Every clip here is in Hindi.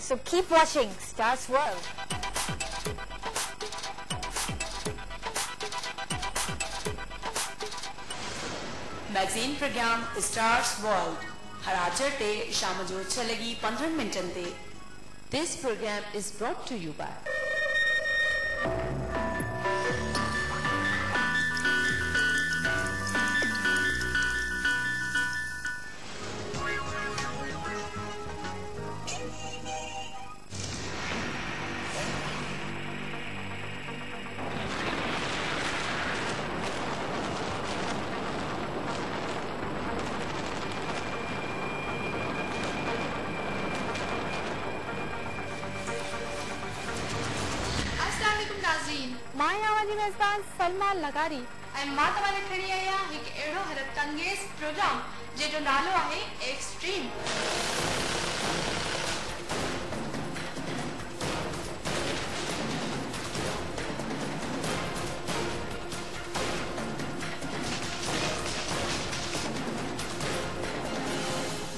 So keep watching Stars World. Magazine programme stars world हर आचर ते शाम जो 6:15 ते। This program is brought to you by मायावादी मेजबान सलमा लगारी ऐं मां तव्हांजे खणी आहियां हिकु अहिड़ो हैरत अंगेज़ प्रोग्राम जंहिंजो नालो आहे एक्सट्रीम।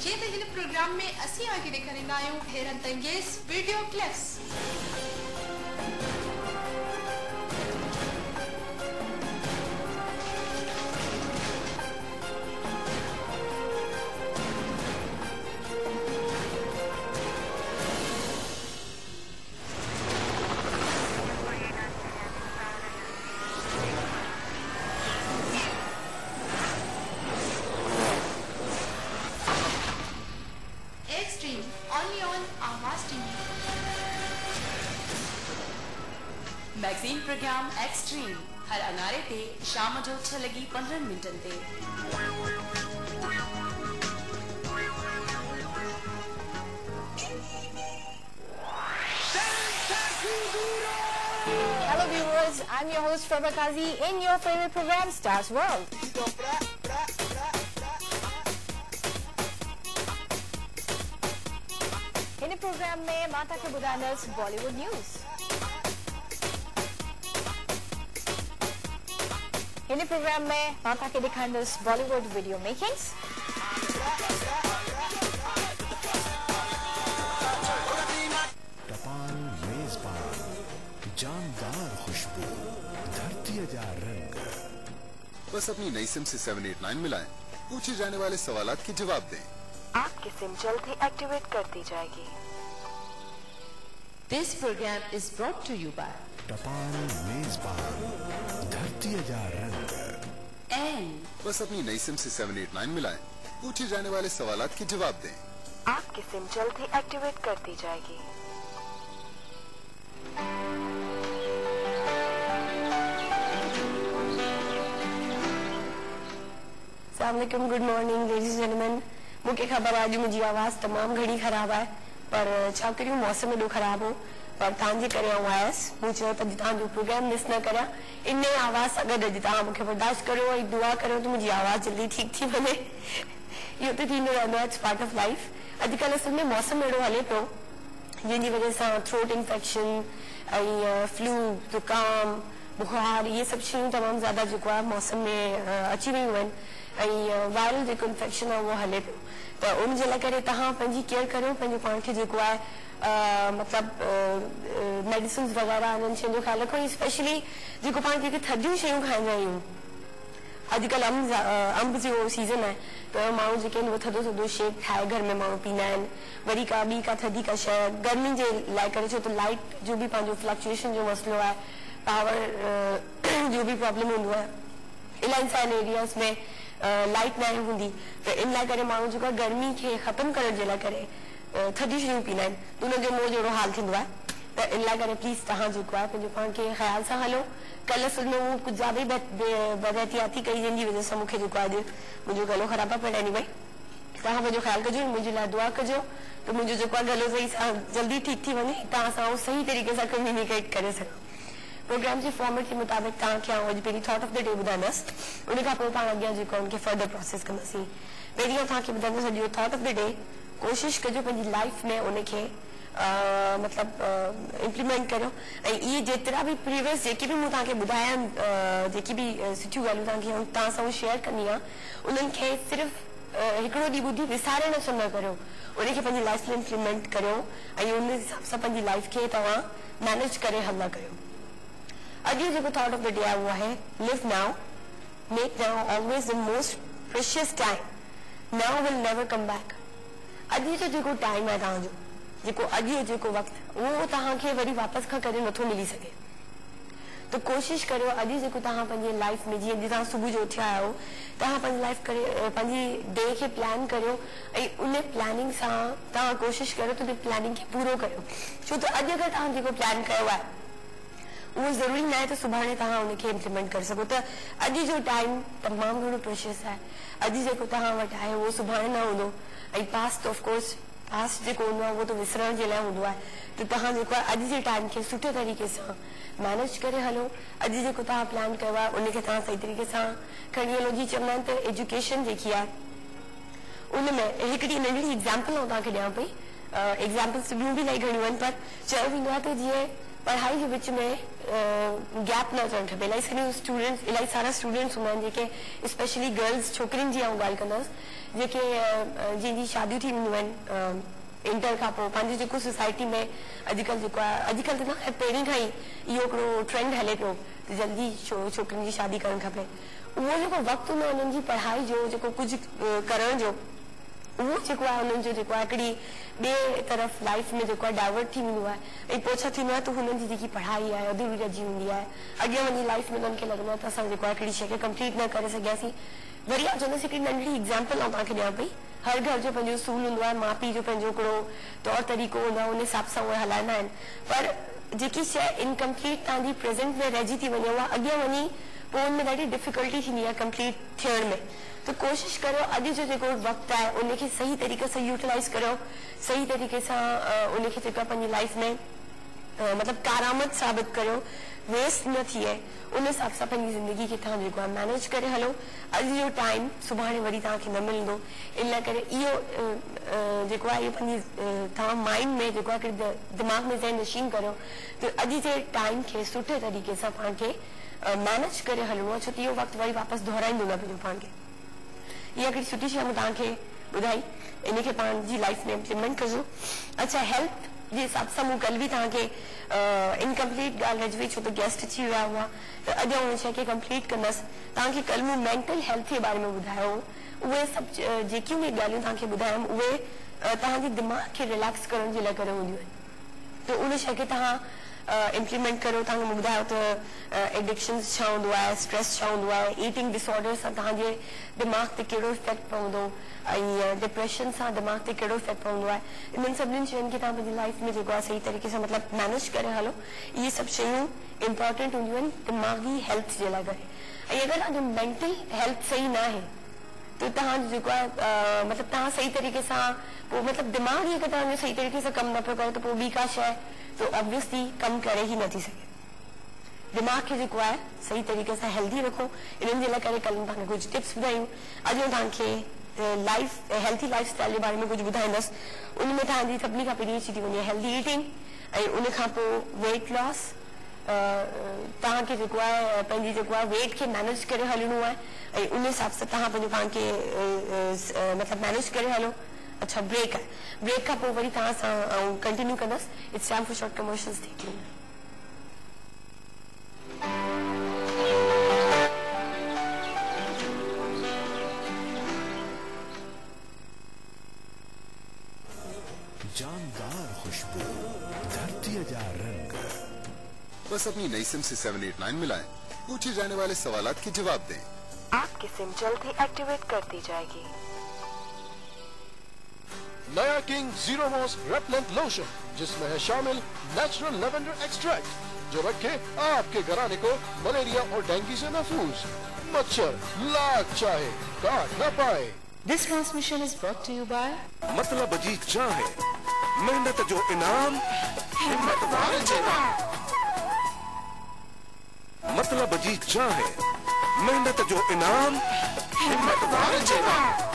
जीअं त हिन प्रोग्राम में असीं तव्हांखे ॾेखारींदा आहियूं हैरत अंगेज़ video clips. Magazine programme extreme हर अंगारे ते शाम जो 6:15 ते। Hello viewers, I'm your host Prabha Kazi in your favorite program Stars World. In programme में माता के बुदानस बॉलीवुड न्यूज़। इन प्रोग्राम में माता के दिखांदस बॉलीवुड वीडियो मेकिंग्स। टपाल मेजबान जानदार खुशबू धरती जा रंग। बस अपनी नई सिम से 789 मिलाएं, पूछे जाने वाले सवालात के जवाब दें। आपकी सिम जल्द ही एक्टिवेट कर दी जाएगी। This program is brought to you by टपाल मेजबान धरती जा रंग। and बस अपनी नई सिम से 789 मिलाएं, पूछे जाने वाले सवालात के जवाब दें। आपकी सिम जल्द ही एक्टिवेट कर दी जाएगी। अस्सलाम वालेकुम, गुड मॉर्निंग लेडीज जेंटलमैन। मुझे खबर आज मुझी आवाज़ तमाम घणी खराब है, पर छा करूं मौसम एडो खराब हो, पर तव्हांजे करे आऊं आयसि। मूं चयो त तव्हांजो प्रोग्राम मिस न करियां, इन आवाज़ सां गॾु तव्हां मूंखे बर्दाश्त करियो ऐं दुआ करियो त मुंहिंजी आवाज़ जल्दी ठीक थी वञे। इहो त थींदो रहंदो आहे, इट्स पार्ट ऑफ लाइफ। अॼुकल्ह असल में मौसम अहिड़ो हले पियो जंहिंजी वजह सां थ्रोट इंफेक्शन ऐं फ्लू ज़ुकाम बुखार इहे सभु शयूं तमामु ज़्यादा जेको आहे मौसम में अची वियूं आहिनि ऐं वायरल जेको इंफेक्शन आहे उहो हले पियो। त उन जे लाइ करे तव्हां पंहिंजी केयर करियो, पंहिंजो पाण खे जेको आहे मतिलबु मेडिसिन्स वग़ैरह इन्हनि शयुनि जो ख़्यालु रखो। स्पेशली जेको पाण जेके थधियूं शयूं खाईंदा आहियूं, अॼुकल्ह अंब जो सीज़न आहे त माण्हू जेके आहिनि उहे थधो थधो शेक ठाहे घर में माण्हू पींदा आहिनि। वरी का ॿी का थधी का शइ गर्मी जे लाइ करे, छो त लाइट जो बि पंहिंजो फ्लक्चुएशन जो मसइलो आहे, पावर जो बि प्रॉब्लम हूंदो आहे। इलाही सारे एरियाज़ में लाइट न हूंदी, त इन लाइ करे माण्हू जेको आहे गर्मी खे ख़तमु करण जे लाइ करे थधी शयूं पींदा आहिनि, त उनजो मुंहुं जहिड़ो हाल थींदो आहे। त इन लाइ करे प्लीज़ तव्हां जेको आहे पंहिंजो पाण खे ख़्याल सां हलो। कल्ह असल में हू कुझु ज़्यादा ई बदहतियाती कई, जंहिंजी वजह सां मूंखे जेको आहे मुंहिंजो गलो ख़राब आहे पइजी वई। तव्हां पंहिंजो ख़्यालु कजो, मुंहिंजे लाइ दुआ कजो त मुंहिंजो जेको आहे गलो सही सां जल्दी ठीक थी वञे, तव्हां सां उहो सही तरीक़े सां कम्युनिकेट करे सघां। प्रोग्राम जे फॉर्मेट के मुताबिक तव्हांखे आउं अॼु पहिरीं थॉट ऑफ द डे ॿुधाईंदसि, उन खां पोइ पाण अॻियां जेको उनखे फर्दर प्रोसेस कंदासीं। पहिरीं तव्हांखे ॿुधाईंदसि अॼु थॉट ऑफ द डे। कोशिशि कजो पंहिंजी लाइफ में उनखे मतलब इम्प्लीमेंट करो। ये जेतरा भी प्रीवियस जेके भी मूं तव्हांखे ॿुधाया जेकी भी सुठियूं ॻाल्हियूं तव्हांखे शेयर करनी आहे, उन्हनि खे सिर्फ़ हिकिड़ो ॾींहुं ॿुधी विसारे न सुन करियो, उनखे पंहिंजी लाइफ में इम्प्लीमेंट करियो ऐं उन हिसाब सां पंहिंजी लाइफ खे तव्हां मैनेज करे हल करियो। अॼु जेको थॉट ऑफ द डे आहे उहो आहे live now, make now always the most precious time, now will never come back. अॼु जो जेको टाइम आहे तव्हांजो, जेको अॼु जो जेको वक़्तु, उहो तव्हांखे वरी वापसि खां कॾहिं नथो मिली सघे। तो कोशिश करियो अॼु जेको तव्हां पंहिंजी लाइफ में, जीअं तव्हां सुबुह जो उथिया आहियो, तव्हां पंहिंजी लाइफ करे पंहिंजी डे खे प्लान करियो ऐं उन प्लानिंग सां तव्हां कोशिश करियो त उन प्लानिंग खे पूरो करियो। छो त अॼु अगरि तव्हां जेको प्लान कयो आहे उहो ज़रूरी न आहे त सुभाणे तव्हां उनखे इम्प्लीमेंट करे सघो। त अॼु जो टाइम तमामु घणो प्रेशियस आहे। अॼु जेको तव्हां वटि आहे उहो सुभाणे न हूंदो ऐं पास्ट ऑफकोर्स पास्ट जेको हूंदो आहे उहो त विसरण जे लाइ हूंदो आहे। त तव्हां जेको आहे अॼु जे टाइम खे सुठे तरीक़े सां मैनेज करे हलो। अॼु जेको तव्हां प्लान कयो आहे उनखे तव्हां सही तरीक़े सां खणी हलो। जी चवंदा आहिनि त एजुकेशन जेकी आहे उनमें हिकिड़ी नंढड़ी एग्जाम्पल आउं तव्हांखे ॾियां पई। एग्जाम्पल्स ॿियूं बि इलाही घणियूं आहिनि, पर चयो वेंदो आहे त जीअं पढ़ाई जे विच में गैप न अचणु खपे। इलाही सारियूं स्टूडेंट्स, इलाही सारा स्टूडेंट्स हूंदा आहिनि जेके स्पेशली गर्ल्स, छोकिरियुनि जी आउं ॻाल्हि कंदसि, जेके जंहिंजी शादियूं थी वेंदियूं आहिनि इंटर खां पोइ। पंहिंजी जेको सोसाइटी में अॼुकल्ह जेको आहे, अॼुकल्ह त न पहिरीं खां ई इहो हिकिड़ो ट्रेंड हले पियो त जल्दी छोकिरियुनि जी शादी करणु खपे। उहो जेको वक़्तु हूंदो आहे उन्हनि जी पढ़ाई जो, जेको कुझु करण जो, उहो जेको आहे उन्हनि जो जेको आहे हिकिड़ी ॿिए तरफ़ लाइफ में जेको आहे डाइवर्ट थी वेंदो आहे ऐं पोइ छा थींदो आहे त हुननि जी जेकी पढ़ाई आहे अधूरी रहिजी हूंदी आहे। अॻियां वञी लाइफ में उन्हनि खे लॻंदो आहे त असां जेको आहे हिकिड़ी शइ खे कंप्लीट न करे सघियासीं। वरी आउं चवंदसि हिकिड़ी नंढड़ी एग्जाम्पल आउं तव्हांखे ॾियां पई। हर घर जो पंहिंजो उसूल हूंदो आहे, माउ पीउ जो पंहिंजो हिकिड़ो तौर तरीक़ो हूंदो आहे, उन हिसाब सां उहे हलाईंदा आहिनि। पर जेकी शइ इनकम्पलीट तव्हांजी प्रेज़ेंट में रहिजी थी वञे, उहा अॻियां वञी पोइ उनमें ॾाढी डिफिकल्टी थींदी आहे कंप्लीट थियण में। तो कोशिश करियो अॼु जो जेको वक़्तु आहे उनखे सही तरीक़े सां यूटिलाइज़ करियो, सही तरीक़े सां उनखे जेको आहे पंहिंजी लाइफ में मतिलबु कारआमद साबित करियो, वेस्ट न थिए। उन हिसाब सां पंहिंजी ज़िंदगी खे तव्हां जेको आहे मैनेज करे हलो। अॼु जो टाइम सुभाणे वरी तव्हांखे न मिलंदो, इन लाइ करे इहो जेको आहे इहो पंहिंजी तव्हां माइंड में जेको आहे दिमाग़ में ज़हन नशीन करियो त अॼु जे टाइम खे सुठे तरीक़े सां पाण खे मैनेज करे हलिणो आहे, छो त इहो वक़्तु वरी वापसि दोहराईंदो न पंहिंजो पाण खे। इहा हिकिड़ी सुठी शइ मां तव्हांखे ॿुधाई, इनखे पंहिंजी लाइफ में इम्प्लीमेंट कजो। अच्छा, हेल्थ जे हिसाब सां मूं कल्ह बि तव्हांखे इनकम्पलीट ॻाल्हि रहिजी वई छो त गेस्ट अची विया हुआ, त अॼु हुन शइ खे कंप्लीट कंदसि। तव्हांखे कल्ह मूं मेंटल हेल्थ जे बारे में ॿुधायो। उहे सभु जेकियूं बि ॻाल्हियूं तव्हांखे ॿुधायमि उहे तव्हांजे दिमाग़ खे रिलैक्स करण जे लाइ करे हूंदियूं आहिनि। त उन शइ खे तव्हां इम्प्लीमेंट करियो। तव्हांखे मूं ॿुधायो त एडिक्शन छा हूंदो आहे, स्ट्रेस छा हूंदो आहे, ईटिंग डिसऑर्डर सां तव्हांजे दिमाग़ ते कहिड़ो इफेक्ट पवंदो ऐं डिप्रेशन सां दिमाग़ ते कहिड़ो इफेक्ट पवंदो आहे। इन्हनि सभिनीनि शयुनि खे तव्हां पंहिंजी लाइफ में जेको आहे सही तरीक़े सां मतिलबु मैनेज करे हलो। इहे सभु शयूं इम्पॉर्टेंट हूंदियूं आहिनि दिमाग़ी हेल्थ जे लाइ करे। ऐं अगरि तव्हांजो मेंटल हेल्थ सही न आहे त तव्हांजो जेको आहे मतिलबु तव्हां सही तरीक़े सां पोइ मतिलबु दिमाग़ ई अगरि तव्हांजो सही तरीक़े सां कमु न पियो करे त पोइ ॿी का शइ त ऑब्वियसली कमु करे ई नथी सघे। दिमाग़ खे जेको आहे सही तरीक़े सां हेल्दी रखो। इन्हनि जे लाइ करे कल्ह तव्हांखे कुझु टिप्स ॿुधायूं। अॼु तव्हांखे लाइफ हेल्थी लाइफ स्टाइल जे बारे में कुझु ॿुधाईंदसि। उनमें तव्हांजी सभिनी खां पहिरीं अची थी वञे हेल्दी ईटिंग ऐं उन खां पोइ वेट लॉस। तव्हांखे जेको आहे पंहिंजी जेको आहे वेट खे मैनेज करे हलणो आहे ऐं उन हिसाब सां तव्हां पंहिंजो पाण खे मतिलबु मैनेज करे हलो। अच्छा, ब्रेक आहे, ब्रेक खां पोइ वरी तव्हां सां आउं कंटिन्यू कंदसि। It's time for short commercials. Thank you. जानदार खुशबू, धरती जा रंग। बस अपनी नई सिम से 789 मिलाएं, पूछे जाने वाले सवालात के जवाब दें। आपकी सिम जल्द ही एक्टिवेट कर दी जाएगी। नया King Zero Mos repellent lotion, जिसमें है शामिल नेचुरल लेवेंडर एक्सट्रैक्ट, जो रखे आपके घराने को मलेरिया और डेंगू से महफूज। मच्छर लाख चाहे काट न पाए। This transmission is brought to you by मतलब जी चाहे मेहनत जो इनाम, हिम्मत वाले जवान। मतलब जी चाहे मेहनत जो इनाम, हिम्मत वाले जवान।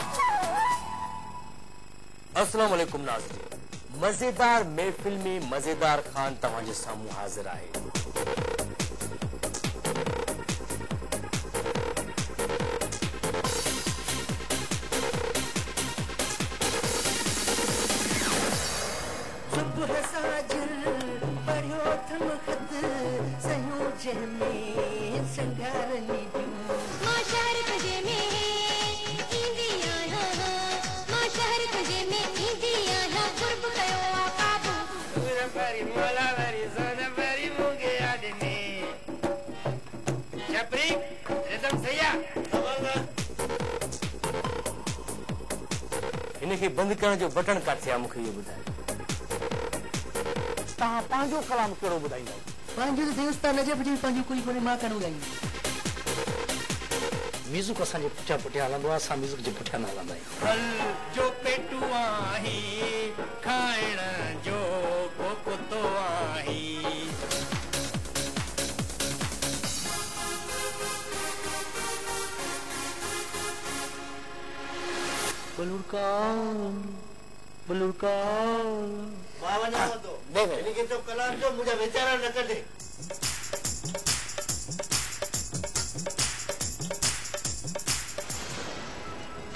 अस्सलाम वालेकुम नाज़रीन, मजेदार महफिल में मजेदार खान तव्हांजे साम्हूं हाज़िर आहे। भरी मोला भरी सोना भरी मुंगे आदमी छपरी रिदम सैया इनके बंद करण जो बटन काथे आ मूंखे इहो ॿुधायो तव्हां पंहिंजो कलाम कहिड़ो ॿुधाईंदा पंहिंजो त दोस्त नजब जी पंहिंजो कोई कोन्हे मां करणो ॻाईंदो म्यूज़िक असांजे पुठियां पुठियां हलंदो आहे असां म्यूज़िक जे पुठियां न हलंदा आहियूं फल जो पेटू आही खाइण जो को कुतो आही कलाम जो मुझे बेचारा न कर दे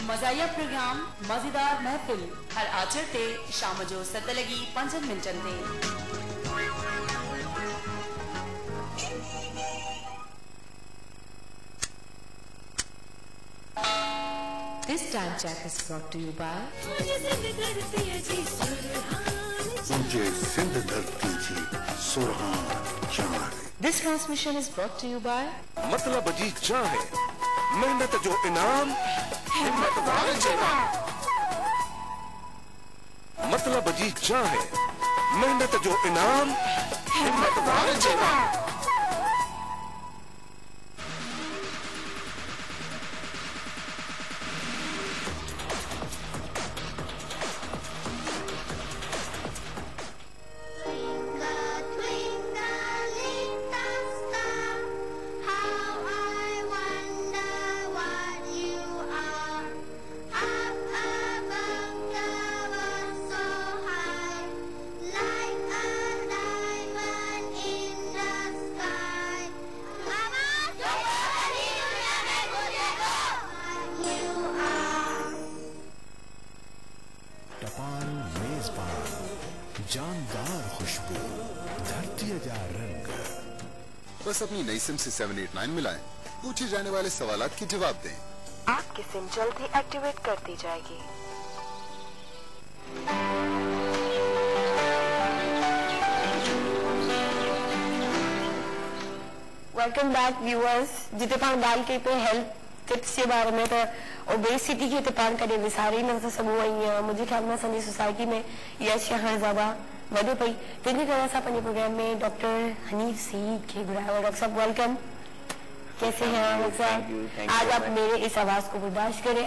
मज़ाहिया प्रोग्राम मज़ेदार महफ़िल हर आचर ते शाम जो 7:05 ते This time check is brought to you by मुझे सिंध धरती जी सुरहान चाहे This transmission is brought to you by मतलब जी चाहे मेहनत जो इनाम हिम्मत वारे जेवा मतलब जी चाहे मेहनत जो इनाम हिम्मत वारे जेवा जानदार खुशबू धरती जा रंग बस अपनी नई सिम से 789 मिलाएं, पूछे जाने वाले सवालात के जवाब दें। आपकी सिम जल्द ही एक्टिवेट कर दी जाएगी। वेलकम बैक व्यूअर्स जिते पाण ॻाल्हि कई पे हेल्थ टिप्स के बारे में तो ओबेसिटी के पाण कॾहिं विसारे न था सघूं ऐं मुंहिंजे ख्याल में असांजी सोसाइटी में इहा शइ हाणे ज़्यादा वधे पई तंहिंजे करे असां पंहिंजे प्रोग्राम में डॉक्टर हनीफ सईद के बुलाया। डॉक्टर साहब वेलकम। कैसे हैं आप साहब? आज आप मेरे इस आवाज को बर्दाश्त करें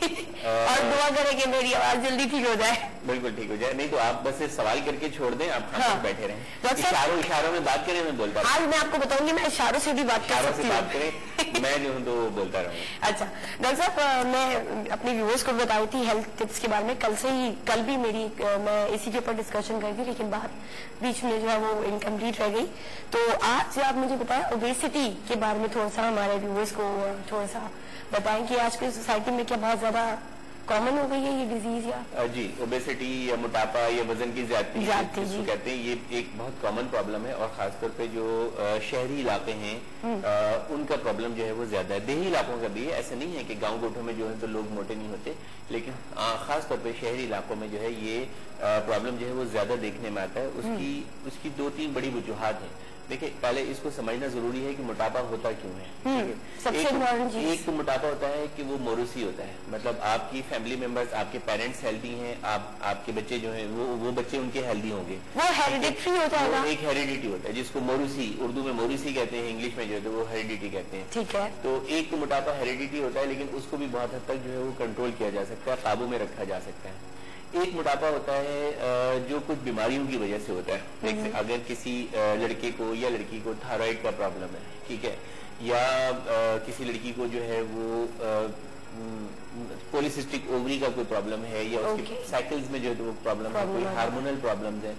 और दुआ करें कि मेरी आवाज जल्दी ठीक हो जाए। बिल्कुल ठीक हो जाए, नहीं तो आप बस सवाल करके छोड़ दें, आप हाँ। बैठे रहें। इशारों में बात करें, मैं बोलता आज मैं आपको बताऊंगी मैं इशारों से भी बात कर सकती हूँ। मैं जो हूँ तो बोलता रहूँ। अच्छा डॉक्टर साहब, मैं अपने व्यूअर्स को बताई थी हेल्थ टिप्स के बारे में। कल भी मैं इसी के ऊपर डिस्कशन करी थी, लेकिन बात बीच में जो है वो इनकम्प्लीट रह गई। तो आज आप मुझे बताएं ओबेसिटी के बारे में थोड़ा सा हमारे व्यूअर्स को थोड़ा सा बताएं कि आज की सोसाइटी में क्या बहुत ज्यादा कॉमन हो गई है ये डिजीज या जी ओबेसिटी या मोटापा या वजन की ज्यादती जिसको कहते हैं, ये एक बहुत कॉमन प्रॉब्लम है और खासतौर पे जो शहरी इलाके हैं उनका प्रॉब्लम जो है वो ज्यादा है। देही इलाकों का भी है, ऐसा नहीं है कि गांव गोठों में जो है तो लोग मोटे नहीं होते, लेकिन खासतौर पे शहरी इलाकों में जो है ये प्रॉब्लम जो है वो ज्यादा देखने में आता है। उसकी 2-3 बड़ी वजूहात है। देखिए पहले इसको समझना जरूरी है कि मोटापा होता क्यों है। एक तो मोटापा होता है कि वो मोरूसी होता है, मतलब आपकी फैमिली मेंबर्स, आपके पेरेंट्स हेल्दी हैं, आपके बच्चे जो हैं वो बच्चे उनके हेल्दी होंगे, वो हेरिडिटरी होता है। एक हेरिडिटी होता है जिसको मोरूसी, उर्दू में मोरूसी कहते हैं, इंग्लिश में जो है वो हेरिडिटी कहते हैं। ठीक है। तो एक तो मोटापा हेरिडिटी होता है, लेकिन उसको भी बहुत हद तक जो है वो कंट्रोल किया जा सकता है, काबू में रखा जा सकता है। एक मोटापा होता है जो कुछ बीमारियों की वजह से होता है। अगर किसी लड़के को या लड़की को थायराइड का प्रॉब्लम है, ठीक है, या किसी लड़की को जो है वो पॉलीसिस्टिक ओवरी का कोई प्रॉब्लम है, या उसके साइकिल्स में जो है तो वो प्रॉब्लम है, कोई हार्मोनल प्रॉब्लम्स है,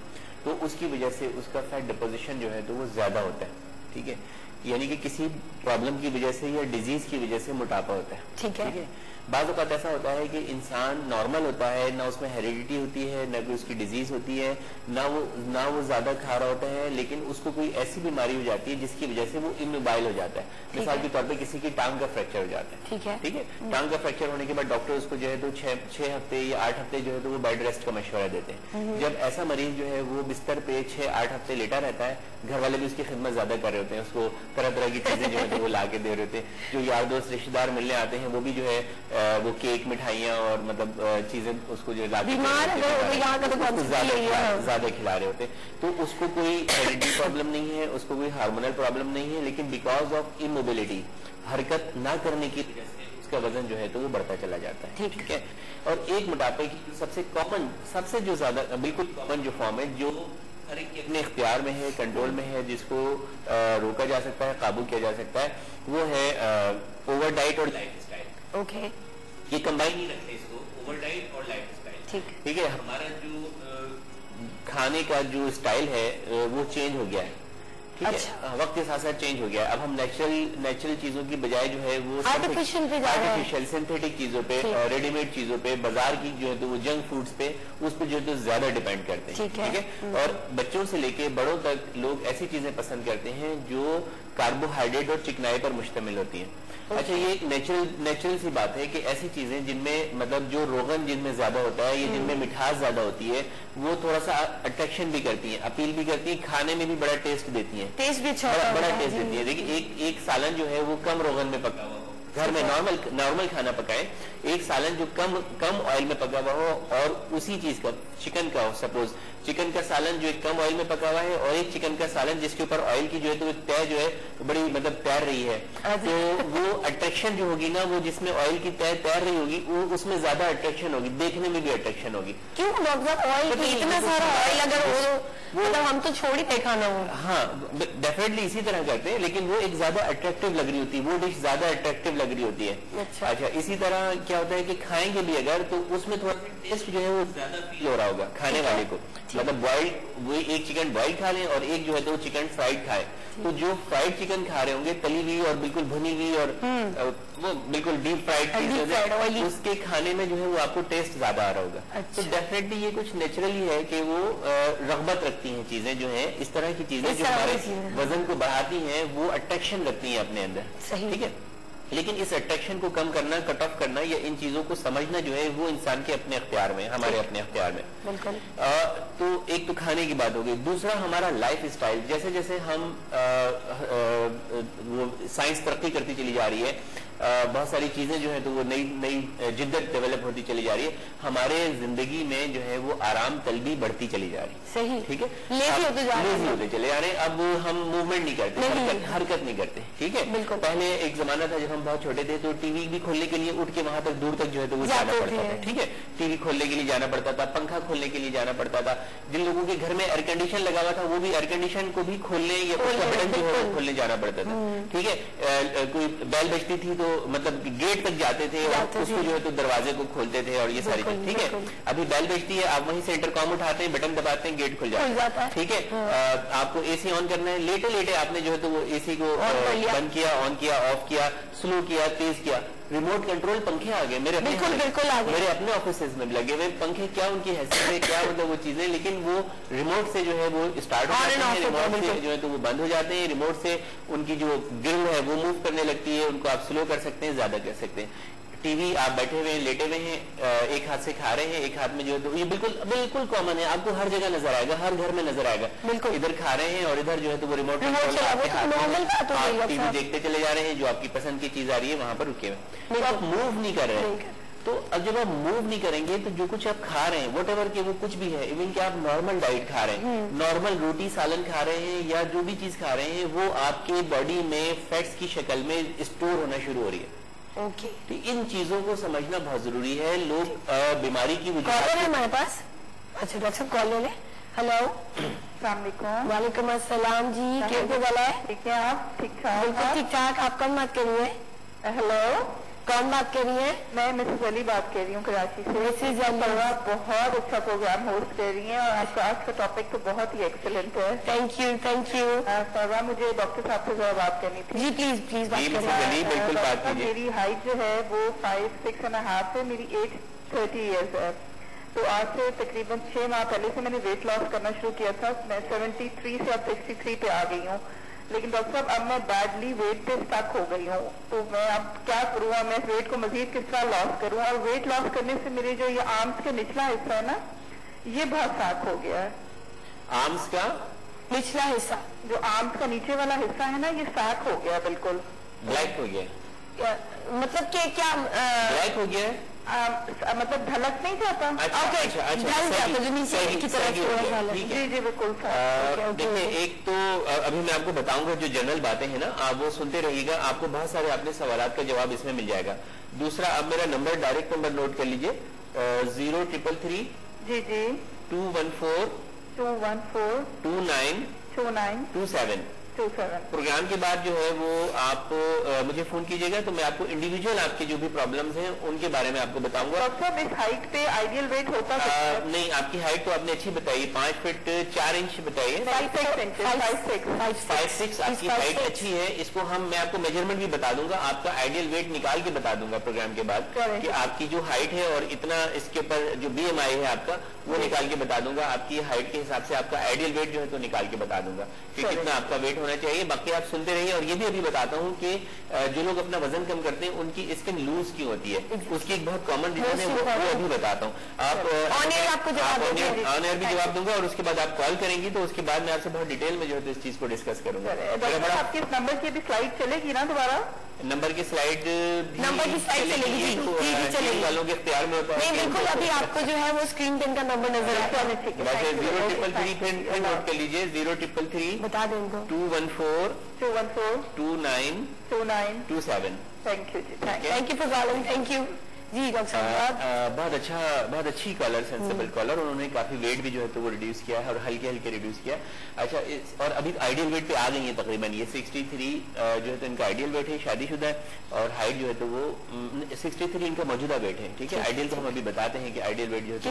तो उसकी वजह से उसका फैट डिपोजिशन जो है तो वो ज्यादा होता है। ठीक है, यानी कि किसी प्रॉब्लम की वजह से या डिजीज की वजह से मोटापा होता है। ठीक है। बाज़ औक़ात ऐसा होता है कि इंसान नॉर्मल होता है, ना उसमें हेरिडिटी होती है, ना कोई उसकी डिजीज होती है, ना वो ज्यादा खा रहा होता है, लेकिन उसको कोई ऐसी बीमारी हो जाती है जिसकी वजह से वो इमोबाइल हो जाता है। मिसाल के तौर पे किसी की टांग का फ्रैक्चर हो जाता है, ठीक है। टांग का फ्रैक्चर होने के बाद डॉक्टर उसको जो है तो 6 हफ्ते या 8 हफ्ते जो है तो वो बेड रेस्ट का मशवरा देते हैं। जब ऐसा मरीज जो है वो बिस्तर पे 6-8 हफ्ते लेटा रहता है, घर वाले भी उसकी खिदमत ज्यादा कर रहे होते हैं, उसको तरह तरह की चीजें जो है तो वो ला के दे रहे होते हैं। जो यार दोस्त रिश्तेदार मिलने आते हैं वो भी जो है वो केक मिठाइयाँ और मतलब चीजें उसको जो ज्यादा खिला रहे होते हैं। तो उसको कोई हेरिडिटी प्रॉब्लम नहीं है, उसको कोई हार्मोनल प्रॉब्लम नहीं है, लेकिन बिकॉज ऑफ इमोबिलिटी, हरकत ना करने की वजह से उसका वजन जो है तो वो बढ़ता चला जाता है। ठीक है। और एक मोटापे की सबसे कॉमन, सबसे जो ज्यादा बिल्कुल कॉमन जो फॉर्म है, जो हर एक अपने इख्तियार में है, कंट्रोल में है, जिसको रोका जा सकता है, काबू किया जा सकता है, वो है ओवर डाइट और लाइफ स्टाइल। ओके, ये कंबाइन ही रखते हैं इसको, ओवर डाइट और लाइफ स्टाइल। ठीक है। हमारा जो खाने का जो स्टाइल है वो चेंज हो गया है। ठीक है। वक्त के साथ साथ चेंज हो गया है। अब हम नेचुरल चीजों की बजाय जो है वो आर्टिफिशियल सिंथेटिक चीजों पे, रेडीमेड चीजों पे, बाजार की जो है तो वो जंक फूड्स पे, उस पे जो है तो ज्यादा डिपेंड करते हैं। ठीक है। और बच्चों से लेके बड़ों तक लोग ऐसी चीजें पसंद करते हैं जो कार्बोहाइड्रेट और चिकनाई पर मुश्तमिल होती हैं। अच्छा, ये एक नेचुरल सी बात है कि ऐसी चीजें जिनमें मतलब जो रोगन जिनमें ज्यादा होता है या जिनमें मिठास ज्यादा होती है, वो थोड़ा सा अट्रैक्शन भी करती है, अपील भी करती है, खाने में भी बड़ा टेस्ट देती है, टेस्ट भी अच्छा बड़ा टेस्ट देती है। देखिए एक सालन जो है वो कम रोगन में पका हुआ हो, घर में नॉर्मल खाना पकाए, एक सालन जो कम ऑयल में पका हुआ हो और उसी चीज का चिकन का हो, सपोज चिकन का सालन जो एक कम ऑयल में पका हुआ है और एक चिकन का सालन जिसके ऊपर ऑयल की जो है तो तय जो है बड़ी मतलब तैर रही है, तो वो अट्रैक्शन जो होगी ना, वो जिसमें ऑयल की तय तैर रही होगी वो उसमें ज्यादा अट्रैक्शन होगी, देखने में भी अट्रैक्शन होगी। क्यों डॉक्टर ऑयल की इतना सारा ऑयल अगर हो मतलब हम तो छोड़ ही नहीं खाना हो। हाँ, डेफिनेटली इसी तरह करते हैं, लेकिन वो एक ज्यादा अट्रैक्टिव लग रही होती है, वो डिश ज्यादा अट्रैक्टिव लग रही होती है। अच्छा, इसी तरह क्या होता है कि खाएंगे भी अगर तो उसमें थोड़ा टेस्ट जो है वो ज्यादा फील हो रहा होगा खाने वाले को, मतलब बॉइल्ड, वो एक चिकन बॉइल्ड खा लें और एक जो है तो चिकन फ्राइड खाए, तो जो फ्राइड चिकन खा रहे होंगे तली हुई और बिल्कुल भुनी हुई और वो बिल्कुल डीप फ्राइड, उसके खाने में जो है वो आपको टेस्ट ज्यादा आ रहा होगा। तो डेफिनेटली ये कुछ नेचुरली है कि वो रगबत रखती हैं चीजें जो है, इस तरह की चीजें जो हमारे वजन को बढ़ाती हैं, वो अट्रैक्शन रखती हैं अपने अंदर। ठीक है। लेकिन इस अट्रैक्शन को कम करना, कट ऑफ करना या इन चीजों को समझना जो है वो इंसान के अपने अख्तियार में, हमारे अपने अख्तियार में। बिल्कुल। तो एक तो खाने की बात हो गई, दूसरा हमारा लाइफ स्टाइल। जैसे जैसे हम वो साइंस तरक्की करती चली जा रही है, बहुत सारी चीजें जो है तो वो नई जिद्दत डेवलप होती चली जा रही है, हमारे जिंदगी में जो है वो आराम तलबी बढ़ती चली जा रही है। सही। ठीक है। लेजी होते चले जा रहे हैं। अब हम मूवमेंट नहीं करते, हरकत नहीं करते। ठीक है। बिल्कुल। पहले एक जमाना था जब हम बहुत छोटे थे तो टीवी भी खोलने के लिए उठ के वहां तक दूर तक जो है तो वो जाना पड़ता था। ठीक है। टीवी खोलने के लिए जाना पड़ता था, पंखा खोलने के लिए जाना पड़ता था। जिन लोगों के घर में एयर कंडीशन लगा हुआ था वो भी एयर कंडीशन को भी खोलने या बटन जो है खोलने जाना पड़ता था। ठीक है। कोई बैल बजती थी तो मतलब गेट तक जाते थे और उसको जो है तो दरवाजे को खोलते थे और ये सारी चीज। ठीक है। अभी बैल बजती है, आप वहीं से इंटरकॉम उठाते हैं, बटन दबाते हैं, गेट खुल जाता है। ठीक है। आपको एसी ऑन करना है, लेटे लेटे आपने जो है तो वो एसी को बंद किया, ऑन किया, ऑफ किया, स्लो किया, तेज किया, रिमोट कंट्रोल पंखे आ गए मेरे मेरे अपने ऑफिसेज में लगे हुए पंखे। क्या उनकी हैसियत है, क्या मतलब वो चीजें, लेकिन वो रिमोट से जो है वो स्टार्ट हो जाते हैं, रिमोट से जो है तो वो बंद हो जाते हैं, रिमोट से उनकी जो ग्रिल है वो मूव करने लगती है, उनको आप स्लो कर सकते हैं, ज्यादा कर सकते हैं। टीवी आप बैठे हुए हैं, लेटे हुए हैं, एक हाथ से खा रहे हैं, एक हाथ में जो है तो ये बिल्कुल कॉमन है, आपको हर जगह नजर आएगा, हर घर में नजर आएगा। बिल्कुल। इधर खा रहे हैं और इधर जो है तो वो रिमोट टीवी देखते चले जा रहे हैं, जो आपकी पसंद की चीज आ रही है वहां पर रुके हुए, तो आप मूव नहीं कर रहे हैं। तो अब जब आप मूव नहीं करेंगे तो जो कुछ आप खा रहे हैं, वट एवर के वो कुछ भी है, इवन कि आप नॉर्मल डाइट खा रहे हैं, नॉर्मल रोटी सालन खा रहे हैं या जो भी चीज खा रहे हैं, वो आपके बॉडी में फैट्स की शक्ल में स्टोर होना शुरू हो रही है। ओके। तो इन चीजों को समझना बहुत जरूरी है। लोग बीमारी की वजह से हमारे पास। अच्छा डॉक्टर साहब कॉल ले लें। हेलो। वालेकुम अस्सलाम जी, कैसे वाला है? ठीक है, आप ठीक ठाक? बिल्कुल ठीक ठाक। आप कम मत करिए। हेलो। कौन बात कर रही है? मैं मिसेस अली बात कर रही हूँ कराची से। मिसेस अली, बहुत अच्छा प्रोग्राम होस्ट कर रही हैं और आपका आज का टॉपिक तो बहुत ही एक्सीलेंट है। Thank you, thank you. सरवा, मुझे डॉक्टर साहब से जरा बात करनी थी। जी प्लीज प्लीज बात करें। मेरी हाइट जो है वो 5'6.5" है, मेरी एज 30 ईयर्स है। तो आज से तकरीबन 6 माह पहले से मैंने वेट लॉस करना शुरू किया था। मैं 73 से अब 63 पे आ गई हूँ, लेकिन डॉक्टर साहब अब मैं बैडली वेट पे स्टक हो गई हूँ। तो मैं अब क्या करूँ, मैं वेट को मजीद किस तरह लॉस करूँ? और वेट लॉस करने से मेरे जो ये आर्म्स का निचला हिस्सा है ना, ये बहुत साफ हो गया है। आर्म्स का निचला हिस्सा, जो आर्म्स का नीचे वाला हिस्सा है ना, ये साफ हो गया, बिल्कुल ब्लैक हो गया। मतलब कि क्या ब्लैक हो गया? मतलब ढलक नहीं जाता। जी जी बिल्कुल। देखिए, एक तो अभी मैं आपको बताऊंगा जो जनरल बातें हैं ना, आप वो सुनते रहिएगा, आपको बहुत सारे अपने सवालात का जवाब इसमें मिल जाएगा। दूसरा, आप मेरा नंबर, डायरेक्ट नंबर नोट कर लीजिए, 0333 जी जी 214 2927। प्रोग्राम के बाद जो है वो आप मुझे फोन कीजिएगा, तो मैं आपको इंडिविजुअल आपके जो भी प्रॉब्लम्स हैं उनके बारे में आपको बताऊंगा। डॉक्टर, इस हाइट पे आइडियल वेट होता है? नहीं, आपकी हाइट तो आपने अच्छी बताई, 5 फीट 4 इंच बताइए। 5'6" आपकी हाइट अच्छी है। इसको मैं आपको मेजरमेंट भी बता दूंगा, आपका आइडियल वेट निकाल के बता दूंगा प्रोग्राम के बाद कि आपकी जो हाइट है और इतना इसके ऊपर जो BMI है आपका, वो निकाल के बता दूंगा। आपकी हाइट के हिसाब से आपका आइडियल वेट जो है तो निकाल के बता दूंगा कि कितना आपका वेट होना चाहिए। बाकी आप सुनते रहिए। और ये भी अभी बताता हूँ कि जो लोग अपना वजन कम करते हैं उनकी स्किन लूज क्यों होती है, उसकी एक बहुत कॉमन रीजन है, वो अभी बताता हूँ। आप ऑन एयर भी जवाब दूंगा और उसके बाद आप कॉल करेंगी तो उसके बाद मैं आपसे बहुत डिटेल में जो है इस चीज को डिस्कस करूंगा। आपके नंबर की भी स्लाइड चलेगी ना दोबारा? नंबर की स्लाइड चलेगी जी, वालों के इख्तियार में होता है। बिल्कुल, अभी आपको जो है वो स्क्रीन पे इनका नंबर नजर आता है। 0333 नोट कर लीजिए, 0333 बता दें उनको 214 2927। Thank you ji, thank you for calling. Thank you ji doctor साहब। बहुत अच्छी कॉलर, सेंसिबल कॉलर। उन्होंने काफी वेट भी जो है तो वो रिड्यूस किया है और हल्के हल्के रिड्यूस किया। अच्छा, और अभी आइडियल वेट पे आ गई है तकरीबन, ये 63 जो है तो इनका आइडियल वेट है, शादीशुदा है, और हाइट जो है तो वो 63 इनका मौजूदा वेट है। ठीक है, आइडियल तो हम अभी बताते हैं कि आइडियल वेट जो है तो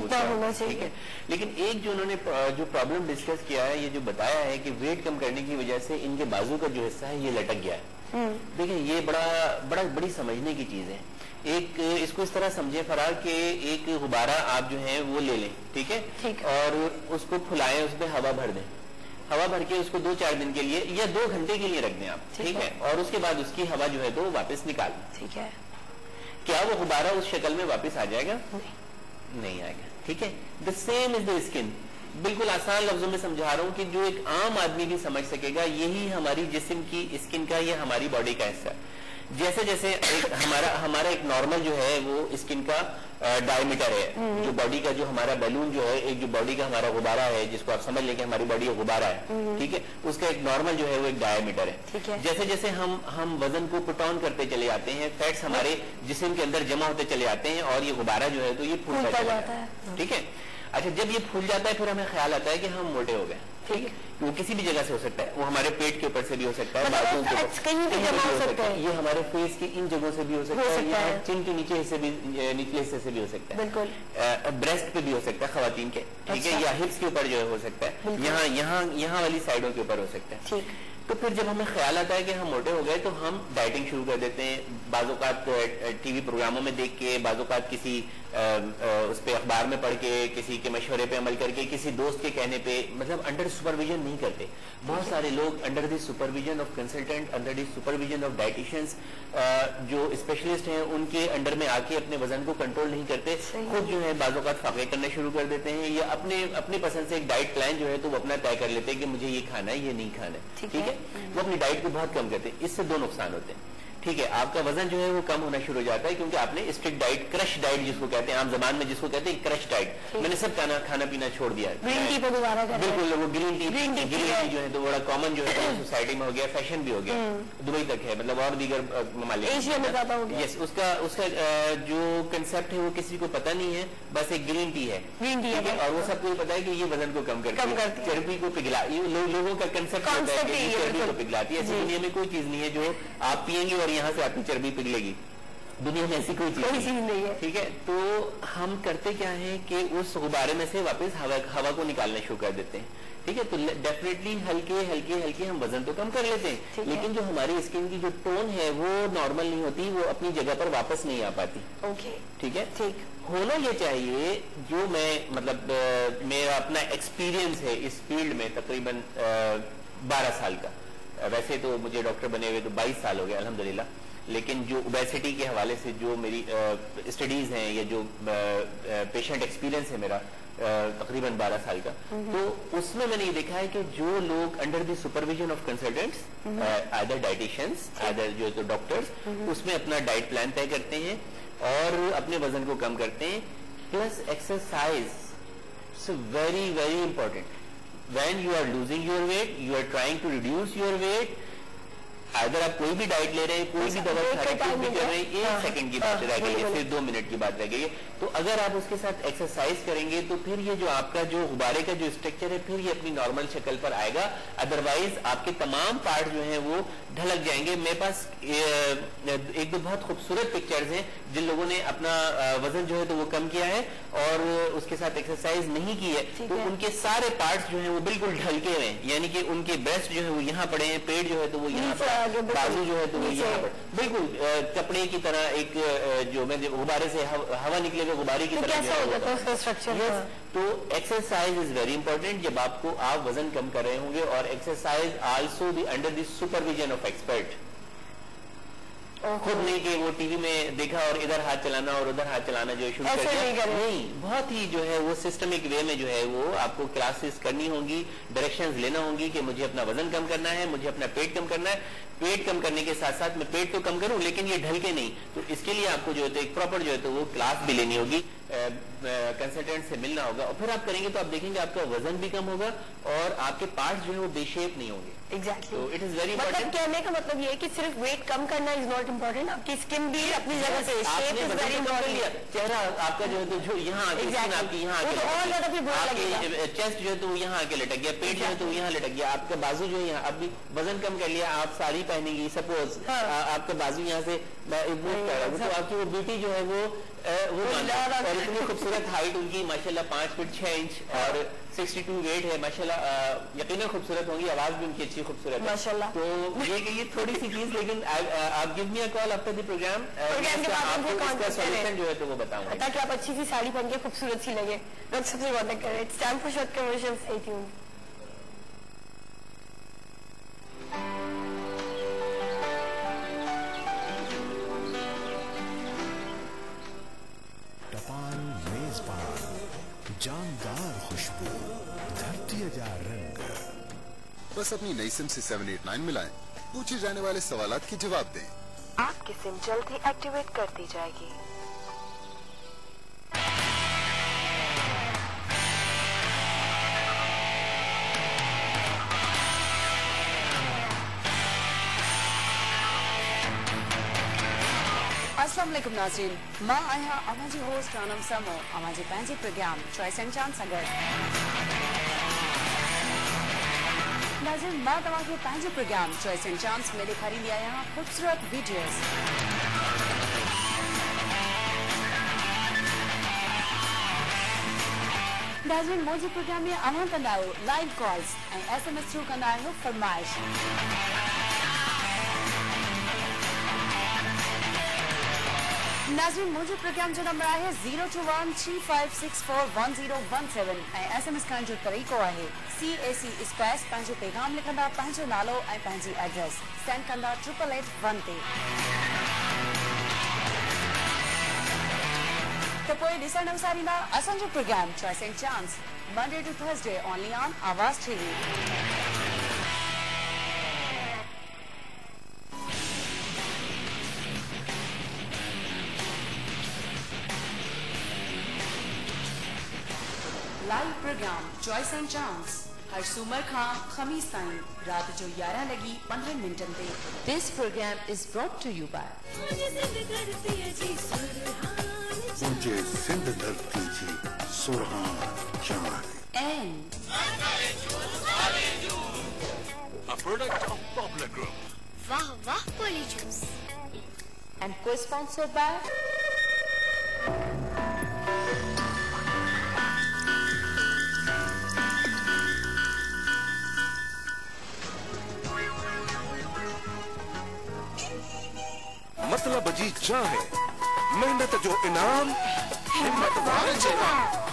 ठीक है। लेकिन एक जो उन्होंने जो प्रॉब्लम डिस्कस किया है, ये जो बताया है कि वेट कम करने की वजह से इनके बाजू का जो हिस्सा है ये लटक गया है। देखिए, ये बड़ी समझने की चीज है। एक इसको इस तरह समझे फरार के एक गुब्बारा आप जो है वो ले लें, ठीक है, और उसको फुलाएं, उसमें हवा भर दें। हवा भर के उसको 2-4 दिन के लिए या 2 घंटे के लिए रख दें आप, ठीक है, और उसके बाद उसकी हवा जो है तो वापस निकाल दें। ठीक है, क्या वो गुब्बारा उस शक्ल में वापस आ जाएगा? नहीं आएगा। ठीक है, the same is the skin. बिल्कुल आसान लफ्जों में समझा रहा हूं कि जो एक आम आदमी भी समझ सकेगा, यही हमारी जिस्म की स्किन का, ये हमारी बॉडी का हिस्सा है। जैसे जैसे हमारा एक नॉर्मल जो है वो स्किन का डायमीटर है, जो बॉडी का जो हमारा बैलून जो है, एक जो बॉडी का हमारा गुब्बारा है, जिसको आप समझ लें कि हमारी बॉडी का गुब्बारा है, ठीक है, उसका एक नॉर्मल जो है वो एक डायमीटर है। जैसे जैसे हम वजन को पुट ऑन करते चले जाते हैं, फैट्स हमारे जिस्म के अंदर जमा होते चले जाते हैं और ये गुब्बारा जो है तो ये फूलता जाता है। ठीक है, अच्छा, जब ये फूल जाता है फिर हमें ख्याल आता है कि हम मोटे हो गए। ठीक है, वो किसी भी जगह से हो सकता है, वो हमारे पेट के ऊपर से भी हो सकता है, बाजू के ऊपर कहीं भी जमा हो सकता है, ये हमारे फेस की इन जगहों से भी हो सकता है, यहाँ चिन के नीचे हिस्से भी, निचले हिस्से से भी हो सकता है, बिल्कुल, ब्रेस्ट पे भी हो सकता है खवातीन के, ठीक है, या हिप्स के ऊपर जो है हो सकता है, यहाँ वाली साइडों के ऊपर हो सकता है। तो फिर जब हमें ख्याल आता है कि हम मोटे हो गए तो हम डाइटिंग शुरू कर देते हैं, बाज़ोकात टीवी प्रोग्रामों में देख के, बाज़ोकात किसी उस पे अखबार में पढ़ के, किसी के मशवरे पे अमल करके, किसी दोस्त के कहने पे, मतलब अंडर सुपरविजन नहीं करते। बहुत सारे लोग under the supervision of consultant, under the supervision of dietitians, जो स्पेशलिस्ट हैं, उनके अंडर में आके अपने वजन को कंट्रोल नहीं करते, खुद जो है बाज़ोकात फाके करने शुरू कर देते हैं, या अपने पसंद से एक डाइट प्लान जो है तो वो अपना तय कर लेते हैं कि मुझे ये खाना है, ये नहीं खाना है। ठीक है, वो अपनी डाइट को बहुत कम करते हैं। इससे 2 नुकसान होते हैं। ठीक है, आपका वजन जो है वो कम होना शुरू हो जाता है, क्योंकि आपने स्ट्रिक्ट डाइट, क्रश डाइट जिसको कहते हैं, आम जबान में जिसको कहते हैं क्रश डाइट, मैंने सब खाना पीना छोड़ दिया है। ग्रीन टी पे दोबारा बिल्कुल, वो ग्रीन टी जो है तो बड़ा कॉमन जो है सोसाइटी में हो गया, फैशन भी हो गया, दुबई तक है, मतलब और दीगर ममालिक एशिया में ज्यादा हो गया। यस, उसका जो कंसेप्ट है वो किसी को पता नहीं है, बस एक ग्रीन टी है, और वो सबको पता है कि ये वजन को कम करती है, चर्बी को पिघला, लोगों का कंसेप्ट होता है कि चर्बी को पिघलाती है। ऐसी दुनिया में कोई चीज नहीं है जो आप पियेंगे और यहाँ से आपकी चर्बी पिघलेगी, दुनिया में ऐसी कोई चीज नहीं है, ठीक है। तो हम करते क्या है कि उस गुब्बारे में से वापस हवा को निकालना शुरू कर देते हैं, ठीक है। तो डेफिनेटली हल्के हम वजन तो कम कर लेते हैं, लेकिन जो हमारी स्किन की जो टोन है वो नॉर्मल नहीं होती, वो अपनी जगह पर वापस नहीं आ पाती। ओके, ठीक है। ठीक होना ये चाहिए, जो मैं मतलब मेरा अपना एक्सपीरियंस है इस फील्ड में तकरीबन 12 साल का। वैसे तो मुझे डॉक्टर बने हुए तो 22 साल हो गए अल्हम्दुलिल्लाह, लेकिन जो ओबेसिटी के हवाले से जो मेरी स्टडीज हैं या जो पेशेंट एक्सपीरियंस है मेरा तकरीबन 12 साल का, तो उसमें मैंने ये देखा है कि जो लोग under the supervision of consultants, either dietitians, either जो तो डॉक्टर्स, उसमें अपना डाइट प्लान तय करते हैं और अपने वजन को कम करते हैं, plus exercise, so very very important. When you are losing your weight, you are trying to reduce your weight, अगर आप कोई भी डाइट ले रहे हैं, कोई भी दवा खा रहे हैं, कर रहे हैं, 1 सेकंड की बात रह गई है, फिर 2 मिनट की बात रह गई है, तो अगर आप उसके साथ एक्सरसाइज करेंगे तो फिर ये जो आपका जो गुब्बारे का जो स्ट्रक्चर है फिर ये अपनी नॉर्मल शक्ल पर आएगा। अदरवाइज आपके तमाम पार्ट जो हैं वो ढलक जाएंगे। मेरे पास एक दो बहुत खूबसूरत पिक्चर्स हैं जिन लोगों ने अपना वजन जो है तो वो कम किया है और उसके साथ एक्सरसाइज नहीं की है, तो उनके सारे पार्ट्स जो है वो बिल्कुल ढलके हुए हैं, यानी कि उनके ब्रेस्ट जो है वो यहाँ पड़े हैं, पेट जो है तो वो यहाँ पर, बाजू जो है तो वो यहाँ पर बिल्कुल कपड़े की तरह एक जो मैं गुब्बारे से हवा निकले हुए गुब्बारे की तरह। तो एक्सरसाइज इज वेरी इंपॉर्टेंट जब आपको आप वजन कम कर रहे होंगे, और exercise also be under the supervision of expert. खुद नहीं कि वो टीवी में देखा और इधर हाथ चलाना और उधर हाथ चलाना जो शुरू कर दिया, नहीं, बहुत ही जो है वो सिस्टमिक वे में जो है वो आपको क्लासेस करनी होंगी, डायरेक्शंस लेना होंगी कि मुझे अपना वजन कम करना है, मुझे अपना पेट कम करना है। पेट कम करने के साथ साथ मैं पेट तो कम करूं लेकिन ये ढलके नहीं, तो इसके लिए आपको जो है तो एक प्रॉपर जो है तो वो क्लास भी लेनी होगी, कंसल्टेंट से मिलना होगा, और फिर आप करेंगे तो आप देखेंगे आपका वजन भी कम होगा और आपके पार्ट्स जो है वो बेशेप नहीं होंगे। एग्जैक्टली, इट इज वेरी मतलब इंपॉर्टेंट। कहने का मतलब ये है कि सिर्फ वेट कम करना इज नॉट इम्पोर्टेंट, आपकी स्किन भी अपनी जगह पे, शेप इज वेरी इंपॉर्टेंट। चेहरा आपका जो है तो जो यहाँ आपकी यहाँ आके चेस्ट जो है तो यहाँ आके लटक गया, पेट जो है तो यहाँ लटक गया, आपका बाजू जो है यहाँ, अभी वजन कम कर लिया, आप साड़ी पहनेंगी, सपोज आपका बाजू यहाँ से मूव कर रहा है, तो आपकी वो ब्यूटी जो है वो और इतनी खूबसूरत हाइट उनकी माशाल्लाह 5 फीट 6 इंच और 62 वेट है माशाल्लाह, यकीनन खूबसूरत होंगी, आवाज भी उनकी अच्छी खूबसूरत है माशाल्लाह। तो ये थोड़ी सी चीज, लेकिन आप give me a call after the program, आपको सॉल्यूशन जो है तो वो बताऊंगा, ताकि आप अच्छी सी साड़ी पहन के खूबसूरत सी लगे। डॉक्टर सबसे कांटेक्ट करें। It's time for short commercial, stay tuned. जानदार खुशबू, धरती जा रंग। बस अपनी नई सिम से 789 मिलाएं, पूछे जाने वाले सवालात के जवाब दें। आपकी सिम जल्द ही एक्टिवेट कर दी जाएगी। अस्सलाम वालेकुम नाज़रीन, मां आहियां अवां जी होस्ट रानम समो, अवां जे पंहिंजे प्रोग्राम चॉइस एंड चांस सां गॾु। नाज़रीन, मां तव्हांखे पंहिंजे प्रोग्राम चॉइस एंड चांस में ॾेखारींदी आहियां ख़ूबसूरत वीडियोज़। नाज़रीन, मुंहिंजे प्रोग्राम में अवां कंदा आहियो लाइव कॉल्स ऐं SMS थ्रू कंदा आहियो फरमाइश। नाज़रीन, मुझे प्रोग्राम जो नंबर है 02135641017 ऐं SMS करण जो तरीक़ो है CAC स्पेस पंहिंजो पैगाम लिखंदा, पंहिंजो नालो ऐं पंहिंजी एड्रेस सेंड कंदा 8881 ते। तो पोइ ॾिसण विसारींदा असांजो programme choice and chance Monday to Thursday only on Awaz TV. Live programme choice and chance हर सूमर खां खमीस ताईं रात जो 11 लगी 15 मिनटन ते। This programme is brought to you by मुझे सिंध धरती जी सुरहान चाहे and a product of Popular Group. वाह वाह poly juice. and co-sponsored by मसला बजी चाहे मेहनत जो इनाम हिम्मत वार जवाब।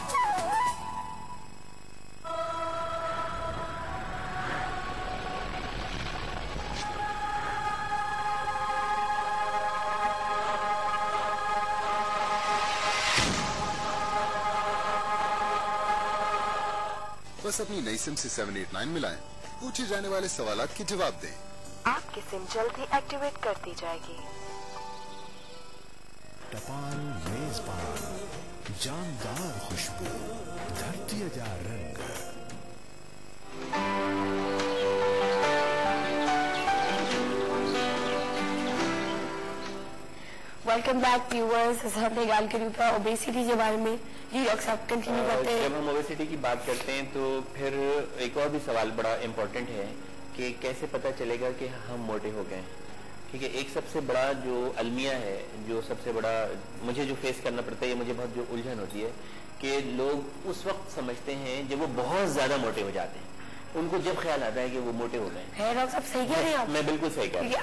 बस अपनी नई सिम से 789 मिलाएं, पूछे जाने वाले सवालात के जवाब दें। आपकी सिम जल्द ही एक्टिवेट कर दी जाएगी। टपाल मेजबान, जानदार खुशबू, धरती जा रंग। Welcome back viewers. हमने गाल करी था ओबेसिटी के बारे में। जी डॉक्टर साहब कंटिन्यू करते हैं। जब हम ओबेसिटी की बात करते हैं तो फिर एक और भी सवाल बड़ा इम्पोर्टेंट है कि कैसे पता चलेगा कि हम मोटे हो गए। ठीक है, एक सबसे बड़ा जो अलमिया है, जो सबसे बड़ा मुझे जो फेस करना पड़ता है, मुझे बहुत जो उलझन होती है कि लोग उस वक्त समझते हैं जब वो बहुत ज्यादा मोटे हो जाते हैं, उनको जब ख्याल आता है कि वो मोटे हो गए। है डॉक्टर साहब सही कह रहे हैं आप? मैं बिल्कुल सही कह रहा हूँ।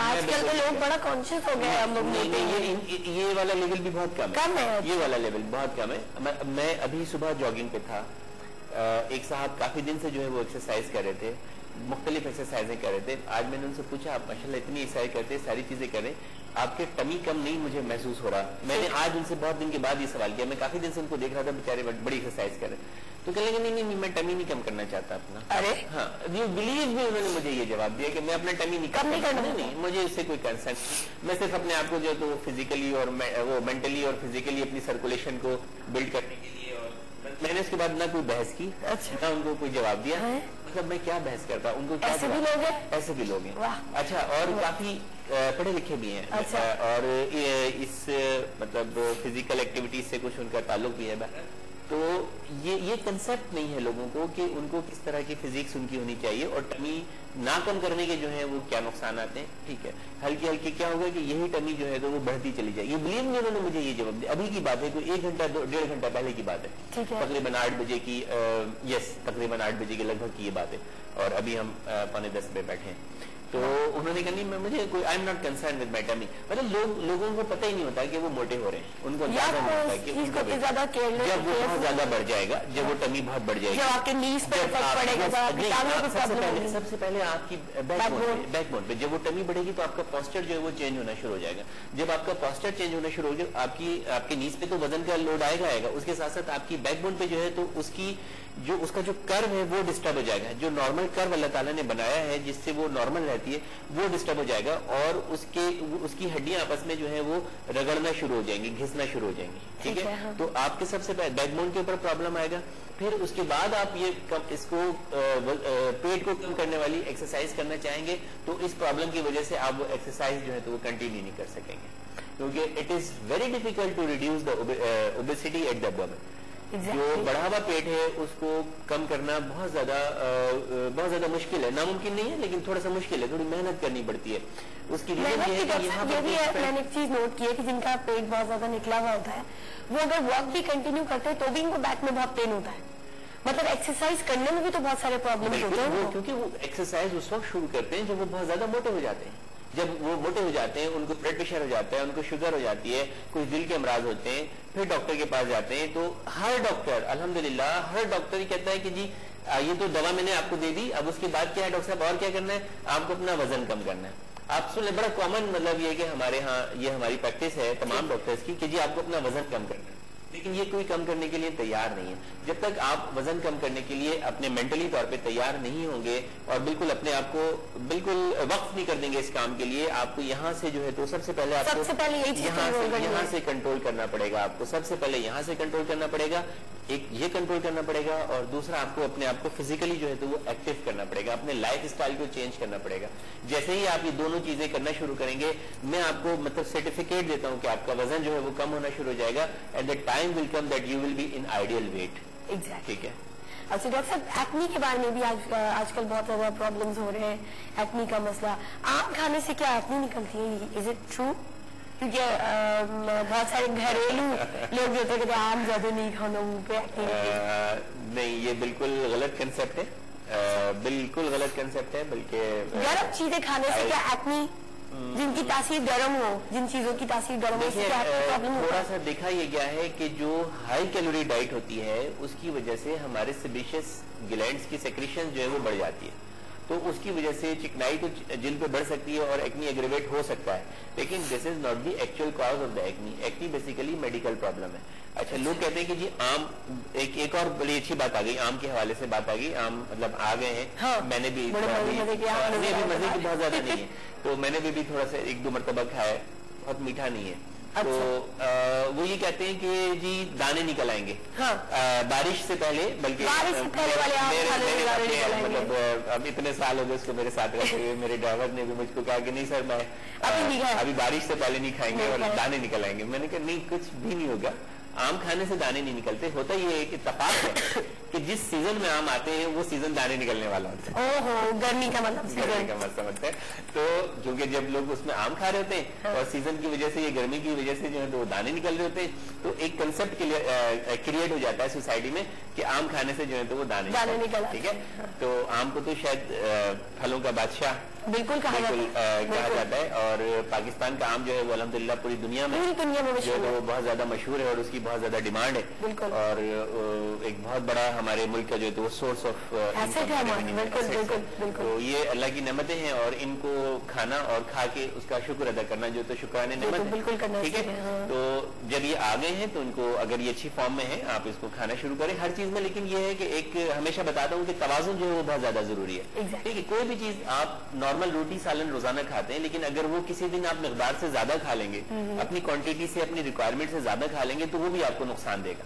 आजकल तो लोग बड़ा कॉन्शियस हो गए हम लोग। ये वाला लेवल भी बहुत कम है। ये वाला लेवल बहुत कम है। मैं अभी सुबह जॉगिंग पे था, एक साहब काफी दिन से जो है वो एक्सरसाइज कर रहे थे, मुख्तलिफ एक्सरसाइजें कर रहे थे। आज मैंने उनसे पूछा, आप माशाल्लाह इतनी एक्सरसाइज करते हैं, सारी चीजें करें, आपके टमी कम नहीं मुझे महसूस हो रहा। मैंने आज उनसे बहुत दिन के बाद ये सवाल किया। मैं काफी दिन से उनको देख रहा था, बेचारे बड़ी एक्सरसाइज कर रहे, तो कह लेंगे नहीं मैं टमी नहीं कम करना चाहता अपना। अरे हाँ, यू बिलीव भी उन्होंने मुझे ये जवाब दिया कि मैं अपना टमी नहीं कम करना। नहीं, मुझे इससे कोई कंसर्न, मैं सिर्फ अपने आप को जो तो फिजिकली और वो मेंटली और फिजिकली अपनी सर्कुलेशन को बिल्ड करने के लिए। और मैंने उसके बाद ना कोई बहस की, ना उनको कोई जवाब दिया। मतलब मैं क्या बहस करता, उनको क्या ऐसे भी लोग हैं? ऐसे भी लोग हैं। अच्छा, और काफी पढ़े लिखे भी हैं। अच्छा। और इस मतलब फिजिकल एक्टिविटीज से कुछ उनका ताल्लुक भी है। तो ये कंसेप्ट नहीं है लोगों को कि उनको किस तरह की फिजिक्स उनकी होनी चाहिए और टमी ना कम करने के जो है वो क्या नुकसान आते हैं। ठीक है, हल्की हल्की क्या होगा कि यही टमी जो है तो वो बढ़ती चली जाएगी। ब्लीव नहीं, उन्होंने मुझे ये जवाब दिया। अभी की बात है, कोई 1 घंटा 1.5 घंटा पहले की बात है। तकरीबन 8 बजे की, तकरीबन 8 बजे के लगभग की ये बात है। और अभी हम 9:45 पे बैठे हैं। तो उन्होंने कहा नहीं, मुझे कोई I am not concern with my tummy. मतलब लोगों को पता ही नहीं होता कि वो मोटे हो रहे हैं। उनको अंदाजा नहीं होता कि उनका जब वो बहुत ज्यादा बढ़ जाएगा, जब वो टमी बहुत बढ़ जाएगी, आपके नीज पे इफेक्ट पड़ेगा। सबसे पहले आपकी बैकबोन पे जब वो टमी बढ़ेगी तो आपका पोस्चर जो है वो चेंज होना शुरू हो जाएगा। जब आपका पोस्चर चेंज होना शुरू हो जाएगा, आपके नीज पे तो वजन का लोड आएगा, उसके साथ साथ आपकी बैकबोन पे जो है तो उसका जो कर्व है वो डिस्टर्ब हो जाएगा। जो नॉर्मल कर्व अल्लाह ताला ने बनाया है जिससे वो नॉर्मल रहती है, वो डिस्टर्ब हो जाएगा और उसकी हड्डियां आपस में जो है वो रगड़ना शुरू हो जाएंगी, घिसना शुरू हो जाएंगी। ठीक है, हाँ। तो आपके सबसे पहले बैकबोन के ऊपर प्रॉब्लम आएगा। फिर उसके बाद आप इसको पेट को कम करने वाली एक्सरसाइज करना चाहेंगे तो इस प्रॉब्लम की वजह से आप वो एक्सरसाइज जो है तो वो कंटिन्यू नहीं कर सकेंगे, क्योंकि it is very difficult to reduce the obesity at the abdomen. जो बढ़ा हुआ पेट है उसको कम करना बहुत ज्यादा मुश्किल है, नामुमकिन नहीं है लेकिन थोड़ा सा मुश्किल है, थोड़ी मेहनत करनी पड़ती है। उसकी रीजन ये है कि यहाँ पर मैंने एक चीज नोट की है कि जिनका पेट बहुत ज्यादा निकला हुआ होता है वो अगर वॉक भी कंटिन्यू करते हैं तो भी इनको बैक में बहुत पेन होता है। मतलब एक्सरसाइज करने में भी तो बहुत सारे प्रॉब्लम होते हैं, क्योंकि वो एक्सरसाइज उस वक्त शुरू करते हैं जब वो बहुत ज्यादा मोटे हो जाते हैं। जब वो मोटे हो जाते हैं, उनको ब्लड प्रेशर हो जाता है, उनको शुगर हो जाती है, कुछ दिल के अमराज होते हैं, फिर डॉक्टर के पास जाते हैं। तो हर डॉक्टर, अल्हम्दुलिल्लाह, हर डॉक्टर ही कहता है कि जी ये तो दवा मैंने आपको दे दी, अब उसके बाद क्या है डॉक्टर साहब, और क्या करना है, आपको अपना वजन कम करना है। आप सुन, बड़ा कॉमन मतलब ये कि हमारे यहाँ ये हमारी प्रैक्टिस है तमाम डॉक्टर्स की कि जी आपको अपना वजन कम करना है, लेकिन ये कोई कम करने के लिए तैयार नहीं है। जब तक आप वजन कम करने के लिए अपने मेंटली तौर पे तैयार नहीं होंगे और बिल्कुल अपने आप को बिल्कुल वक्फ नहीं कर देंगे इस काम के लिए, आपको यहाँ से जो है तो सबसे पहले यहाँ से कंट्रोल करना पड़ेगा। आपको सबसे पहले यहाँ से कंट्रोल करना पड़ेगा, एक ये कंट्रोल करना पड़ेगा, और दूसरा आपको अपने आप को फिजिकली जो है तो वो एक्टिव करना पड़ेगा, अपने लाइफ स्टाइल को चेंज करना पड़ेगा। जैसे ही आप ये दोनों चीजें करना शुरू करेंगे, मैं आपको मतलब सर्टिफिकेट देता हूँ कि आपका वजन जो है वो कम होना शुरू हो जाएगा। At the time will come that you will be in ideal weight. ठीक है। अच्छा डॉक्टर साहब, एक्नी के बारे में भी आजकल बहुत ज्यादा प्रॉब्लम्स हो रहे हैं, एक्नी का मसला। आम खाने से क्या एक्नी निकलती है, इज इट ट्रू? क्योंकि बहुत सारे घरेलू लोग जो होते हैं आम ज्यादा नहीं खाना मुंह पे नहीं, ये बिल्कुल गलत कंसेप्ट है, बिल्कुल गलत कंसेप्ट है। बल्कि गर्म चीजें खाने से क्या एक्नी, जिनकी तासीर गर्म हो, जिन चीजों की तासीर गर्म हो, उससे क्या प्रॉब्लम होगा? थोड़ा सा देखा ये गया है कि जो हाई कैलोरी डाइट होती है उसकी वजह से हमारे सेबेशियस ग्लैंड्स की सेक्रेशन जो है वो बढ़ जाती है, तो उसकी वजह से चिकनाई तो जिल्द पे बढ़ सकती है और एक्नी एग्रेवेट हो सकता है, लेकिन this is not the actual cause of the acne. Acne basically medical problem है। अच्छा, लोग कहते हैं कि जी आम, एक और बड़ी अच्छी बात आ गई, आम के हवाले से बात आ गई, आम मतलब आ गए हैं। हाँ, मैंने भी मजे की बहुत ज्यादा नहीं है, तो मैंने भी थोड़ा सा 1-2 मरतबा खाया, बहुत मीठा नहीं है। अच्छा। तो वो ये कहते हैं कि जी दाने निकल आएंगे। हाँ। बारिश से पहले, बल्कि मतलब अब इतने साल हो गए उसको मेरे साथ रहते हुए, मेरे ड्राइवर ने भी मुझको कहा कि नहीं सर मैं अभी बारिश से पहले नहीं खाएंगे और दाने निकल आएंगे। मैंने कहा नहीं, कुछ भी नहीं होगा, आम खाने से दाने नहीं निकलते। होता ये एक इत्तेफाक है कि जिस सीजन में आम आते हैं वो सीजन दाने निकलने वाला होता है। ओहो, गर्मी का मतलब समझते हैं। तो क्योंकि जब लोग उसमें आम खा रहे होते हैं, हाँ, और सीजन की वजह से, ये गर्मी की वजह से जो है तो दाने निकल रहे होते हैं, तो एक कंसेप्ट क्रिएट हो जाता है सोसाइटी में कि आम खाने से जो है तो वो दाने निकल, ठीक है। तो आम को तो शायद फलों का बादशाह बिल्कुल कहा जाता है, और पाकिस्तान का आम जो है वो अल्हम्दुलिल्लाह पूरी दुनिया में जो है वो बहुत ज्यादा मशहूर है और उसकी बहुत ज्यादा डिमांड है, और एक बहुत बड़ा हमारे मुल्क का जो है तो वो सोर्स ऑफ तो ये अल्लाह की नेमतें हैं, और इनको खाना और खा के उसका शुक्र अदा करना जो तो शुक्राने नेमत है, ठीक है। तो जब ये आ गए हैं तो इनको, अगर ये अच्छी फॉर्म में है, आप इसको खाना शुरू करें हर चीज में। लेकिन ये है कि एक हमेशा बताता हूँ कि तवाज़ुन जो है वो बहुत ज्यादा जरूरी है, ठीक है। कोई भी चीज आप नॉर्मल रोटी सालन रोजाना खाते हैं, लेकिन अगर वो किसी दिन आप मिकदार से ज्यादा खा लेंगे, अपनी क्वांटिटी से, अपनी रिक्वायरमेंट से ज्यादा खा लेंगे, तो वो भी आपको नुकसान देगा,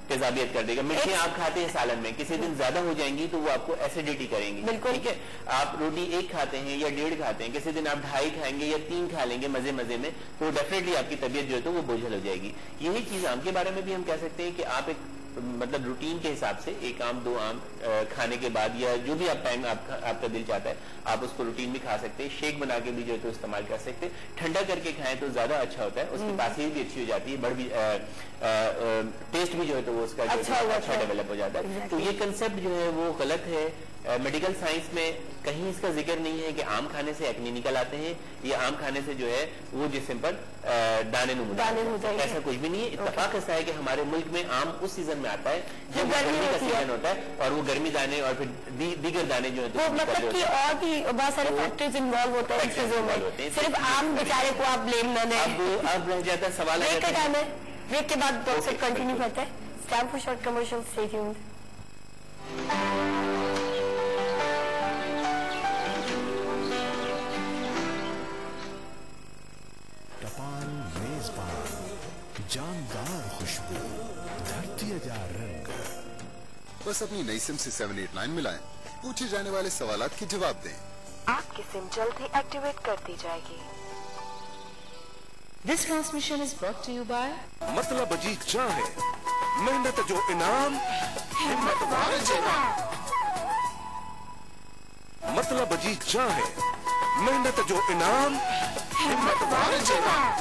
तेजाबियत कर देगा। मिर्चें आप खाते हैं सालन में, किसी दिन ज्यादा हो जाएंगी तो वो आपको एसिडिटी करेंगी, ठीक है। आप रोटी 1 खाते हैं या 1.5 खाते हैं, किसी दिन आप 2.5 खाएंगे या 3 खा लेंगे मजे मजे में, तो डेफिनेटली आपकी तबीयत जो है तो वो बोझल हो जाएगी। यही चीज आम के बारे में भी हम कह सकते हैं कि आप एक मतलब रूटीन के हिसाब से 1 आम 2 आम खाने के बाद, या जो भी आप टाइम आपका दिल चाहता है, आप उसको रूटीन में खा सकते हैं। शेक बना के भी जो है तो इस्तेमाल कर सकते हैं। ठंडा करके खाएं तो ज्यादा अच्छा होता है, उसकी तासीर भी अच्छी हो जाती है, टेस्ट भी जो है तो वो उसका अच्छा डेवलप हो जाता है। तो ये कंसेप्ट जो है वो गलत है। मेडिकल साइंस में कहीं इसका जिक्र नहीं है कि आम खाने से एक्ने निकल आते हैं, या आम खाने से जो है वो जिस्म पर दाने हो जाते हैं, ऐसा कुछ भी नहीं है। इत्तेफाक ऐसा है कि हमारे मुल्क में आम उस सीजन में आता है जब गर्मी का सीजन होता है, और वो गर्मी दाने और फिर दीगर दाने जो है मतलब कि और भी बहुत सारे फैक्टर्स इन्वॉल्व होते हैं चीजों में, सिर्फ आम बेचारे को आप ब्लेम न दें। अब रह जाता है सवाल, ब्रेक के बाद डॉक्टर कंटिन्यू करते हैं। Time for short commercial, stay tuned. जानदार खुशबू, धरती जा रंग। बस अपनी नई सिम से 789 मिलाएं, पूछे जाने वाले सवालात के जवाब दें। आपकी सिम जल्द ही एक्टिवेट कर दी जाएगी। This transmission is brought to you by मतलब जी चाहे मेहनत जो इनाम, हिम्मत वाले जवाब। मतलब जी चाहे मेहनत जो इनाम, हिम्मत वाले जवाब।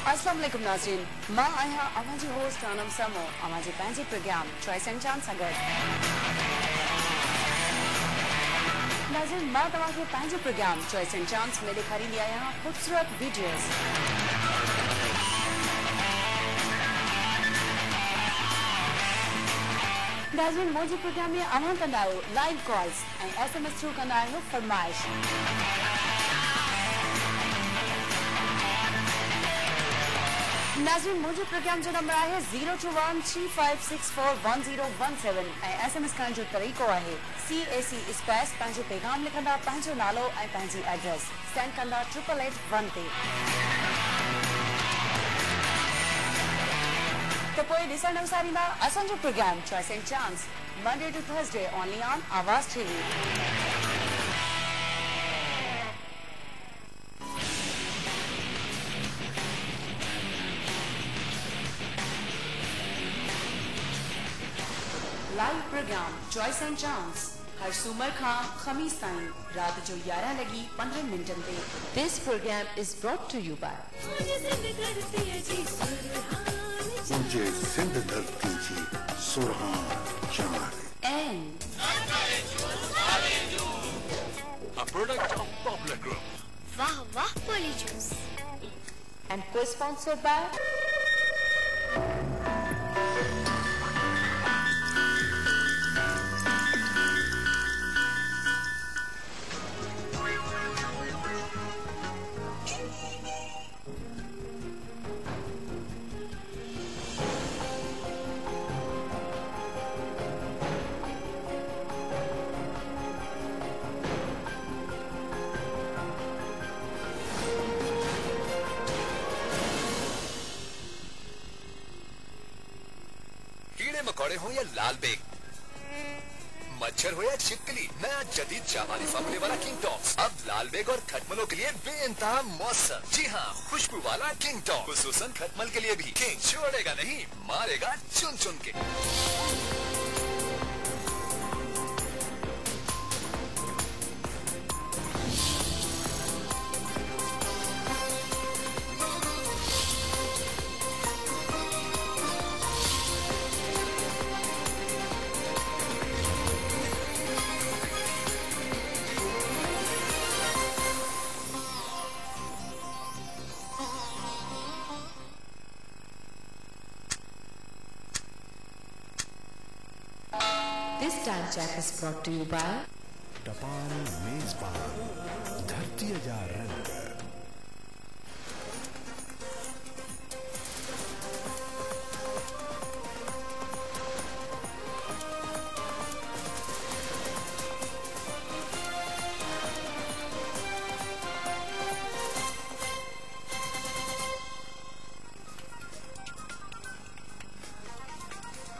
अस्सलाम वालेकुम नाज़रीन, मां आहियां अवां जी होस्ट आनम समो, अवां जे पंहिंजे प्रोग्राम चॉइस एंड चांस सां गॾु। नाज़रीन, मां तव्हांखे पंहिंजे प्रोग्राम चॉइस एंड चांस में ॾेखारींदी आहियां ख़ूबसूरत वीडियोज़। नाज़रीन, मुंहिंजे प्रोग्राम में अवां कंदा आहियो लाइव कॉल्स ऐं SMS थ्रू कंदा आहियो फरमाइश। नाज़रीन, मुझे प्रोग्राम जो नंबर है 02135641017 ऐं SMS करण जो तरीक़ो है CAC स्पेस पंहिंजो पैगाम लिखंदा, पंहिंजो नालो ऐं पंहिंजी एड्रेस सेंड कंदा 8881 ते। तो पोइ ॾिसण विसारींदा असांजो programme choice and chance Monday to Thursday only on Awaz TV। Live programme choice and chance हर सूमर खां खमीस ताईं रात जो 11 लगी 15 मिनटन ते। This programme is brought to you by मुझे सिंध धरती जी सुरहान चार and A product of Popular Group. वाह वाह पोली जूस एंड को-स्पॉन्सर्ड बाय मकोड़े हो या लाल बेग, मच्छर हो या छिपकली, नया जदीद जापानी फार्मूले वाला किंग टॉप्स अब लाल बेग और खटमलों के लिए बेइंतहा मौसम। जी हाँ, खुशबू वाला किंग टॉप खुसूसन खटमल के लिए भी। किंग छोड़ेगा नहीं, मारेगा चुन चुन के। This time check is brought to you by टपाल मेजबान धरती जा रंग।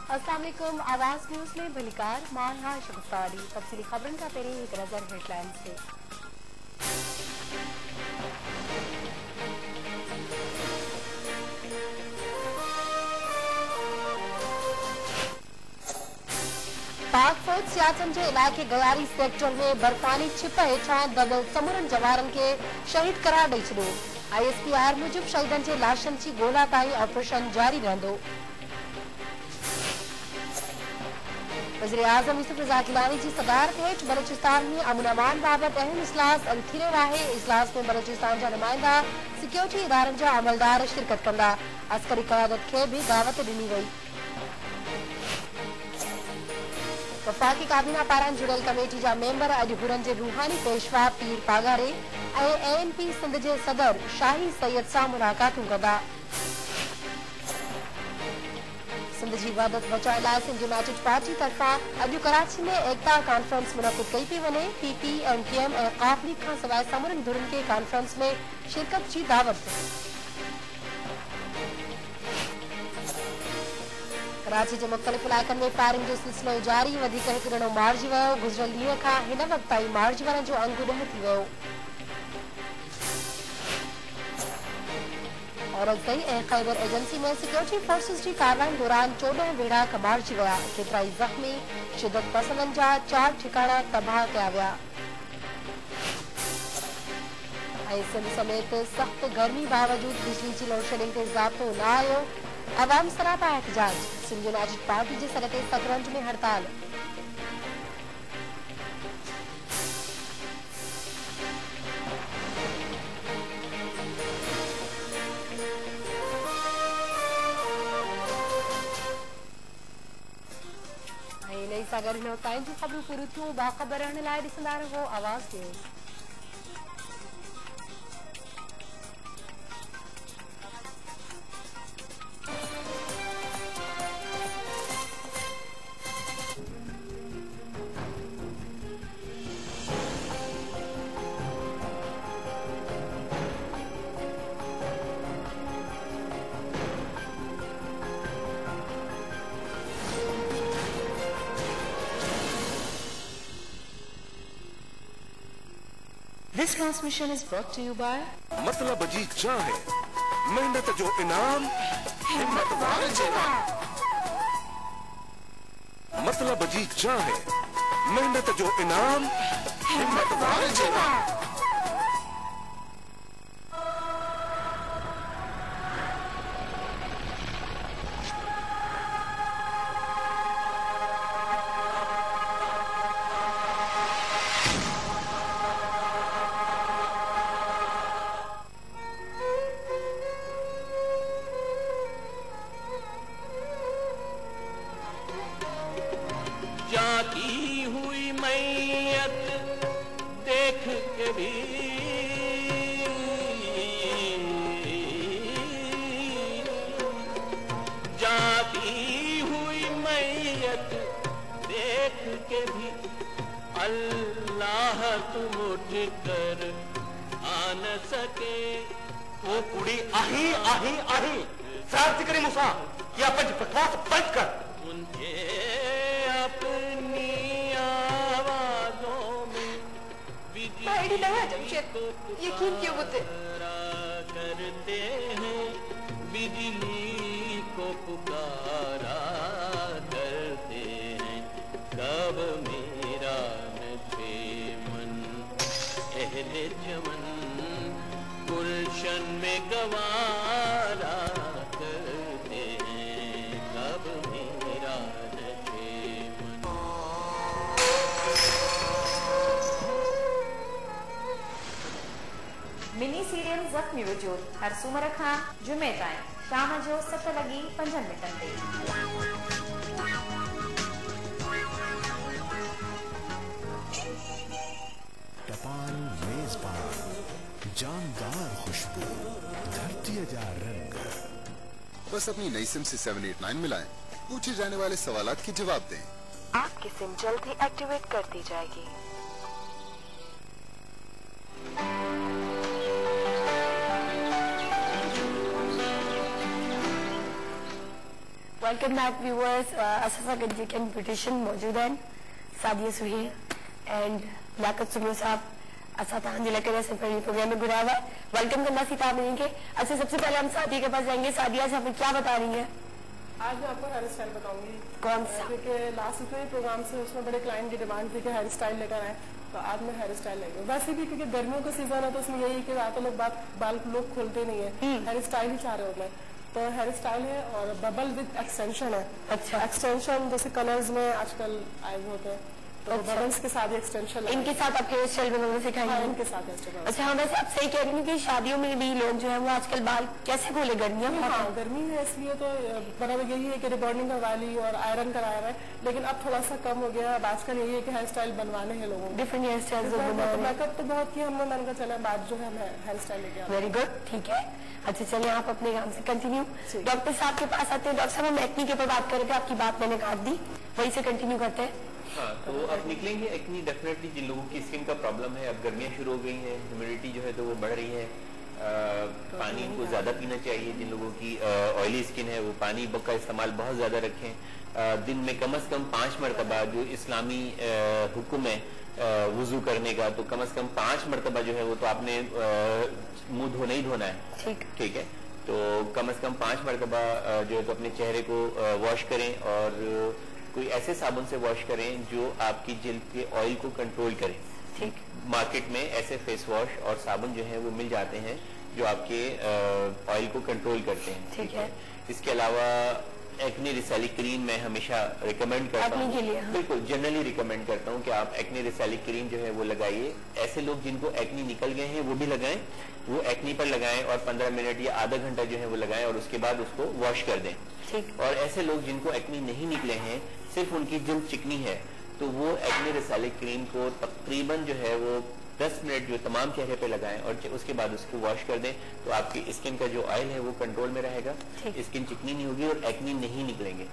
अस्सलाम वालेकुम। आवाज न्यूज में भलिकार मानहा शगफ्तारी तफसीली खबरन का पेरी एक नजर हेडलाइन से। पाक फौज सियाचन जे इलाके गयारी सेक्टर में बर्फानी छिप हेठां दबल समूरनि जवाननि खे शहीद करार ॾेई छॾियो। ISP आर मूजिब शहीदनि जे लाशनि जी ॻोल्हा ताईं ऑपरेशन जारी रहंदो। वज़ीर आज़म यूसुफ रज़ा गिलानी जी सदारत हेठ बलूचिस्तान में अमन अमान बाबति अहम इजलास थी रहियो आहे। इजलास में बलूचिस्तान जा नुमाइंदा सिक्योरिटी इदारनि जा अमलदार शिरकत कंदा। अस्करी क़यादत खे भी दावत ॾिनी वई। वफ़ाक़ी काबीना पारां जुड़ियल कमेटी जा मेंबर अॼु हुरनि जे रूहानी पेशवा पीर पागारे ऐं ANP सिंध जे सदर शाही सैयद सां मुलाक़ातूं कंदा। सिंध जी वहदत बचाव लाइ सिंध यूनाइटेड पार्टी तरफ़ां अॼु कराची में एकता कॉन्फ्रेंस मुनक़िद कई पई वञे। PP, MPM ऐं क़ाफ लीग खां सवाइ समूरनि धुरनि खे कॉन्फ्रेंस में शिरकत जी दावत। कराची जे मुख़्तलिफ़ इलाइक़नि में फायरिंग जो सिलसिलो जारी। वधीक हिकु ॼणो मारिजी वियो। गुज़िरियल ॾींहं खां हिन वक़्त ताईं मारिजी वञण जो अंग 10 थी वियो। औरंगज़ई ऐं ख़ैबर एजेंसी में सिक्योरिटी फोर्सेस जी कार्रवाई दौरान 14 वेढ़ा मारिजी विया। केतिरा ई ज़ख़्मी। शिदत पसंदनि जा 4 ठिकाणा तबाह कया विया। ऐं सिंध समेत सख़्त गर्मी बावजूद बिजली जी लोड शेडिंग ते ज़ाब्तो न आयो। अवाम सरापा एहतजाज। सिंध यूनाइटेड पार्टी जे सर ते शतरंज में हड़ताल। नई सागर हिन ताईं जूं ख़बरूं पूरियूं थियूं। बाख़बर रहण लाइ ॾिसंदा रहो आवाज़ news. This transmission is brought to you by मतलब जी चाहे मेहनत जो इनाम हिम्मत वारे जे नाम। हौसला बजी चाहे, मेहनत जो इनाम, हिम्मत वारे जवान। जाती हुई मैयत देख के भी जाती हुई मैयत देख के भी अल्लाह तुम उठ कर आ न सके। ओ कुड़ी आही आही आही साथ करी मुसा या पंच पटवास पंच कर उनके अपनी आवाजों में भाईडी लगा जमशेद, यकीन क्यों होते करते हैं, बिजली को पुकारा करते हैं। कब मेरा नशे मन अहले चमन गुलशन में गवारा करते हैं। कब मेरा नशे मन। मिनी सीरियल ज़ख्मी वजूद हर सूमर खां जुमे ताईं शाम जो 7 लगी 5 मिनटनि ते। टपाल मेजबान, जानदार खुशबू, धरती जा रंग। बस अपनी नई सिम से 789 मिलाएं, पूछे जाने वाले सवालात के जवाब दें। आपकी सिम जल्द ही एक्टिवेट कर दी जाएगी। Welcome back viewers. असा गॾु जेके ब्यूटिशियन मौजूद आहिनि, सादिया सुहेल एंड लाकत सुमरो साहब, असां तव्हांजे लाइ करे असां पंहिंजे प्रोग्राम में घुराया हुआ। वेलकम कंदासीं तव्हां ॿिन्हिनि खे। अच्छा, सबसे पहले हम सादिया के पास जाएंगे। सादिया साहब क्या बता रही हैं? आज मैं आपको हेयर स्टाइल बताऊंगी। कौन सा? क्योंकि लास्ट के प्रोग्राम से उसमें बड़े क्लाइंट की डिमांड थी कि हेयर स्टाइल लेकर आए, तो आज मैं हेयर स्टाइल लेकर। वैसे भी क्योंकि गर्मियों का सीजन है तो उसमें यही कि रातों लोग बाल लोग खोलते नहीं है, हेयर स्टाइल ही चाह रहे होते हैं। तो हेयर स्टाइल है और बबल विद एक्सटेंशन है। अच्छा, एक्सटेंशन जैसे कलर्स में आजकल आए होते हैं, तो बबल्स के साथ एक्सटेंशन। इनके साथ आप हेयर स्टाइल बनाना सिखाएंगे? हाँ, इनके साथ हेयर स्टाइल। अच्छा, हाँ, वैसे आप सही कह रही हैं कि शादियों में भी लोग जो है वो आजकल बाल कैसे खोले गर्मियों में? हाँ, गर्मी है इसलिए तो बराबर यही है कि रिबॉन्डिंग करवा ली और आयरन कराया है, लेकिन अब थोड़ा सा कम हो गया। अब आजकल यही है कि हेयर स्टाइल बनवाने हैं लोगों को, डिफरेंट हेयर स्टाइल। मेकअप तो बहुत किया हमने, मैंने कहा चला बाद जो है मैं हेयर स्टाइल लेके आया। वेरी गुड, ठीक है। अच्छा, चलिए आप अपने काम से कंटिन्यू। डॉक्टर साहब के पास आते हैं। डॉक्टर साहब, हम एक्नी के ऊपर बात कर रहे थे, आपकी बात मैंने काट दी, वही से कंटिन्यू करते हैं। हाँ, तो अब निकलेंगे एक्नी। डेफिनेटली जिन लोगों की स्किन का प्रॉब्लम है, अब गर्मियाँ शुरू हो गई हैं, ह्यूमिडिटी जो है तो वो बढ़ रही है, पानी को ज़्यादा पीना चाहिए। जिन लोगों की ऑयली स्किन है वो पानी का इस्तेमाल बहुत ज़्यादा रखें। दिन में कम से कम 5 मरतबा, जो इस्लामी हुक्म है वुजू करने का, तो कम से कम 5 मरतबा जो है वो तो आपने मुंह धोना ही धोना है। ठीक है, तो कम से कम 5 मरतबा जो है तो अपने चेहरे को वॉश करें, और कोई ऐसे साबुन से वॉश करें जो आपकी जिल्द के ऑयल को कंट्रोल करे। ठीक, मार्केट में ऐसे फेस वॉश और साबुन जो है वो मिल जाते हैं जो आपके ऑयल को कंट्रोल करते हैं। ठीक है। इसके अलावा एक्नी रिसैलिक क्रीम मैं हमेशा रिकमेंड करता हूँ, बिल्कुल जनरली रिकमेंड करता हूँ कि आप एक्नी रिसैलिक क्रीम जो है वो लगाइए। ऐसे लोग जिनको एक्नी निकल गए हैं वो भी लगाएं, वो एक्नी पर लगाएं और 15 मिनट या आधा घंटा जो है वो लगाएं और उसके बाद उसको वॉश कर दें। और ऐसे लोग जिनको एक्नी नहीं निकले हैं, सिर्फ उनकी जिल्द चिकनी है, तो वो एक्नी रिसैलिक क्रीम को तकरीबन जो है वो 10 मिनट जो तमाम चेहरे पे लगाएं और उसके बाद उसको वॉश कर दें, तो आपकी स्किन का जो ऑयल है वो कंट्रोल में रहेगा, स्किन चिकनी नहीं होगी और एक्नी नहीं निकलेंगे।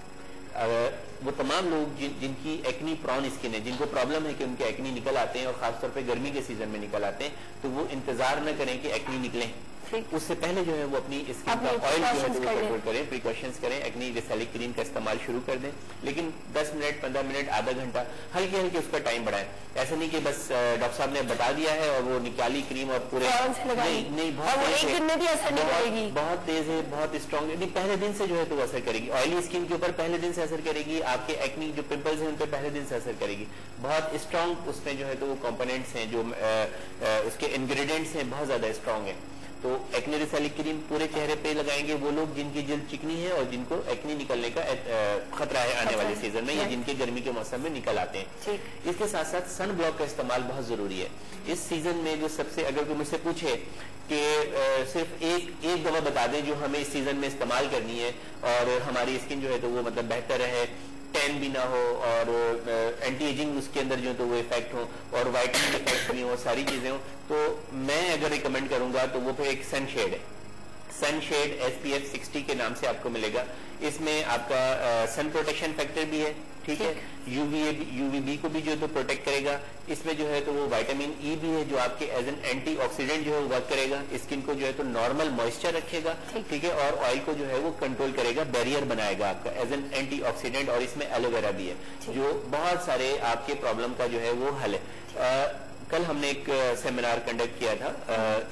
वो तमाम लोग जिनकी एक्नी प्रॉन स्किन है, जिनको प्रॉब्लम है कि उनके एक्नी निकल आते हैं और खासतौर पे गर्मी के सीजन में निकल आते हैं, तो वो इंतजार न करें कि एक्नी निकलें, उससे पहले जो है वो अपनी स्किन का ऑयल जो है वो कंट्रोल करें, प्रिकॉशंस करें, एक्नी रिसैलिक क्रीम का इस्तेमाल शुरू कर दें, लेकिन 10 मिनट 15 मिनट आधा घंटा हल्के हल्के उसका टाइम बढ़ाएं। ऐसा नहीं कि बस डॉक्टर साहब ने बता दिया है और वो निकाली क्रीम और पूरे नहीं बहुत तेज है, बहुत स्ट्रॉन्ग है, पहले दिन से जो है तो असर करेगी। ऑयली स्किन के ऊपर पहले दिन से असर करेगी, आपके एक्नी जो पिंपल्स हैं उन पर पहले दिन से असर करेगी। बहुत स्ट्रॉन्ग उसमें जो है तो वो कंपोनेंट्स हैं, जो उसके इंग्रेडिएंट्स हैं बहुत ज्यादा स्ट्रॉन्ग है। तो एक्नी रिसैलिक क्रीम पूरे चेहरे पे लगाएंगे वो लोग जिनकी जल्द चिकनी है और जिनको एक्नी निकलने का खतरा है आने वाले सीजन में, या जिनके गर्मी के मौसम में निकल आते हैं। इसके साथ साथ सन ब्लॉक का इस्तेमाल बहुत जरूरी है इस सीजन में। जो सबसे, अगर कोई मुझसे पूछे कि सिर्फ एक दवा बता दें जो हमें इस सीजन में इस्तेमाल करनी है और हमारी स्किन जो है तो वो मतलब बेहतर रहे, टैन भी ना हो और एंटी एजिंग उसके अंदर जो है तो वो इफेक्ट हो और वाइटनिंग इफेक्ट भी हो, सारी चीजें हो, तो मैं अगर रिकमेंड करूंगा तो वो फिर एक सनशेड है। सनशेड SPF 60 के नाम से आपको मिलेगा। इसमें आपका सन प्रोटेक्शन फैक्टर भी है, ठीक है, UVB को भी जो है तो प्रोटेक्ट करेगा। इसमें जो है तो वो विटामिन E भी है जो आपके एज एन एंटीऑक्सीडेंट जो है वर्क करेगा, स्किन को जो है तो नॉर्मल मॉइस्चर रखेगा, ठीक है, और ऑयल को जो है वो कंट्रोल करेगा, बैरियर बनाएगा आपका एज एन एंटीऑक्सीडेंट। और इसमें एलोवेरा भी है जो बहुत सारे आपके प्रॉब्लम का जो है वो हल है। कल हमने एक सेमिनार कंडक्ट किया था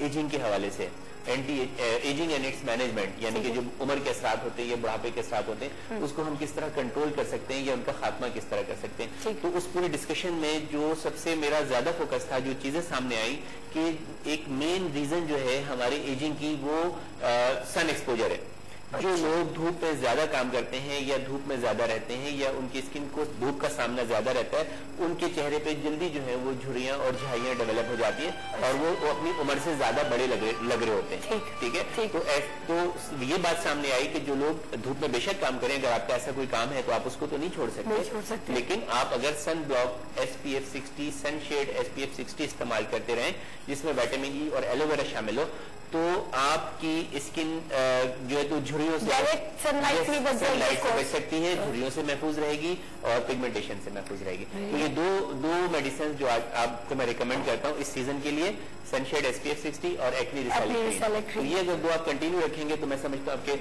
एजिंग के हवाले से, anti ageing and it's management, यानी कि जो उम्र के असरात होते हैं या बुढ़ापे के असरात होते हैं उसको हम किस तरह कंट्रोल कर सकते हैं या उनका खात्मा किस तरह कर सकते हैं। तो उस पूरे डिस्कशन में जो सबसे मेरा ज्यादा फोकस था, जो चीजें सामने आई कि एक मेन रीजन जो है हमारे एजिंग की वो सन एक्सपोजर है। जो लोग धूप में ज्यादा काम करते हैं या धूप में ज्यादा रहते हैं या उनकी स्किन को धूप का सामना ज्यादा रहता है, उनके चेहरे पे जल्दी जो है वो झुर्रियां और झाइयां डेवलप हो जाती है और वो अपनी उम्र से ज्यादा बड़े लग रहे होते हैं, ठीक है। तो ये बात सामने आई कि जो लोग धूप में बेशक काम करें, अगर आपका ऐसा कोई काम है तो आप उसको तो नहीं छोड़ सकते, लेकिन आप अगर sunblock SPF 60, sunshade SPF 60 इस्तेमाल करते रहें जिसमें विटामिन E और एलोवेरा शामिल हो, तो आपकी स्किन जो है तो झुर्रियों से सनलाइट से बच सकती है, झुर्रियों से महफूज रहेगी और पिगमेंटेशन से महफूज रहेगी। तो ये दो मेडिसिन जो आपको मैं रिकमेंड करता हूँ इस सीजन के लिए, सनशेड SPF 60 और एक्नी रिसैलिक क्रीम। ये अगर दो आप कंटिन्यू रखेंगे तो मैं समझता हूँ आपके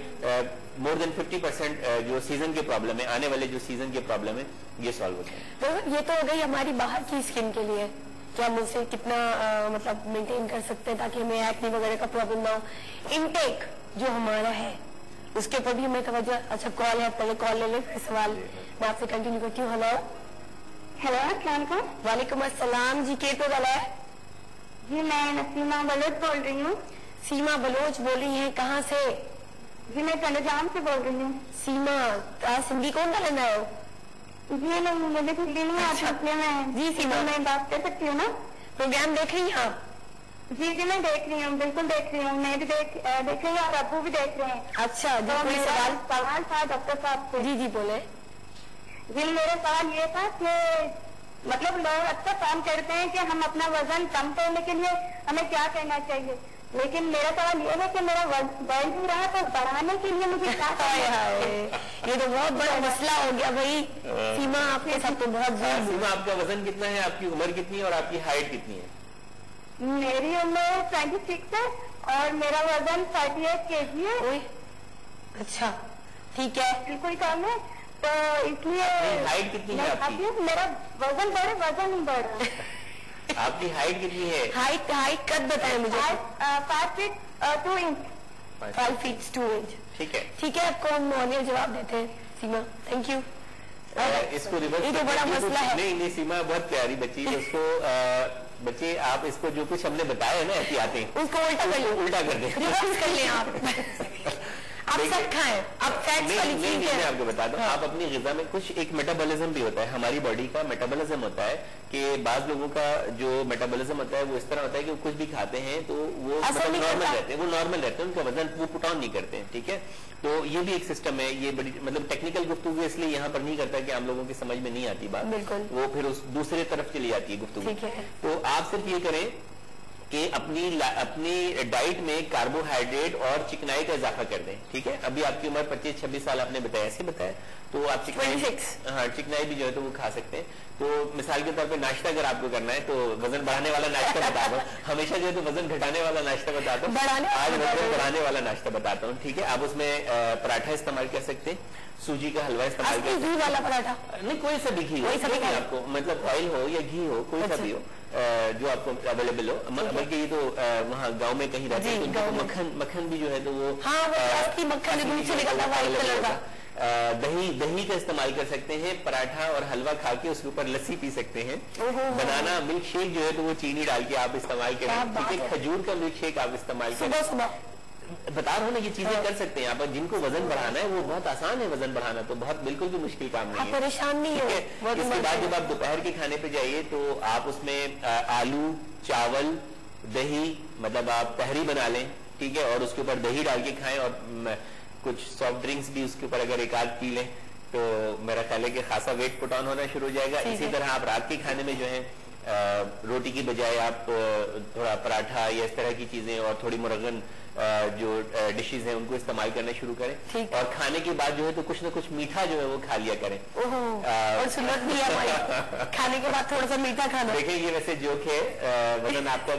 मोर देन 50% जो सीजन के प्रॉब्लम है, आने वाले जो सीजन के प्रॉब्लम है, ये सॉल्व होते हैं। तो ये तो हो गई हमारी बाहर की स्किन के लिए, क्या हम उसे कितना मतलब मेंटेन कर सकते हैं ताकि हमें एक्ने वगैरह का प्रॉब्लम ना हो। इनटेक जो हमारा है उसके ऊपर भी हमें तवज्जो। अच्छा कॉल है, पहले कॉल ले लें, फिर सवाल मैं आपसे कंटिन्यू करती हूँ। हेलो हेलो, अस्सलाम वालेकुम अस्सलाम जी, के तो गला है जी, मैं नसीमा बलोच बोल रही हूँ। सीमा बलोच बोल रही है, कहाँ से? जी मैं चंडीगढ़ से बोल रही हूँ। सीमा, आज सिंधी कौन डालना है? जी नहीं, मुझे हिंदी नहीं आती, इसलिए मैं जी सीमा मैं बात कर सकती हूँ ना? प्रोग्राम देख रही हैं आप? जी जी मैं देख रही हूँ, बिल्कुल देख रही हूँ, मैं भी देख रही हूँ और अब्बू भी देख रहे हैं। अच्छा, तो मेरा सवाल था डॉक्टर साहब से। जी जी बोले। जी मेरा सवाल ये था कि मतलब लोग अच्छा काम करते हैं कि हम अपना वजन कम करने के लिए हमें क्या करना चाहिए, लेकिन मेरा सवाल ये है कि मेरा बढ़ भी रहा तो बढ़ाने के लिए मुझे क्या करना है? ये तो बहुत बड़ा मसला हो गया भाई। सीमा आपके साथ तो बहुत जरूरी। सीमा आपका वजन कितना है, आपकी उम्र कितनी है और आपकी हाइट कितनी है? मेरी उम्र 26 है और मेरा वजन 38 kg है। अच्छा ठीक है, बिल्कुल कम है, तो इसलिए हाइट कितनी है आपकी? मेरा वजन वजन नहीं बढ़ रहा। आपकी हाइट कितनी है? हाइट कद बताए मुझे। 5 feet 2 inch। 5 feet 2 inch। ठीक है ठीक है, आपको हम ऑनियर जवाब देते हैं सीमा, थैंक यू। इसको रिवर्स, ये तो बड़ा मसला है। नहीं सीमा बहुत प्यारी बच्ची, उसको बच्चे आप इसको जो कुछ हमने बताया ना एहतियाती, उसको उल्टा कर दे, रिवर्स कर लें आप सब खाएं, आप फैट्स वाली चीज मैं आपको बता दूं, आप अपनी गिजा में कुछ एक मेटाबॉलिज्म भी होता है, हमारी बॉडी का मेटाबॉलिज्म होता है कि बाज लोगों का जो मेटाबॉलिज्म होता है वो इस तरह होता है कि वो कुछ भी खाते हैं तो वो नॉर्मल रहते हैं, वो नॉर्मल रहते हैं, उनका वजन वो पुट ऑन नहीं करते हैं, ठीक है। तो ये भी एक सिस्टम है, ये बड़ी मतलब टेक्निकल गुफ्तगू इसलिए यहाँ पर नहीं करता कि आम लोगों की समझ में नहीं आती बात, वो फिर उस दूसरे तरफ चली जाती है गुफ्तगू। तो आप सिर्फ ये करें कि अपनी डाइट में कार्बोहाइड्रेट और चिकनाई का इजाफा कर दें। ठीक है, अभी आपकी उम्र 25-26 साल आपने बताया, ऐसे बताया, तो आप चिकनाई भी जो है तो वो खा सकते हैं। तो मिसाल के तौर पे नाश्ता अगर आपको करना है तो वजन बढ़ाने वाला नाश्ता बता दो, हमेशा जो है तो वजन घटाने वाला नाश्ता बताता हूँ, आज वजन बढ़ाने वाला नाश्ता बताता हूँ। ठीक है, आप उसमें पराठा इस्तेमाल कर सकते हैं, सूजी का हलवा इस्तेमाल कर सकते हैं, वाला पराठा नहीं कोई सा भी घी हो, आपको मतलब ऑयल हो या घी हो, कोई सा भी हो जो आपको अवेलेबल हो। बल्कि ये तो वहाँ गांव में कहीं रहते हैं तो मक्खन भी जो है तो वो दही का इस्तेमाल कर सकते हैं, पराठा और हलवा खा के उसके ऊपर लस्सी पी सकते हैं। बनाना मिल्क शेक जो है तो वो चीनी डाल के आप इस्तेमाल करें। ठीक है, खजूर का मिल्क शेक आप इस्तेमाल करें। बता रहा हूँ ना, ये चीजें कर सकते हैं आप। जिनको वजन बढ़ाना है वो बहुत आसान है, वजन बढ़ाना तो बहुत बिल्कुल भी मुश्किल काम नहीं है, परेशान नहीं है। इसके बाद जब आप दोपहर के खाने पे जाइए तो आप उसमें आलू, चावल, दही, मतलब आप तहरी बना लें, ठीक है, और उसके ऊपर दही डाल के खाएं और कुछ सॉफ्ट ड्रिंक्स भी उसके ऊपर अगर एक आध पी लें तो मेरा ख्याल है कि खासा वेट पुट ऑन होना शुरू हो जाएगा। इसी तरह आप रात के खाने में जो है रोटी की बजाय आप थोड़ा पराठा या इस तरह की चीजें और थोड़ी मुरगन जो डिशेज हैं उनको इस्तेमाल करना शुरू करें। और खाने के बाद जो है तो कुछ ना कुछ मीठा जो है वो खा लिया करें। और सुन्नत भी है खाने के बाद थोड़ा सा मीठा खाना। देखिए ये वैसे जोक है, वजन आपका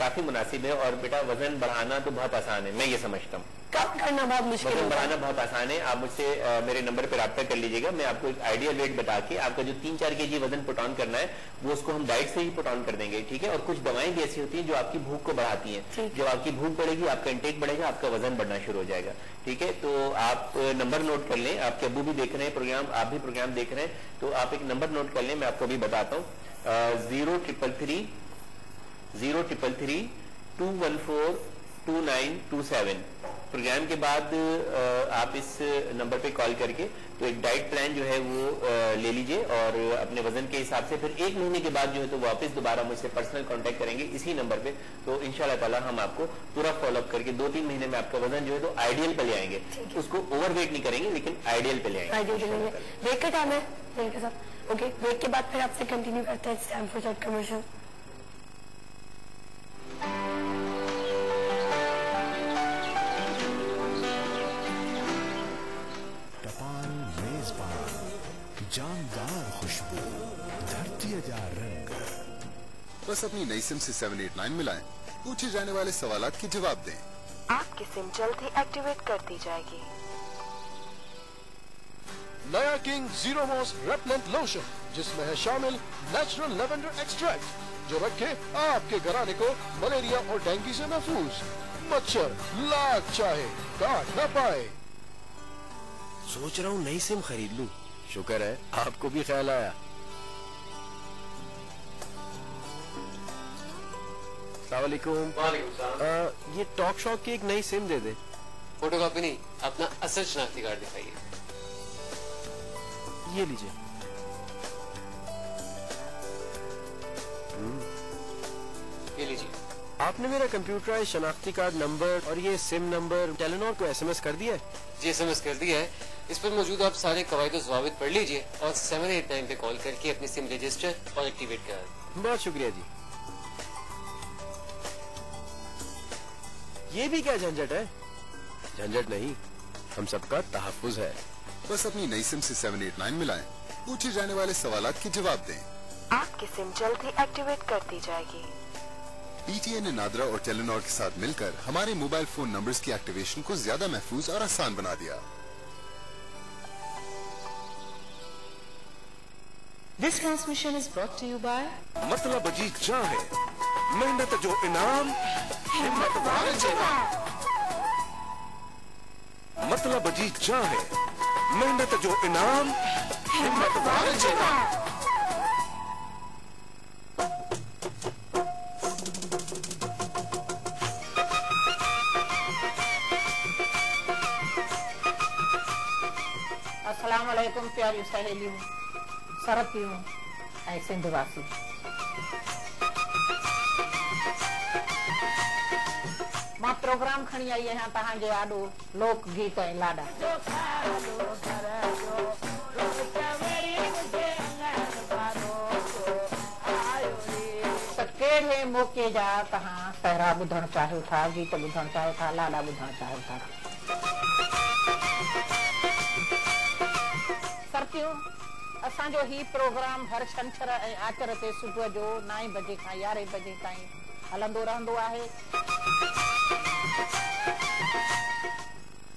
काफी मुनासिब है और बेटा वजन बढ़ाना तो बहुत आसान है, मैं ये समझता हूँ। कम करना बहुत मुश्किल है, वजन बढ़ाना बहुत आसान है। आप मुझसे मेरे नंबर पर राब्ता कर लीजिएगा, मैं आपको एक आइडियल वेट बता के आपका जो 3-4 kg वजन पुट ऑन करना है वो उसको हम डाइट से ही पुट ऑन कर देंगे। ठीक है, और कुछ दवाएं भी ऐसी होती हैं जो आपकी भूख को बढ़ाती हैं। जब आपकी भूख बढ़ेगी आपका इंटेक बढ़ेगा, आपका वजन बढ़ना शुरू हो जाएगा। ठीक है, तो आप नंबर नोट कर लें, आपके अब्बू भी देख रहे हैं प्रोग्राम, आप भी प्रोग्राम देख रहे हैं, तो आप एक नंबर नोट कर लें, मैं आपको अभी बताता हूँ। 0333 214 2927। प्रोग्राम के बाद आप इस नंबर पे कॉल करके तो एक डाइट प्लान जो है वो ले लीजिए और अपने वजन के हिसाब से फिर 1 महीने के बाद जो है तो वापस दोबारा मुझसे पर्सनल कांटेक्ट करेंगे इसी नंबर पे। तो इंशाल्लाह ताला हम आपको पूरा फॉलोअप करके 2-3 महीने में आपका वजन जो है तो आइडियल पे ले आएंगे। उसको ओवरवेट नहीं करेंगे लेकिन आइडियल पे ले आएंगे। ब्रेक का टाइम है, ओके, ब्रेक के बाद फिर आपसे कंटिन्यू करते हैं। Time for short commercial. जानदार खुशबू, धरती जा रंग। बस अपनी नई सिम से 789 मिलाएं, पूछे जाने वाले सवालात के जवाब दें। आपकी सिम जल्द ही एक्टिवेट कर दी जाएगी। नया King Zero Mos repellent lotion जिसमें है शामिल नेचुरल लेवेंडर एक्सट्रैक्ट जो रखे आपके घराने को मलेरिया और डेंगू से महफूज। मच्छर लाख चाहे काट न पाए। सोच रहा हूँ नई सिम खरीद लूं। शुक्र है आपको भी ख्याल आया। अस्सलामुअलैकुम। ये टॉक शॉप की एक नई सिम दे दे। फोटोकॉपी नहीं, अपना असल शनाख्ती कार्ड दिखाइए। ये लीजिए। ये लीजिए। आपने मेरा कंप्यूटराइज शनाख्ती कार्ड नंबर और ये सिम नंबर टेलीनॉर को SMS कर दिया है? जी SMS कर दिया है। इस पर मौजूद आप सारे कवायद और ज़वाबित पढ़ लीजिए और 789 पे कॉल करके अपनी सिम रजिस्टर और एक्टिवेट करा। बहुत शुक्रिया जी। ये भी क्या झंझट है? झंझट नहीं, हम सबका तहफ्फुज है। बस अपनी नई सिम से 789 मिलाएं, पूछे जाने वाले सवालात के जवाब दें। आपकी सिम जल्द ही एक्टिवेट कर दी जाएगी। PTA ने नादरा और टेलीनॉर के साथ मिलकर हमारे मोबाइल फोन नंबर्स की एक्टिवेशन को ज्यादा महफूज और आसान बना दिया। This transmission is brought to you by मतलब अजीज क्या है, मेहनत जो इनाम, हिम्मत वाले जवाब। मतलब अजीज क्या है, मेहनत जो इनाम, हिम्मत वाले जवाब। अस्सलाम वालेकुम प्यारी सहेलियों, सरतियों ऐं सिंधवासी। मां प्रोग्राम खणी आई आहियां तव्हांजे आॾो लोक गीत ऐं लाॾा। त कहिड़े मौके जा तव्हां पहिरा ॿुधणु चाहियो था, गीत ॿुधणु चाहियो था, लाॾा ॿुधणु चाहियो था। सर्तियूं असांजो ही प्रोग्राम हर छंछर ऐं आचर ते सुबुह जो 9 बजे खां 11 बजे ताईं हलंदो रहंदो आहे।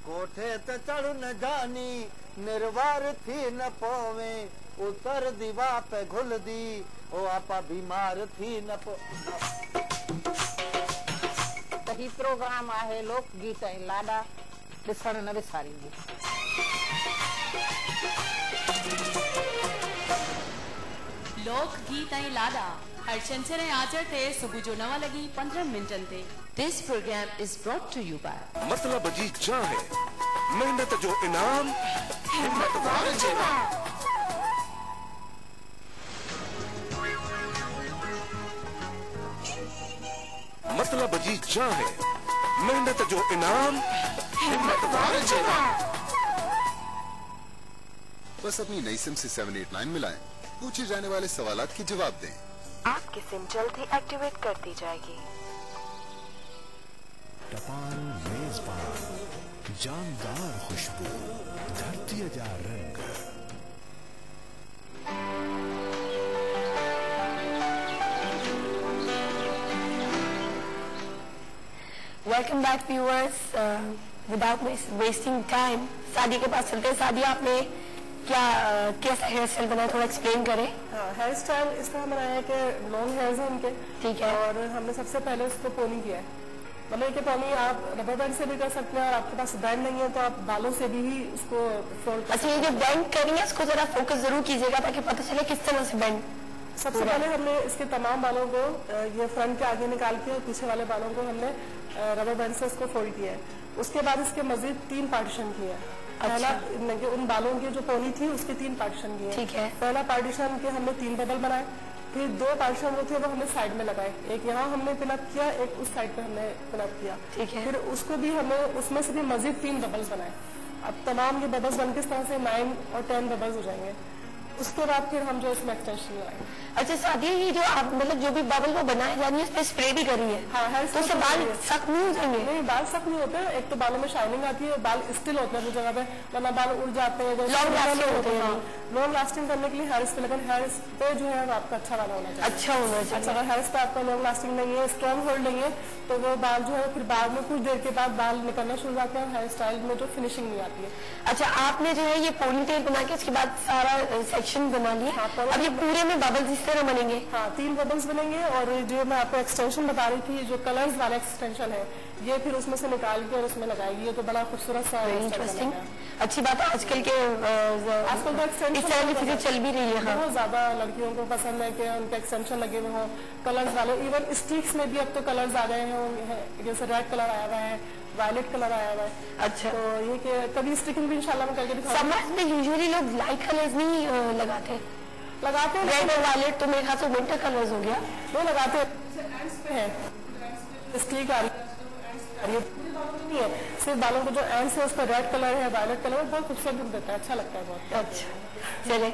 कोठे ते चढ़ न जानी निर्वार थी न पोवे, उतर दीवा पे घुल दी ओ आपा बीमार थी न पो। त ही प्रोग्राम आहे लोक गीत ऐं लाॾा, ॾिसण न विसारींदी। लोक गीत ऐं लाॾा हर छंछर ऐं आचर ते सुबुह जो 9:15 ते। This programme is brought to you by मतलब जी चाहे मेहनत जो इनाम हिम्मत वारे जेवा। मतलब जी चाहे मेहनत जो इनाम हिम्मत वारे जेवा। बस अपनी नई सिम से 789 मिलाएं, पूछे जाने वाले सवालात के जवाब दें। आपकी सिम जल्द ही एक्टिवेट कर दी जाएगी। टपाल मेजबान, जानदार खुशबू, धरती जा रंग। Welcome back viewers. Without wasting time Sadia के पास चलते हैं। सादिया, आपने कैसा हेयर स्टाइल बनाया, थोड़ा एक्सप्लेन करें। हेयर स्टाइल इस तरह बनाया है कि लॉन्ग हेयर्स हैं इनके, ठीक है, और हमने सबसे पहले उसको पोनी किया है। मतलब कि पोनी आप रबर बैंड से भी कर सकते हैं, और आपके पास बैंड नहीं है तो आप बालों से भी उसको फोल्ड कर। अच्छा, ये जो बैंड करेंगे इसको जरा फोकस जरूर कीजिएगा ताकि पता चले किस तरह से बैंड। सबसे पहले हमने इसके तमाम बालों को ये फ्रंट के आगे निकाल के और पीछे वाले बालों को हमने रबर बैंड से इसको फोल्ड किया है। उसके बाद इसके मजीद 3 पार्टीशन किए हैं। पहला उन बालों की जो पोनी थी उसके 3 पार्टीशन किए। ठीक है। पहला पार्टीशन के हमने 3 बबल बनाए, फिर 2 पार्टीशन जो थे वो हमने साइड में लगाए, एक यहाँ हमने पिनअप किया, एक उस साइड पे हमने पिनअप किया। ठीक है। फिर उसको भी हमने उसमें से भी मजीद 3 बबल्स बनाए। अब तमाम ये बबल्स बनके इस तरह से 9 और 10 बबल्स हो जाएंगे। उसके बाद फिर हम जो इसमें एक्सटेंशन लगाएंगे। अच्छा सादिया, ये जो आप मतलब जो भी बबल वो बनाए जा रही है, इस पे स्प्रे भी करी है। हाँ, तो उससे बाल सख्त नहीं हो जाएंगे? नहीं, बाल सख्त नहीं होते। एक तो बालों में शाइनिंग आती है, बाल स्टिल होते हैं जगह पे, वरना बाल उड़ जाते हैं। लॉन्ग लास्टिंग होते हैं। लॉन्ग लास्टिंग करने के लिए हेयर पे, लेकिन हेयर पे जो है आपका अच्छा वाला होना चाहिए। अच्छा होना चाहिए। अच्छा, अगर हेयर पे आपका लॉन्ग लास्टिंग नहीं है, स्ट्रॉन्ग होल्ड नहीं है, तो वो बाल जो है फिर बाद में कुछ देर के बाद बाल निकलना शुरू हो जाते हैं, हेयर स्टाइल में जो फिनिशिंग नहीं आती है। अच्छा, आपने जो है ये पोनी टेल बना के उसके बाद सारा सेक्शन बना लिया। अब ये पूरे में बबल्स इस तरह बनेंगे? हाँ, 3 बबल्स बनेंगे। और जो मैं आपको एक्सटेंशन बता रही थी, जो कलर्स वाला एक्सटेंशन है, ये फिर उसमें से निकाल के और उसमें लगाएगी। ये तो बड़ा खूबसूरत सा इंटरेस्टिंग, अच्छी बात है। आजकल के आजकल तो एक्सटेंशन इस तरह की चीजें चल भी रही है। बहुत ज्यादा लड़कियों को पसंद है कि उनके एक्सटेंशन लगे हुए हों कलर्स वाले। इवन स्टिक्स में भी अब तो कलर्स आ गए हैं, जैसे रेड कलर आया हुआ है, वायलेट कलर आया हुआ है। अच्छा, तो ये कि कभी स्टिकिंग भी इंशाल्लाह मैं करके दिखाऊंगी। समर में यूजुअली लोग लाइट कलर्स नहीं लगाते हैं। रेड और वायलेट तो मेरे ख्याल से विंटर कलर्स हो गया। वो लगाते हैं, स्टिक आ रही है, सिर्फ बालों को जो एंड्स है उसका रेड कलर है, वायलेट कलर है, बहुत खूबसूरत लुक देता है, अच्छा लगता है बहुत। अच्छा, चले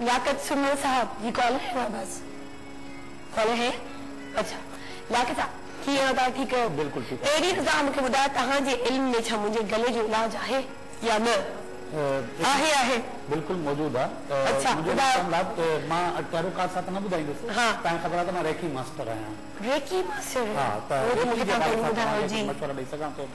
लियाकत सुनिए साहब, ये कॉल है हमारे पास? कॉल है? अच्छा, लियाकत साहब की होता ठीक है, बिल्कुल ठीक है। एडी निज़ाम के बुधा तहां जे इल्म में छा मुझे गले जो इलाज है या न? आहे बिल्कुल मौजूद है। अच्छा, मां तैरोकार साथ न बुधाईंदुसि। हाँ, तव्हांखे ख़बर आहे त मां रेकी मास्टर आहियां। Reiki master? हाँ, त मशवरा ॾेई सघां थो।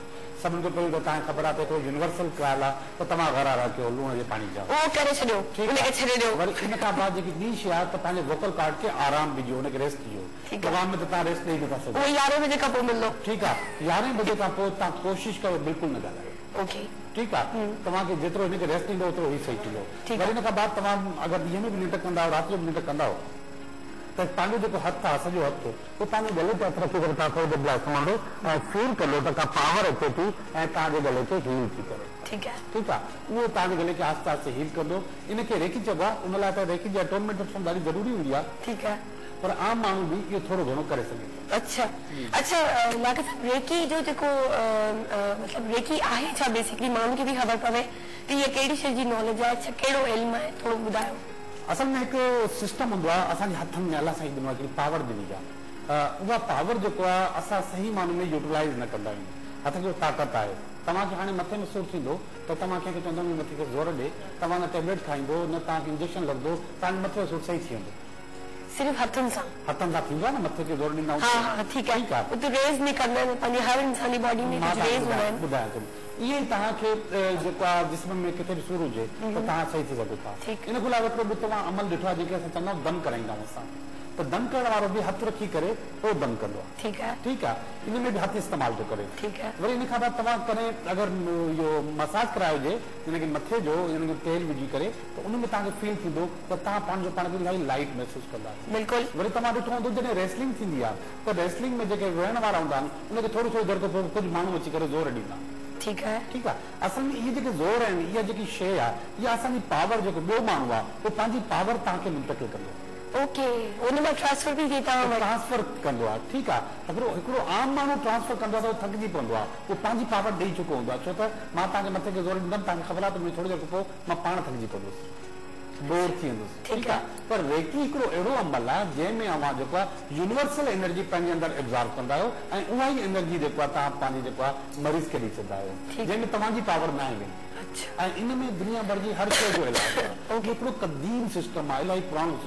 सभिनि खां पहिरीं त तव्हांखे ख़बर आहे त हिकिड़ो यूनिवर्सल ॻाल्हि आहे त तव्हां घरां रखियो लूण जे पाणी जा, उहो करे छॾियो, उनखे छॾे ॾियो। वरी इन खां बाद जेकी ॿी शइ आहे त पंहिंजे वोकल कार्ड खे आराम ॾिजो, उनखे रेस्ट ॾियो। प्रोग्राम में त तव्हां रेस्ट ॾेई नथा सघो। 11 बजे खां पोइ मिलंदो। ठीकु आहे, 11 बजे खां पोइ तव्हां कोशिशि कयो बिल्कुलु न ॻाल्हायो। ओके, ठीकु आहे। तव्हांखे जेतिरो हिनखे रेस्ट ॾींदो ओतिरो ई सही थींदो। वरी हिन खां बाद तव्हां अगरि ॾींहं में बि निंड कंदा आहियो, राति जो बि निंड कंदा आहियो, त पंहिंजो जेको हथु आहे सॼो हथु उहो तव्हांजे गले ते हथु रखी करे तव्हां थोरी देरि लाइ सुम्हंदो ऐं फील कंदो त का पावर अचे थी ऐं तव्हांजे गले खे हील थी करे। ठीकु आहे, ठीकु आहे। उहो तव्हांजे गले खे आहिस्ते आहिस्ते हील कंदो। इनखे रेकी चइबो आहे, उन लाइ त रेकी जी अटोनमेंट ॾाढी ज़रूरी हूंदी आहे। ठीकु आहे, पर आम माण्हू बि इहो थोरो घणो करे सघे थो। अच्छा अच्छा, लाकत साहब रेकी जो जेको मतलब रेकी आहे छा बेसिकली माण्हुनि खे बि ख़बर पवे त इहा कहिड़ी शइ जी नॉलेज आहे, छा कहिड़ो इल्मु आहे, थोरो ॿुधायो। असल में एक सिस्टम होंदो आहे असांजे हथनि में अलाह साईं ॾिनो आहे हिकिड़ी पावर ॾिनी आहे उहा पावर जेको आहे असां सही माण्हू में यूटिलाइज़ न कंदा आहियूं हथ जो ताक़त आहे तव्हांखे हाणे मथे में सूरु थींदो त तव्हां कंहिंखे चवंदो मथे खे ज़ोर ॾे तव्हां न टेबलेट खाईंदो न तव्हांखे इंजेक्शन लॻंदो तव्हांजे मथे जो सूरु सही थी वेंदो सिर्फ हथनि सां थींदो आहे न मथे खे ज़ोर ॾींदा हाँ ठीक है वो तो रेज नहीं करना है पंहिंजी हर इंसानी बॉडी में कुछ रेज होना है ॿुधायां थो इहे तव्हांखे जेको आहे जिस्म में किथे बि सूरु हुजे त तव्हां सही थी सघो था इन खां अलावा हिकिड़ो ॿियो तव्हां अमल ॾिठो आहे जेके असां चवंदा आहियूं दम कराईंदा आहियूं असां त दम करण वारो बि हथु रखी करे पोइ दम कंदो आहे ठीकु आहे इन में बि हथु इस्तेमालु थो करे वरी इन खां बाद तव्हां करे अगरि इहो मसाज करायो हुजे यानी कि मथे जो यानी कि तेल विझी करे त उन में तव्हांखे फील थींदो त तव्हां पंहिंजो पाण खे इलाही लाइट महसूसु कंदा बिल्कुलु वरी तव्हां ॾिठो हूंदो जॾहिं रेसलिंग थींदी आहे त रेसलिंग में जेके विहण वारा हूंदा आहिनि उनखे थोरी थोरी देरि खां पोइ कुझु माण्हू अची करे ज़ोर ॾींदा ठीक है असल में ये जेके ज़ोर आहिनि इहा जेकी शइ आहे इहा असांजी पावर जेको ॿियो माण्हू आहे उहो पंहिंजी पावर तव्हांखे मुंतकिल कंदो ओके उन में ट्रांसफर भी थी ट्रांसफर कंदो आहे ठीकु आहे अगरि हिकिड़ो आम माण्हू ट्रांसफर कंदो आहे त उहो थकिजी पवंदो आहे उहो पंहिंजी पावर ॾेई चुको हूंदो आहे छो त मां तव्हांखे मथे खे ज़ोर ॾींदमि तव्हांखे ख़बर आहे त मुंहिंजी थोरी देरि खां पोइ मां पाण थकिजी पवंदुसि बोर थी वेंदुसि ठीकु आहे पर रेकी हिकिड़ो अहिड़ो अमल आहे जंहिंमें अव्हां जेको आहे यूनिवर्सल एनर्जी पंहिंजे अंदरि एब्ज़ॉर्ब कंदा आहियो ऐं उहा ई एनर्जी जेको आहे तव्हां पंहिंजी जेको आहे मरीज़ खे ॾेई छॾंदा आहियो जंहिंमें तव्हांजी पावर न आहे ऐं इन में दुनिया भर जी हर शइ जो इलाजु आहे हिकिड़ो क़दीम सिस्टम आहे इलाही पुराणो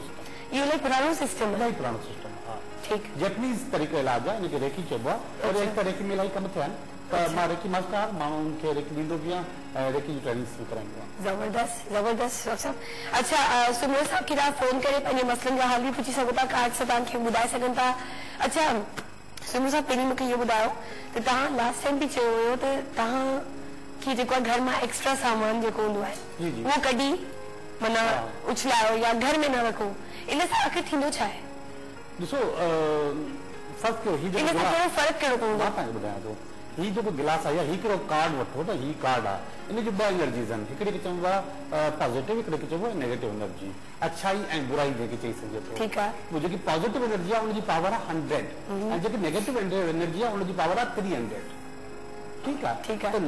सिस्टम इलाही पुराणो सिस्टम आहे ठीक जैपनीज़ तरीक़ो इलाजु आहे इनखे रेकी चइबो आहे और हिक रेकी में इलाही कम थिया आहिनि त मां रेकी मास्टर माण्हुनि खे रेकी ॾींदो बि आहियां ऐं रेकी जी ट्रेनिंग बि कराईंदो आहियां जबरदस्त अच्छा सुमिर साहब की तव्हां फोन करे पंहिंजे मसइलनि जा हाल बि पुछी सघो था कार्ड सां तव्हांखे ॿुधाए सघनि था अच्छा सुमिर साहब पहिरीं मूंखे इहो ॿुधायो त तव्हां लास्ट टाइम बि चयो हुयो त तव्हांखे जेको आहे घर मां एक्स्ट्रा सामान जेको हूंदो आहे उहो कढी माना उछलायो या घर में न रखो इन सां आख़िर थींदो छा आहे ॾिसो फ़र्क़ु कहिड़ो पवंदो मां तव्हांखे ॿुधायां थो ही जेको गिलास आहे या हिकिड़ो कार्ड वठो त ही कार्ड आहे इन जूं ॿ एनर्जीज़ आहिनि हिकिड़ी खे चइबो आहे पॉज़िटिव हिकिड़े खे चइबो आहे नेगेटिव एनर्जी अच्छाई ऐं बुराई जंहिंखे चई सघिजे थो ठीकु आहे उहो जेकी पॉज़िटिव एनर्जी आहे उनजी पावर आहे 100 ऐं जेकी नेगेटिव एनर्जी आहे उनजी पावर आहे 300 ठीकु आहे त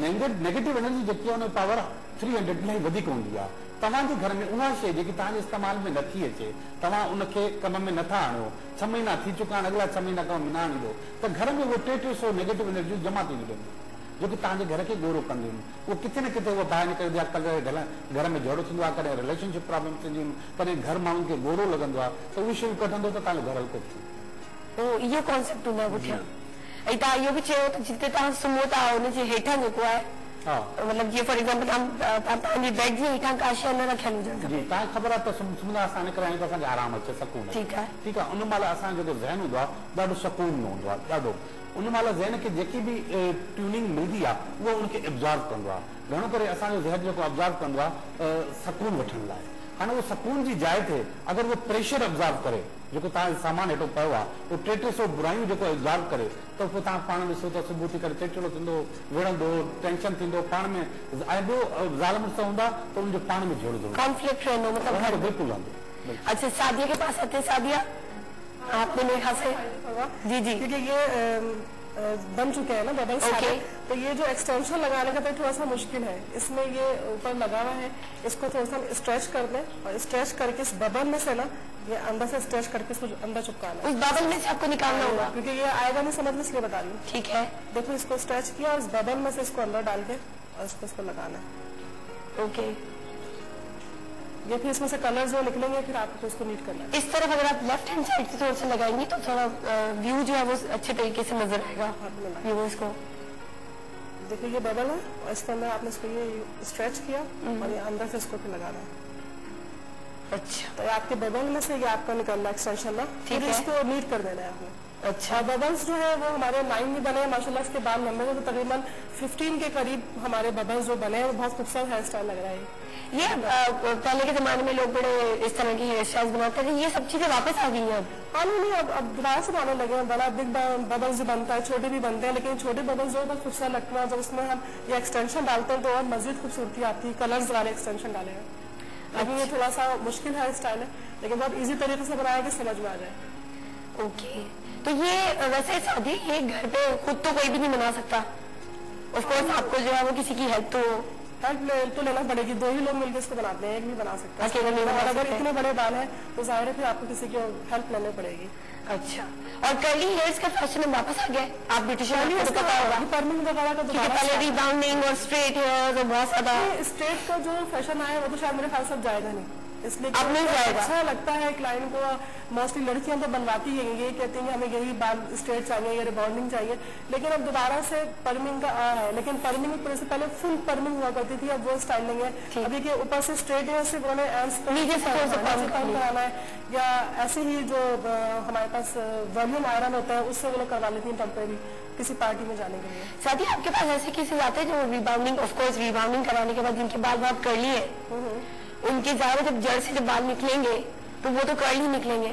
नेगेटिव एनर्जी जेकी आहे उनजी पावर 300 इलाही वधीक हूंदी आहे तव्हांजे घर में उहा शइ जेकी तव्हांजे इस्तेमाल में नथी अचे तव्हां उनखे कम में नथा आणियो 6 महीना थी चुका आहिनि अगला 6 महीना कम में न आणींदो त घर में उहो 300 नेगेटिव एनर्जियूं जमा थी वेंदियूं जेके तव्हांजे घर खे गोरो कंदियूं आहिनि उहो किथे न किथे उहो ॿाहिरि निकिरंदी आहे कॾहिं घर में झगड़ो थींदो आहे कॾहिं रिलेशनशिप प्रॉब्लम थींदियूं आहिनि कॾहिं घर माण्हुनि खे गोरो लॻंदो आहे त उहे शयूं कढंदो त तव्हांजो घर हल्को थी इहो कॉन्सेप्ट हूंदो आहे पुठियां ऐं तव्हां इहो बि चयो त जिते तव्हां सुम्हो था हुनजे हेठां जेको आहे मतलब जीअं फॉर एग्जाम्पल तव्हांजी बेड जे हेठां का शइ न रखियल हुजनि जी तव्हांखे ख़बर आहे त सुम्हंदा असां निकिरायूं त असांखे आराम अचे सुकून ठीकु आहे ठीकु आहे उन महिल असांजो जेको ज़हन हूंदो आहे ॾाढो सुकून में हूंदो आहे ॾाढो उन महिल ज़हन खे जेकी बि ट्यूनिंग मिलंदी आहे उहो उनखे एब्ज़ॉर्ब कंदो आहे घणो करे असांजो ज़हन जेको एब्ज़ॉर्ब कंदो आहे सुकून वठण लाइ हाणे उहो सुकून जी जाइ ते अगरि उहो प्रेशर एब्ज़ॉर्ब करे जेको तव्हांजो सामान हेठो पियो आहे उहो 300 बुरायूं जेको एब्ज़ॉर्ब करे त पोइ तव्हां पाण ॾिसो त सुबुह थी करे चिड़चिड़ो थींदो विढ़ंदो टेंशन थींदो पाण में ऐं ॿियो ज़ाल मुड़ुस हूंदा त उनजो पाण में झेड़ो कॉन्फ्लिक्ट रहंदो मतलब बिल्कुलु रहंदो अच्छा सादिया के पास आते सादिया आपने मेरे ख्याल से जी जी क्योंकि ये बन चुके हैं ना बबल सारे तो ये जो एक्सटेंशन लगाने का तो थोड़ा सा मुश्किल है इसमें ये ऊपर लगा हुआ है इसको थोड़ा सा स्ट्रेच कर दें और स्ट्रेच करके इस बबल में से ना ये अंदर से स्ट्रेच करके इसको अंदर चिपकाना है उस बबल में से आपको निकालना होगा क्योंकि ये आएगा नहीं समझ में इसलिए बता रही हूँ ठीक है देखो इसको स्ट्रेच किया और इस बबल में से इसको अंदर डाल के और इसको लगाना है ओके ये फिर इसमें से कलर जो निकलेंगे फिर आपको इसको नीट करना है इस तरफ अगर आप लेफ्ट हैंड साइड से थोड़ा सा लगाएंगे तो थोड़ा व्यू जो है वो अच्छे तरीके से नजर आएगा व्यूअर्स को देखिए ये बबल है और इसके अंदर आपने इसको ये स्ट्रेच किया और ये अंदर से इसको फिर लगाना है अच्छा तो आपके बबल में से ये आपका निकलना एक्सटेंशन ना फिर इसको नीट कर देना है आपने अच्छा बबल्स जो है वो हमारे 9 में बने हैं माशाल्लाह इसके बाद लंबे में तो तकरीबन 15 के करीब हमारे बबल्स जो बने हैं वो बहुत खूबसूरत हेयर स्टाइल लग रहा है ये पहले के जमाने में लोग बड़े इस तरह की हेयर स्टाइल बनाते थे ये सब चीजें वापस आ गई हैं हाँ नहीं अब दोबारा से बनाने लगे हैं बड़ा बिग बबल्स जो बनता है छोटे भी बनते हैं लेकिन छोटे बबल्स जो बहुत खूबसूरत लगते हैं जब उसमें हम ये एक्सटेंशन डालते हैं तो और मजीद खूबसूरती आती है कलर्स वाले एक्सटेंशन डाले हैं लेकिन ये थोड़ा सा मुश्किल हेयर स्टाइल है लेकिन बहुत ईजी तरीके से बनाया कि समझ में आ जाए ओके तो ये वैसे शादी ये घर पे खुद तो कोई भी नहीं बना सकता ऑफ कोर्स आपको जो है वो किसी की हेल्प तो हेल्प तो लेना पड़ेगी, 2 ही लोग मिलकर इसको बनाते हैं, एक नहीं बना सकता। और अगर इतने बड़े बाल हैं तो जाहिर है फिर आपको किसी की हेल्प लेनी पड़ेगी। अच्छा, और कर्ली हेयर्स का फैशन वापस आ गया, आप ब्यूटिशियन को पता होगा। परमिंग वगैरह का तो पहले रिबाउंडिंग और स्ट्रेट हेयर और बहुत ज्यादा स्ट्रेट का जो फैशन आया वो तो शायद मेरे ख्याल से जाएगा नहीं, इसलिए अब नहीं जाएगा। अच्छा लगता है क्लाइंट को, मोस्टली लड़कियां तो बनवाती है, ये कहती हैं हमें यही बाल स्ट्रेट चाहिए या रिबाउंडिंग चाहिए, लेकिन अब दोबारा से परमिंग का आ है। लेकिन परमिंग से पहले फुल परमिंग हुआ करती थी, अब वो स्टाइल नहीं है। अभी के ऊपर से स्ट्रेट है, सिर्फ उन्होंने नीचे से कम कराना है, या ऐसे ही जो हमारे पास वॉल्यूम आयरन होता है उससे वो लोग करवा लेती हैं टेम्परेरी किसी पार्टी में जाने के लिए। साथ ही आपके पास ऐसे केसेस आते हैं जो रिबाउंडिंग, ऑफ कोर्स रिबाउंडिंग कराने के बाद जिनके बाल बहुत कर्ली है, उनके ज्यादा जब जड़ से जब बाल निकलेंगे तो वो तो कर्ली निकलेंगे,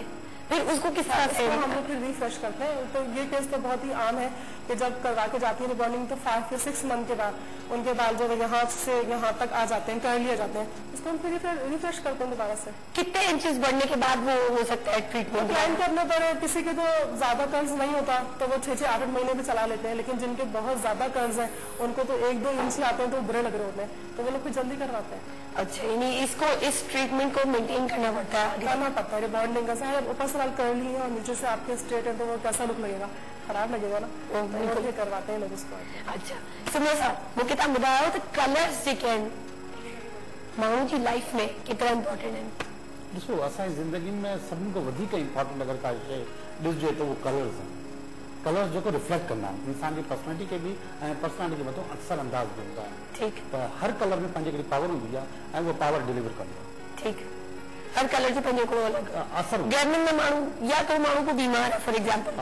फिर उसको किस तरह से हम लोग फिर रिफ्रेश करते हैं। तो ये केस तो बहुत ही आम है कि जब करवा के जाती है रिबॉन्डिंग तो 5 या 6 मंथ के बाद उनके बाल जो यहाँ से यहाँ तक आ जाते हैं, कर्ली आ जाते हैं, उसको हम फिर रिफ्रेश करते हैं दोबारा से। कितने इंचेस बढ़ने के बाद वो हो सकता है ट्रीटमेंट? क्लाइंट करने पर किसी के तो ज्यादा कर्ज नहीं होता तो वो 6-8 महीने भी चला लेते हैं, लेकिन जिनके बहुत ज्यादा कर्ज है उनको तो 1-2 इंच ही आते हैं तो बुरे लग रहे होते हैं, तो वो लोग फिर जल्दी करवाते हैं। अच्छा, यानी इसको इस ट्रीटमेंट को मेंटेन करना पड़ता है रिबॉन्डिंग का। चाहे ऊपर से बाल कर्ली है और नीचे से आपके स्ट्रेट है तो वो कैसा लुक लगेगा, खराब लगेगा ना, तो ये करवाते हैं लोग इसको। अच्छा सुनो सर, वो किताब बताया तो कलर्स जेके माण्हू जी लाइफ में केतिरा इम्पोर्टेंट है? ॾिसो असांजी ज़िंदगी में सभिनी खां वधीक इम्पोर्टेंट अगरि का शइ ॾिसजे तो वो कलर्स आहिनि। कलर्स जेको रिफ्लेक्ट कंदा आहिनि इंसान जी पर्सनैलिटी खे बि ऐं पर्सनैलिटी खे मथां अक्सर अंदाज़ बि हूंदा आहिनि। त हर कलर में पंहिंजी हिकिड़ी पावर हूंदी आहे ऐं उहा पावर डिलीवर कंदो आहे। ठीक, हर कलर जो पंहिंजो हिकिड़ो अलॻि असर। गर्मियुनि में माण्हू या कोई माण्हू को बीमार है फॉर एग्जाम्पल,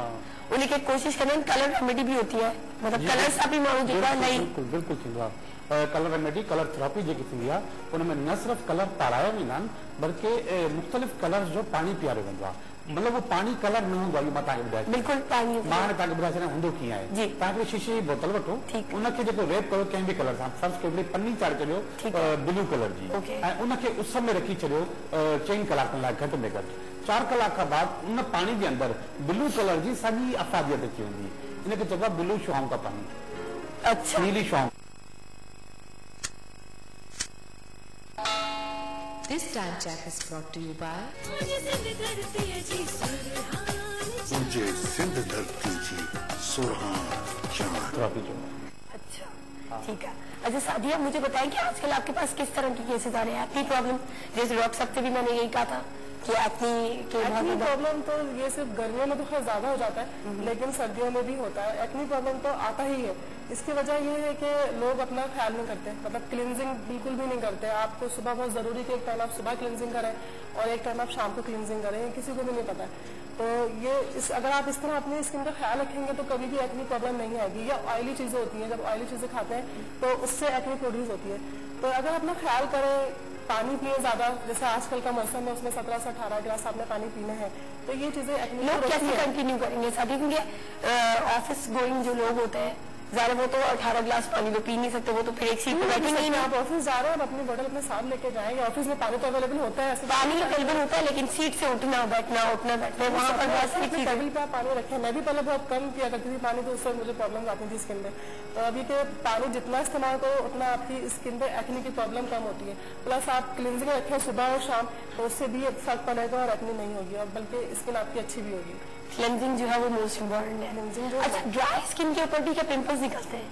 उनखे कोशिश कंदा आहिनि कलर रेमेडी बि होती है, मतलब कलर सां बि माण्हू जेको आहे बिल्कुलु बिल्कुलु थींदो आहे। कलर रेमेडी कलर थेरेपी जेकी थींदी आहे उनमें न सिर्फ़ु कलर पाराया वेंदा आहिनि बल्कि मुख़्तलिफ़ कलर्स जो पाणी पीआरियो वेंदो आहे। मतलब वो पानी कलर न हूंदो आहे, मां तव्हांखे ॿुधाए बिल्कुल पानी मां हाणे तव्हांखे ॿुधाए छॾियां हूंदो कीअं आहे। तव्हां शीशे जी बोतल वठो, उनखे जेको रेप कयो कंहिं बि कलर सां, फर्स्ट हिकिड़ी पन्नी चाढ़े छॾियो ब्लू कलर जी ऐं उनखे उस में रखी छॾियो 4 कलाकनि लाइ घटि में घटि। 4 कलाक खां बाद उन पाणी जे अंदरि ब्लू कलर जी सॼी अफ़ादियत अची वेंदी, इनखे चइबो आहे ब्लू शॉम का पानी। अच्छा, नीली शॉम। This time check is brought to you by मुझे सिंध धरती जी सुरहान चांद। अच्छा ठीक है। अच्छा सादिया, मुझे बताएं कि आजकल आपके पास किस तरह की केसेस आ रहे हैं? एक्नी प्रॉब्लम, जैसे डॉक्टर साहब से भी मैंने यही कहा था कि एक्नी प्रॉब्लम तो ये सिर्फ गर्मियों में तो खैर ज्यादा हो जाता है, लेकिन सर्दियों में भी होता है। एक्नी प्रॉब्लम तो आता ही है। इसकी वजह ये है कि लोग अपना ख्याल नहीं करते, मतलब क्लिनजिंग बिल्कुल भी नहीं करते। आपको सुबह बहुत जरूरी है, एक टाइम आप सुबह क्लिनजिंग करें और एक टाइम आप शाम को क्लिनजिंग करें, किसी को भी नहीं पता है। तो ये अगर आप इस तरह अपनी स्किन का ख्याल रखेंगे तो कभी भी एक्नी प्रॉब्लम नहीं आएगी। या ऑयली चीजें होती हैं, जब ऑयली चीजें खाते हैं तो उससे एक्नी प्रोड्यूस होती है। तो अगर अपना ख्याल करें, पानी पिए ज्यादा, जैसे आजकल का मौसम है उसमें 17 से 18 गिलास आपने पानी पीने हैं, तो ये चीजें लोग कैसे कंटिन्यू करेंगे साथी? क्योंकि ऑफिस गोइंग जो लोग होते हैं ज़्यादा वो तो 18 गिलास पानी तो पी नहीं सकते, वो तो फिर एक सीट पे बैठे नहीं। आप ऑफिस जा रहे हैं, अपनी बोतल अपने साथ लेके जाएंगे। ऑफिस में पानी तो अवेलेबल होता है, पानी अवेलेबल होता है, लेकिन सीट से उठना बैठना वहाँ पर बहुत सारी चीजें। टेबल पे आप पानी रखें। मैं भी पहले बहुत कम किया करती थी पानी, तो उससे मुझे प्रॉब्लम आती थी स्किन में। तो अभी के पानी जितना इस्तेमाल करो उतना आपकी स्किन पे एक्नी की प्रॉब्लम कम होती है। प्लस आप क्लिनजिंग रखें सुबह और शाम, तो उससे भी फर्क पड़ेगा और एक्नी नहीं होगी, और बल्कि स्किन आपकी अच्छी भी होगी। क्लिनजिंग जो है वो मोस्ट इम्पोर्टेंट है। अच्छा, ड्राई स्किन के ऊपर भी क्या पिंपल्स निकलते हैं?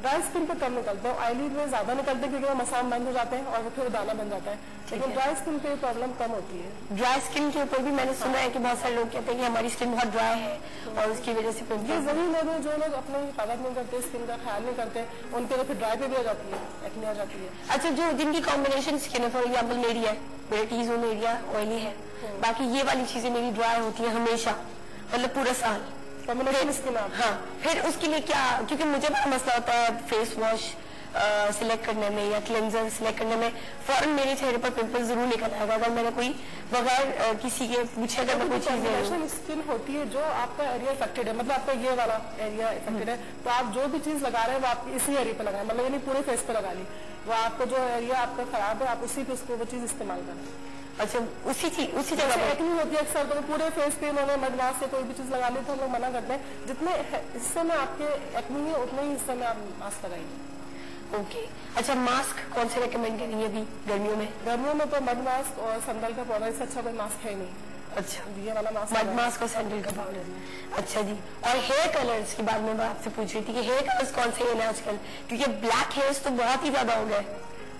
ड्राई स्किन पे कम निकलते हैं, ऑयली में ज्यादा निकलते हैं क्योंकि वो मसाम बंद हो जाते हैं और वो फिर दाना बन जाता है, लेकिन ड्राई स्किन पे प्रॉब्लम कम होती है। ड्राई स्किन के ऊपर भी मैंने सुना है कि बहुत सारे लोग कहते हैं कि हमारी स्किन बहुत ड्राई है और उसकी वजह से ये वही लोग हैं जो लोग अपने हिफाजत नहीं करते, स्किन का ख्याल नहीं करते, उनके तो फिर ड्राई पे भी आ जाती है, एक्ने आ जाती है। अच्छा, जो जिनकी कॉम्बिनेशन स्किन है, फॉर एग्जाम्पल मेरी है, मेरे टी जोन एरिया ऑयली है, बाकी ये वाली चीजें मेरी ड्राई होती है हमेशा, मतलब पूरा साल। हाँ, फिर उसके लिए क्या, क्योंकि मुझे बड़ा मसला होता है फेस वॉश सिलेक्ट करने में या क्लेंजर सिलेक्ट करने में, फौरन मेरे चेहरे पर पिंपल जरूर निकल आएगा अगर मैंने कोई बगैर किसी के पूछे अगर मैं कोई चीज स्किन होती है जो आपका एरिया इफेक्टेड है, मतलब आपका ये वाला एरिया इफेक्टेड है, तो आप जो भी चीज लगा रहे हैं वो आप इसी एरिया पे लगाए, मतलब यानी पूरे फेस पे लगा ली। वो आपको जो एरिया आपका खराब है आप उसी पे उसको वो चीज इस्तेमाल करें। अच्छा, उसी जगह पे एक्नी होती है अक्सर, तो पूरे फेस पे उन्होंने मदमाश से कोई भी चीज लगा ली तो हम लोग मना करते हैं, जितने हिस्से में आपके एक्नी है उतने ही हिस्से में आप मास्क लगाइए। ओके। अच्छा, मास्क कौन से रेकमेंड करेंगे अभी गर्मियों में? गर्मियों में तो मड मास्क और सैंडल का पाउडर, इससे अच्छा कोई मास्क है नहीं। अच्छा, ये वाला मास्क, मड मास्क और सैंडल का पाउडर। अच्छा जी, और हेयर कलर्स के बारे में मैं आपसे पूछ रही थी कि हेयर कलर्स कौन से हैं आजकल, क्योंकि ब्लैक हेयर्स तो बहुत ही ज्यादा हो गए।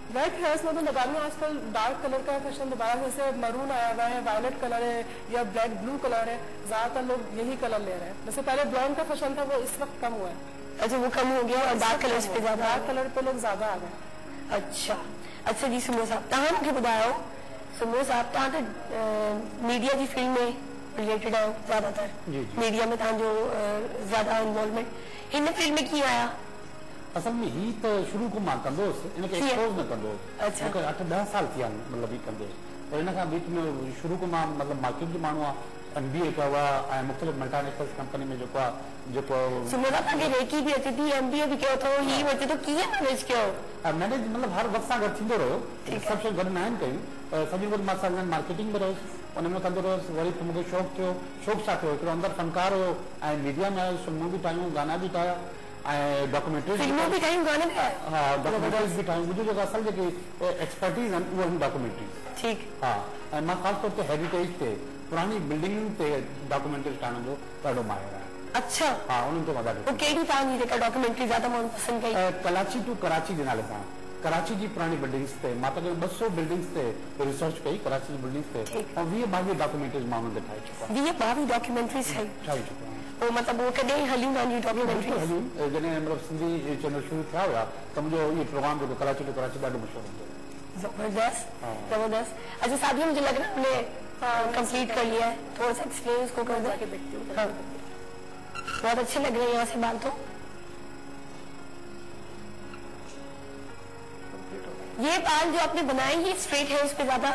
ब्लैक हेयर्स में तो बता रही हूँ आजकल डार्क कलर का फैशन दोबारा, जैसे मरून आया हुआ है, वायलेट कलर है या ब्लैक ब्लू कलर है, ज्यादातर लोग यही कलर ले रहे हैं। जैसे पहले ब्राउन का फैशन था, वो इस वक्त कम हुआ है। अच्छा, वो कम हो गया और डार्क कलर्स पे ज्यादा, डार्क कलर पे लोग ज्यादा आ गए। अच्छा अच्छा जी, सुमो साहब तहाँ मूंखे ॿुधायो, सुमो साहब तहाँ तो मीडिया की फील्ड में रिलेटेड है ज्यादातर, मीडिया में तव्हांजो ज्यादा इन्वॉल्वमेंट, हिन फील्ड में कीअं आया? असल में ही तो शुरू को मां कंदोसि, इनके एक्सपोज न कंदोसि। अच्छा, 8-10 साल थिया मतलब ही कंदोसि, और इन खां बीच में शुरू को मां मतलब मार्केट जो माण्हू आहे, MBA कयो आहे ऐं मुख़्तलिफ़ मल्टीनेशनल कंपनी में जेको सुमोदा तव्हांखे रेकी बि अचे थी, MBA बि कयो अथव, ही अचे थो, कीअं मैनेज कयो? मैनेज मतलब हर वक्त सां गॾु थींदो रहियो, सभु शयूं गॾु न आहिनि कयूं, सॼो गॾु मां सां मार्केटिंग में रहियुसि, उनमें कंदो रहियुसि। वरी पोइ मूंखे शौक़ु थियो, शौक़ु छा थियो, हिकिड़ो अंदरि फनकार हुयो ऐं मीडिया में आयुसि, फिल्मूं बि ठाहियूं, गाना बि ठाहिया ऐं डॉक्यूमेंट्रीज़ भी ठाहियूं, गाना बि ठाहिया। हा, डॉक्यूमेंट्रीज़ बि ठाहियूं। मुंहिंजो जेको असल जेके एक्सपर्टीज़ आहिनि उहे आहिनि डॉक्यूमेंट्रीज़। ठीकु। हा, ऐं मां ख़ासि तौर ते हेरिटेज ते, पुरानी बिल्डिंगुनि ते डॉक्यूमेंट्रीज़ ठाहिण जो ॾाढो माहिर आहे। अच्छा, हा, उन्हनि ते मां ॾाढो। कहिड़ी तव्हांजी जेका डॉक्यूमेंट्री ज्यादा माण्हू पसंदि कई? कराची टू कराची जे नाले सां, कराची जी पुरानी बिल्डिंग्स ते मां तक़रीबन 200 बिल्डिंग्स ते रिसर्च कई, कराची जी बिल्डिंग्स ते, ऐं 20-22 डॉक्यूमेंट्रीज़ मां उन्हनि ते ठाहे चुको आहियां। 20-22 डॉक्यूमेंट्रीज़ ठाहे चुको आहियां। पोइ मतिलबु उहो कॾहिं हलियूं तव्हांजी डॉक्यूमेंट्रीज़? हलियूं, जॾहिं मतिलबु सिंधी चैनल शुरू थिया हुआ त मुंहिंजो इहो प्रोग्राम जेको कराची टू कराची ॾाढो मशहूरु हूंदो। जबरदस्त, जबरदस्त। अच्छा, साथियों मुझे लग रहा है हमने कंप्लीट कर लिया है, थोड़ा सा एक्सपीरियंस को कर दो। हाँ, बहुत अच्छे लग रहे हैं यहाँ से बाल तो। ये बाल जो आपने बनाए ये स्ट्रेट है, इस पे ज्यादा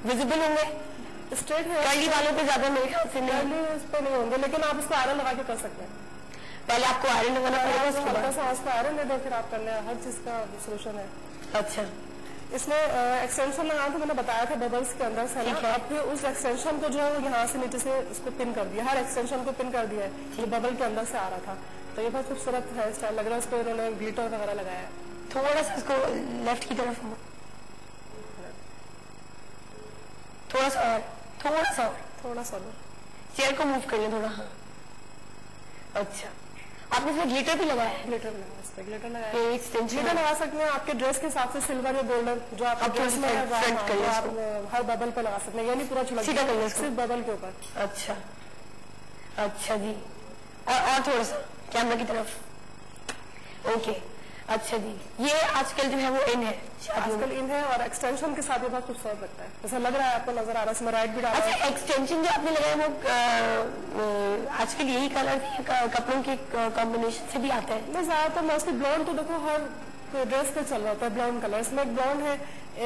विजिबल होंगे, स्ट्रेट है, कर्ली बालों पे ज्यादा मेरे ख्याल से नहीं, इस पे नहीं होंगे, लेकिन आप इसको आयरन लगा के कर सकते हैं। पहले आपको आयरन लगाना पड़ेगा, हल्का सा उसको आयरन दे दो, फिर आप करने, हर चीज का सोल्यूशन है। अच्छा, इसमें एक्सटेंशन लगाना तो मैंने बताया था बबल्स के अंदर से ना, अब फिर उस एक्सटेंशन को जो है यहाँ से नीचे से उसको पिन कर दिया, हर एक्सटेंशन को पिन कर दिया है जो बबल के अंदर से आ रहा था। तो ये बहुत खूबसूरत हेयर स्टाइल लग रहा है, उसको इन्होंने ग्लिटर वगैरह लगाया है। थोड़ा सा इसको लेफ्ट की तरफ, थोड़ा सा और, थोड़ा सा चेयर को मूव करिए थोड़ा। हाँ, अच्छा, आपने इसमें ग्लिटर भी लगाया है? ग्लिटर लगाया, इस पे ग्लिटर लगाया, ग्लिटर लगा सकते हैं आपके ड्रेस के हिसाब से, सिल्वर या गोल्डन जो आपके ड्रेस में है, आप हर बबल पे लगा सकते हैं, यानी पूरा छुड़ा सिर्फ बबल के ऊपर। अच्छा अच्छा जी, और थोड़ा सा कैमरा की तरफ, ओके। अच्छा जी, ये आजकल जो है वो इन है, आजकल इन है, और एक्सटेंशन के साथ ये बहुत खूबसूरत लगता है, जैसा लग रहा है आपको नजर आ रहा है, इसमें राइट भी डाला है। अच्छा, एक्सटेंशन जो आपने लगाया वो आजकल यही कलर कपड़ों के कॉम्बिनेशन से भी आता है? नहीं, ज्यादातर मोस्टली ब्लॉन्ड तो देखो हर ड्रेस पे चल रहा होता है, ब्लॉन्ड कलर। इसमें एक ब्लॉन्ड है,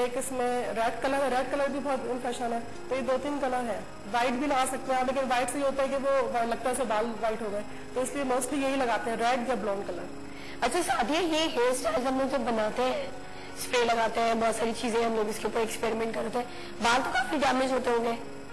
एक इसमें रेड कलर है, रेड कलर भी बहुत इन फैशन है, तो ये 2-3 कलर है। व्हाइट भी लगा सकते हैं, लेकिन व्हाइट से ये होता है कि वो लगता है बाल व्हाइट हो गए, तो इसलिए मोस्टली यही लगाते हैं, रेड या ब्लॉन्ड कलर। अच्छा साथिया, ये हेयर स्टाइल हम लोग जब बनाते हैं, स्प्रे लगाते हैं, बहुत सारी चीजें हम लोग इसके ऊपर एक्सपेरिमेंट करते हैं, बाल तो काफी डैमेज होते होंगे?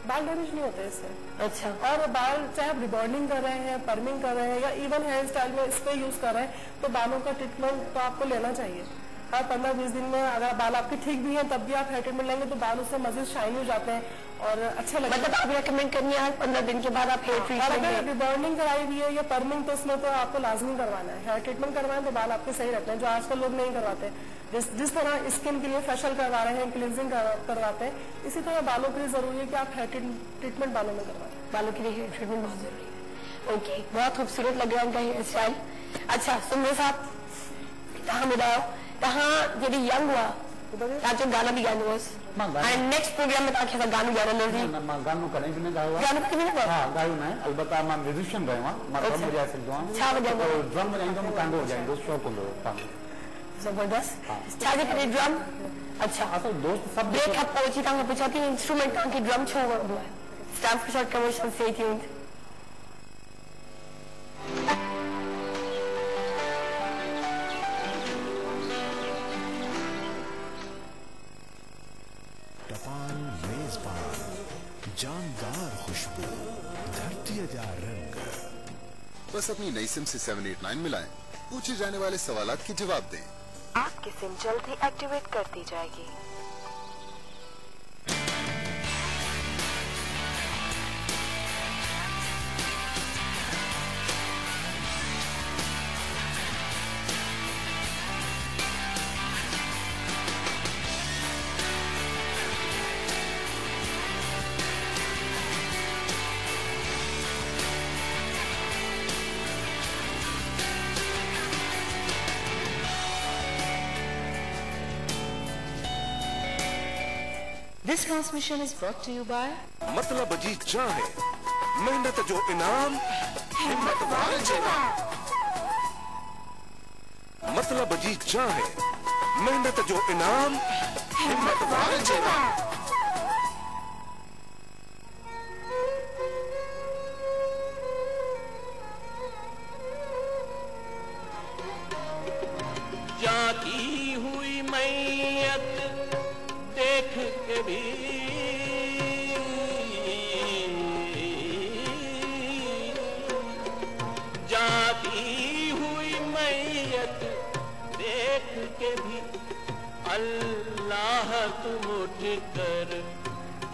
बाल डैमेज नहीं होते इससे। अच्छा, और बाल चाहे आप रिबॉन्डिंग कर रहे हैं, पर्मिंग कर रहे हैं, या इवन हेयर स्टाइल में स्प्रे यूज कर रहे हैं, तो बालों का ट्रीटमेंट तो आपको लेना चाहिए। हर 15-20 दिन में अगर बाल आपके ठीक भी हैं, तब भी आप हेयर ट्रीटमेंट लेंगे तो बाल उससे मजीद शाइनी हो जाते हैं और अच्छे लगते हैं। मतलब आप रेकमेंड करिए हर 15 दिन के बाद आप हेयर ट्रीटमेंट। अगर रिबॉन्डिंग कराई हुई है या पर्मिंग, तो उसमें तो आपको लाजमी करवाना है। हेयर ट्रीटमेंट करवाएं तो बाल आपके सही रहते हैं, जो आजकल लोग नहीं करवाते। जिस तरह स्किन के लिए फेशियल करवा रहे हैं, क्लींजिंग करवाते हैं, इसी तरह बालों के लिए जरूरी है कि आप हेयर ट्रीटमेंट बालों में करवाएं। बालों के लिए हेयर ट्रीटमेंट बहुत जरूरी है। ओके, बहुत खूबसूरत लग रहा है उनका हेयर स्टाइल। अच्छा सुमरे साहब, तव्हां ॿुधायो, तव्हां जॾहिं यंग हुआ तव्हां जो गाना बि ॻाईंदो हुअसि, हाणे नेक्स्ट प्रोग्राम में तव्हांखे असां गानो ॻाईंदासीं? मां गानो कॾहिं बि न ॻायो आहे। गानो कॾहिं बि न ॻायो? हा, ॻायो न आहे, अलबत्ता मां म्यूज़िशियन रहियो आहियां, मां ड्रम वॼाए सघंदो आहियां। छा वॼाईंदो? ड्रम वॼाईंदुमि, कांडो वॼाईंदुसि, शौक़ु हूंदो हुओ। जबरदस्त, छाजे करे ड्रम? अच्छा, असां दोस्त सभु ब्रेक खां पोइ अची तव्हांखां पुछां थी इंस्ट्रूमेंट तव्हांखे ड्रम छो वणंदो आहे? Staff for short commercial, stay tuned. जानदार खुशबू, धरती जा रंग, बस अपनी नई सिम से 789 मिलाएं पूछे जाने वाले सवालात के जवाब दें। आपकी सिम जल्द ही एक्टिवेट कर दी जाएगी। This transmission is brought to you by मतलब जी चाहे मेहनत जो इनाम हिम्मत वाले जवाब। मतलब जी चाहे मेहनत जो इनाम हिम्मत वाले जवाब। जाती हुई मैयत देख के भी जाती हुई मैयत देख के भी अल्लाह तुम उठ कर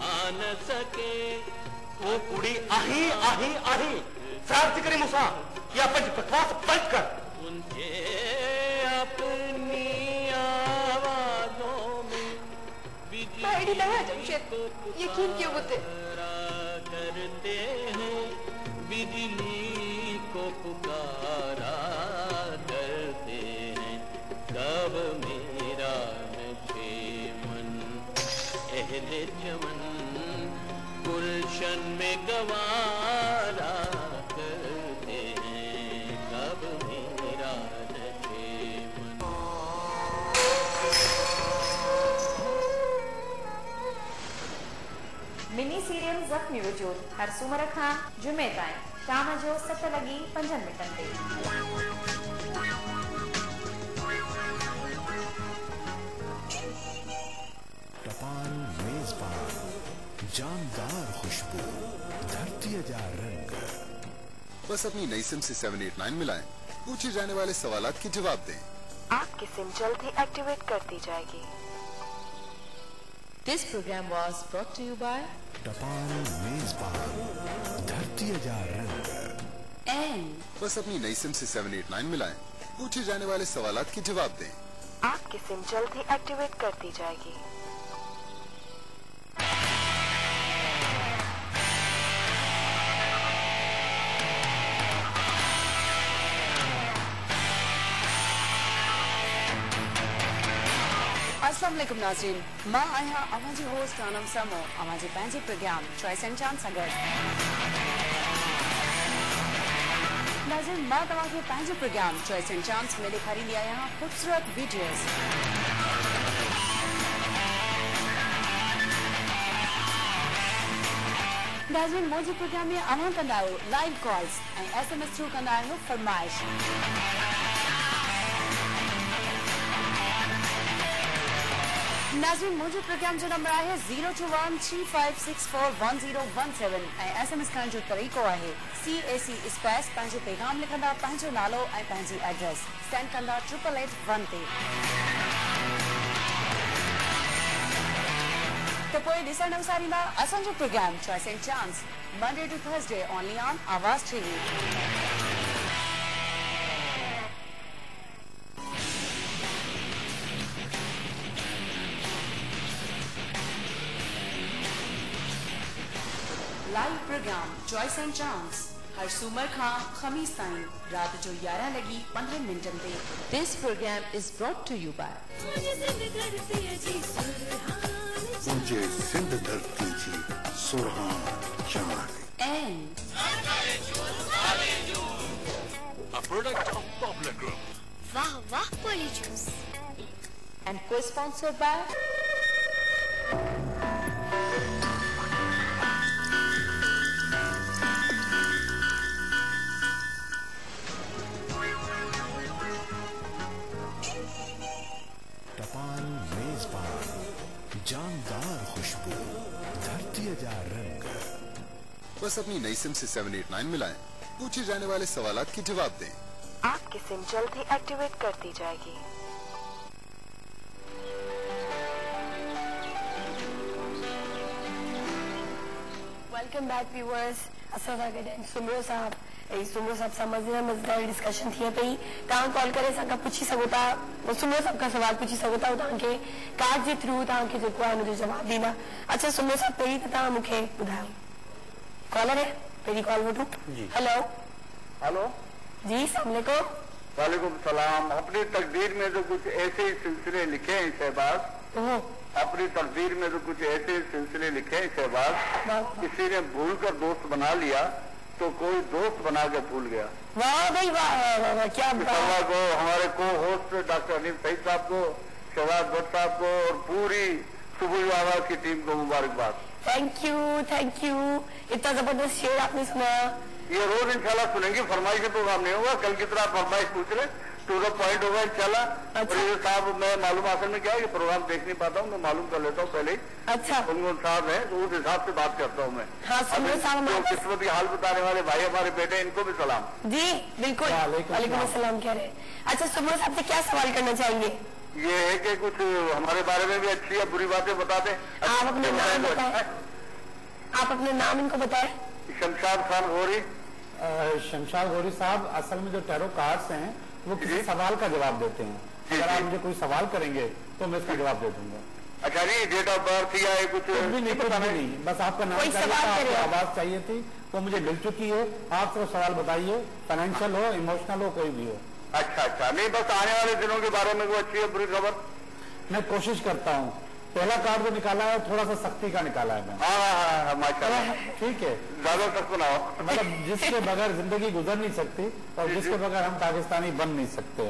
आ न सके। वो कुड़ी आही आही आही सार्थ करे मुसा या पंच बकवास बंद कर। उनके अपनी आवाजों में आईडी लगा जमशेद, यकीन क्यों होते करते हैं, बिजली को पुकारा करते हैं। कब मेरा नशे मन अहले चमन गुलशन में गवारा करते हैं। कब मेरा नशे मन। मिनी सीरियल ज़ख्मी वजूद हर सूमर खां जुमे ताईं शाम जो 7:05 ते। टपाल मेजबान जानदार खुशबू धरती जा रंग। बस अपनी नई सिम से 789 मिलाएं। पूछे जाने वाले सवालात के जवाब दें। आपकी सिम जल्द ही एक्टिवेट कर दी जाएगी। This program was brought to you by टपाल मेजबान धरती जा रंग। and बस अपनी नई सिम से 789 मिलाएं। पूछे जाने वाले सवालात के जवाब दें। आपकी सिम जल्द ही एक्टिवेट कर दी जाएगी। अस्सलाम वालेकुम नाज़रीन, मां आहियां अवां जी होस्ट आनम समो अवां जे पंहिंजे प्रोग्राम चॉइस एंड चांस सां गॾु। नाज़रीन, मां तव्हांखे पंहिंजे प्रोग्राम चॉइस एंड चांस में ॾेखारींदी आहियां ख़ूबसूरत वीडियोज़। नाज़रीन, मुंहिंजे प्रोग्राम में अवां कंदा आहियो लाइव कॉल्स ऐं SMS थ्रू कंदा आहियो फरमाइश। नाज़रीन, मुझे प्रोग्राम जो नंबर है 02135641017 ऐं SMS करण जो तरीक़ो है CAC स्पेस पंहिंजो पैगाम लिखंदा, पंहिंजो नालो ऐं पंहिंजी एड्रेस सेंड कंदा 8881 ते। तो पोइ ॾिसण विसारींदा असांजो programme choice and chance Monday to Thursday only on Awaz TV। Live programme choice and chance हर सूमर खां खमीस ताईं रात जो 11:15 ते। This programme is brought to you by मुझे सिंध धरती जी सुरहान चांद and A product of Popular Group. वाह वाह पॉलीजूस and co-sponsored by टपाल मेजबान जानदार खुशबू धरती जा रंग। बस अपनी नई सिम से 789 मिलाएं। पूछे जाने वाले सवालात के जवाब दें। आपकी सिम जल्द ही एक्टिवेट कर दी जाएगी। Welcome back viewers. सुमरो साहब समझना मज़ेदार डिस्कशन थी पई तव्हां कॉल करे असांखां पुछी सघो था सुमरो साहब खां सवाल पुछी सघो था तव्हांखे कार्ड जे थ्रू तव्हांखे जेको आहे हुनजो जवाबु ॾींदा। अच्छा सुमरो साहब पहिरीं त तव्हां मूंखे ॿुधायो कॉलर है पहिरीं कॉल वठूं। हेलो हेलो जी अस्सलाम वालेकुम। वालेकुम सलाम। अपनी तकदीर में तो कुछ ऐसे ही सिलसिले लिखे हैं शहबाज, अपनी तकदीर में तो कुछ ऐसे सिलसिले लिखे हैं शहबाज, किसी ने भूल कर दोस्त बना लिया तो कोई दोस्त बना के भूल गया। वाह भाई वाह, क्या बात को हमारे को होस्ट डॉक्टर अनिल सईद साहब को, शहबाज भट्ट साहब को और पूरी सुबह आवाज की टीम को मुबारकबाद। Thank you. इतना जबरदस्त शेर आपने सुनाया। ये रोज इंशाल्लाह सुनेंगे, फरमाइश प्रोग्राम नहीं होगा, कल की तरह फरमाइश पूछ ले टू द पॉइंट होगा इंशाल्लाह। अच्छा। और ये साहब मैं मालूम असल में क्या है कि प्रोग्राम देख नहीं पाता हूँ, मैं मालूम कर लेता हूँ पहले ही। अच्छा। उनको साहब है तो उस हिसाब से बात करता हूँ मैं। हाँ, किस्मत की हाल बताने वाले भाई हमारे बेटे, इनको भी सलाम। जी बिल्कुल, वालेकुम अस्सलाम कह रहे हैं। अच्छा सुमरो साहब से क्या सवाल करना चाहेंगे? ये है कि कुछ हमारे बारे में भी अच्छी या बुरी बातें बता दें। आप अपने नाम बताएं। आप अपने नाम इनको बताएं। शमशाद खान गौरी। शमशाद गौरी साहब, असल में जो टैरो कार्ड्स हैं वो किसी सवाल का जवाब देते हैं। अगर आप मुझे कोई सवाल करेंगे तो मैं इसका जवाब दे दूंगा। अच्छा नहीं, डेट ऑफ बर्थ या कुछ भी नहीं, पता नहीं, बस आपका नाम चाहिए था, आपकी आवाज चाहिए थी, वो मुझे मिल चुकी है। आप सिर्फ सवाल बताइए, फाइनेंशियल हो, इमोशनल हो, कोई भी हो। अच्छा नहीं, बस आने वाले दिनों के बारे में कोई अच्छी है बुरी खबर? मैं कोशिश करता हूँ। पहला कार्ड जो निकाला है थोड़ा सा सख्ती का निकाला है मैंने। हाँ माशाल्लाह, ठीक है, ज्यादा सख्त बनाओ। मतलब जिसके बगैर जिंदगी गुजर नहीं सकती और जिसके बगैर हम पाकिस्तानी बन नहीं सकते।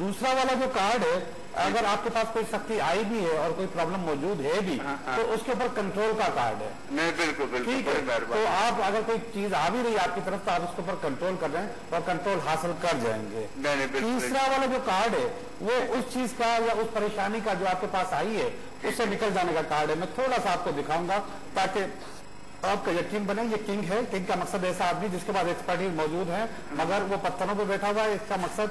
दूसरा वाला जो कार्ड है, अगर आपके पास कोई सख्ती आई भी है और कोई प्रॉब्लम मौजूद है भी तो उसके ऊपर कंट्रोल का कार्ड है। नहीं बिल्कुल ठीक है, तो आप अगर कोई चीज आ भी रही है आपकी तरफ तो आप उसके ऊपर कंट्रोल कर रहे हैं और कंट्रोल हासिल कर जाएंगे। तीसरा वाला जो कार्ड है वो उस चीज का या उस परेशानी का जो आपके पास आई है उससे निकल जाने का कार्ड है। मैं थोड़ा सा आपको दिखाऊंगा ताकि आपका यकीन बने। ये किंग है, किंग का मकसद ऐसा आदमी जिसके पास एक्सपर्टीज मौजूद है मगर वो पत्थरों पर बैठा हुआ है। इसका मकसद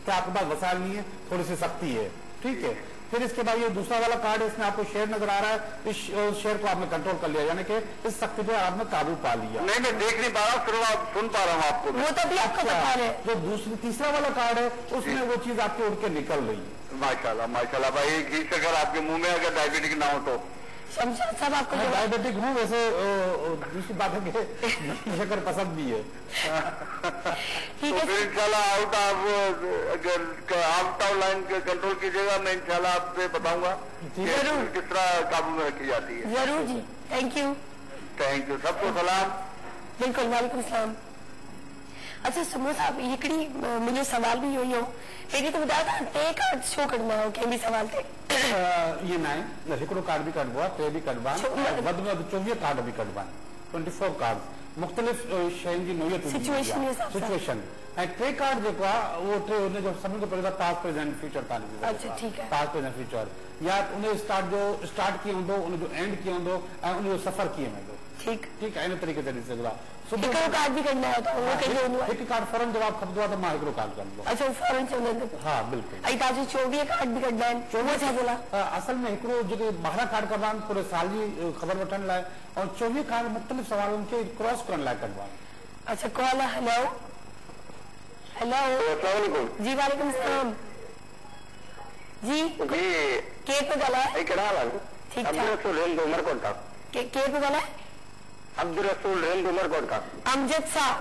क्या आपके पास वसाइल नहीं है, थोड़ी सी सख्ती है, ठीक है। फिर इसके बाद ये दूसरा वाला कार्ड है, इसमें आपको शेयर नजर आ रहा है, इस शेयर को आपने कंट्रोल कर लिया, यानी कि इस सख्ती पे आपने काबू पा लिया। नहीं मैं देख नहीं पा रहा, सिर्फ आप सुन पा रहा हूँ आपको। वो तो भी आपको बता रहे हैं। जो तीसरा वाला कार्ड है उसमें वो चीज आपकी उड़ के निकल रही है। माशाल्लाह भाई, घी शक्कर आपके मुंह में अगर डायबिटिक ना हो तो। शमशाद साहब आपको डायबिटिक हूँ वैसे, दूसरी बात है कि शक्कर पसंद भी है। तो फिर इंशाल्लाह आउट ऑफ लाइन कंट्रोल कीजिएगा, मैं इंशाल्लाह आपसे बताऊंगा किस तरह काबू में रखी जाती है। जरूर जी, थैंक यू सबको सलाम। बिल्कुल, वालेकुम सलाम। अच्छा सुमरो साहब, हिकिड़ी मुंहिंजो सवाल भी इहो ई हो, पहिरीं त ॿुधायो तव्हां टे कार्ड छो कढंदा आहियो कंहिं बि सवाल ते? ये ना है, हिकिड़ो कार्ड भी कढबो आहे, टे भी कढबा आहिनि, वधि में वधि 24 कार्ड भी कढबा आहिनि, 24 कार्ड मुख़्तलिफ़ शयुनि जी नोयत सिचुएशन। ऐं टे कार्ड जेको आहे उहो टे हुनजो सभिनी खां पहिरियों पास्ट प्रेज़ेंट फ्यूचर तव्हांजो पास्ट प्रेज़ेंट फ्यूचर, या उन स्टार्ट कीअं हूंदो, उनजो एंड कीअं हूंदो ऐं उनजो सफ़र कीअं वेंदो। ठीक है, इन तरीके से ॾिसी सघंदा। कार्ड भी कढंदा आहियो? हिकु कार्ड फौरन जवाब खपंदो आहे त मां हिकिड़ो कार्ड कंदो। अच्छा, फौरन चवंदा आहिनि? हा बिल्कुलु। ऐं तव्हांजो 24 कार्ड भी कढंदा आहिनि? 24 छा बोला? असल में हिकिड़ो जेके 12 कार्ड कढबा आहिनि पूरे साल जी ख़बर वठण लाइ, और 24 कार्ड मुख़्तलिफ़ सवालनि खे क्रॉस करण लाइ कढबा आहिनि। अच्छा, कॉल है। हेलो जी, वालेकुम सलाम जी। केर पियो ॻाल्हाए? ठीक ठाक। केर पियो ॻाल्हाए? अब्दुल रसूल रेंज उमरकोट का। अमजद साहब,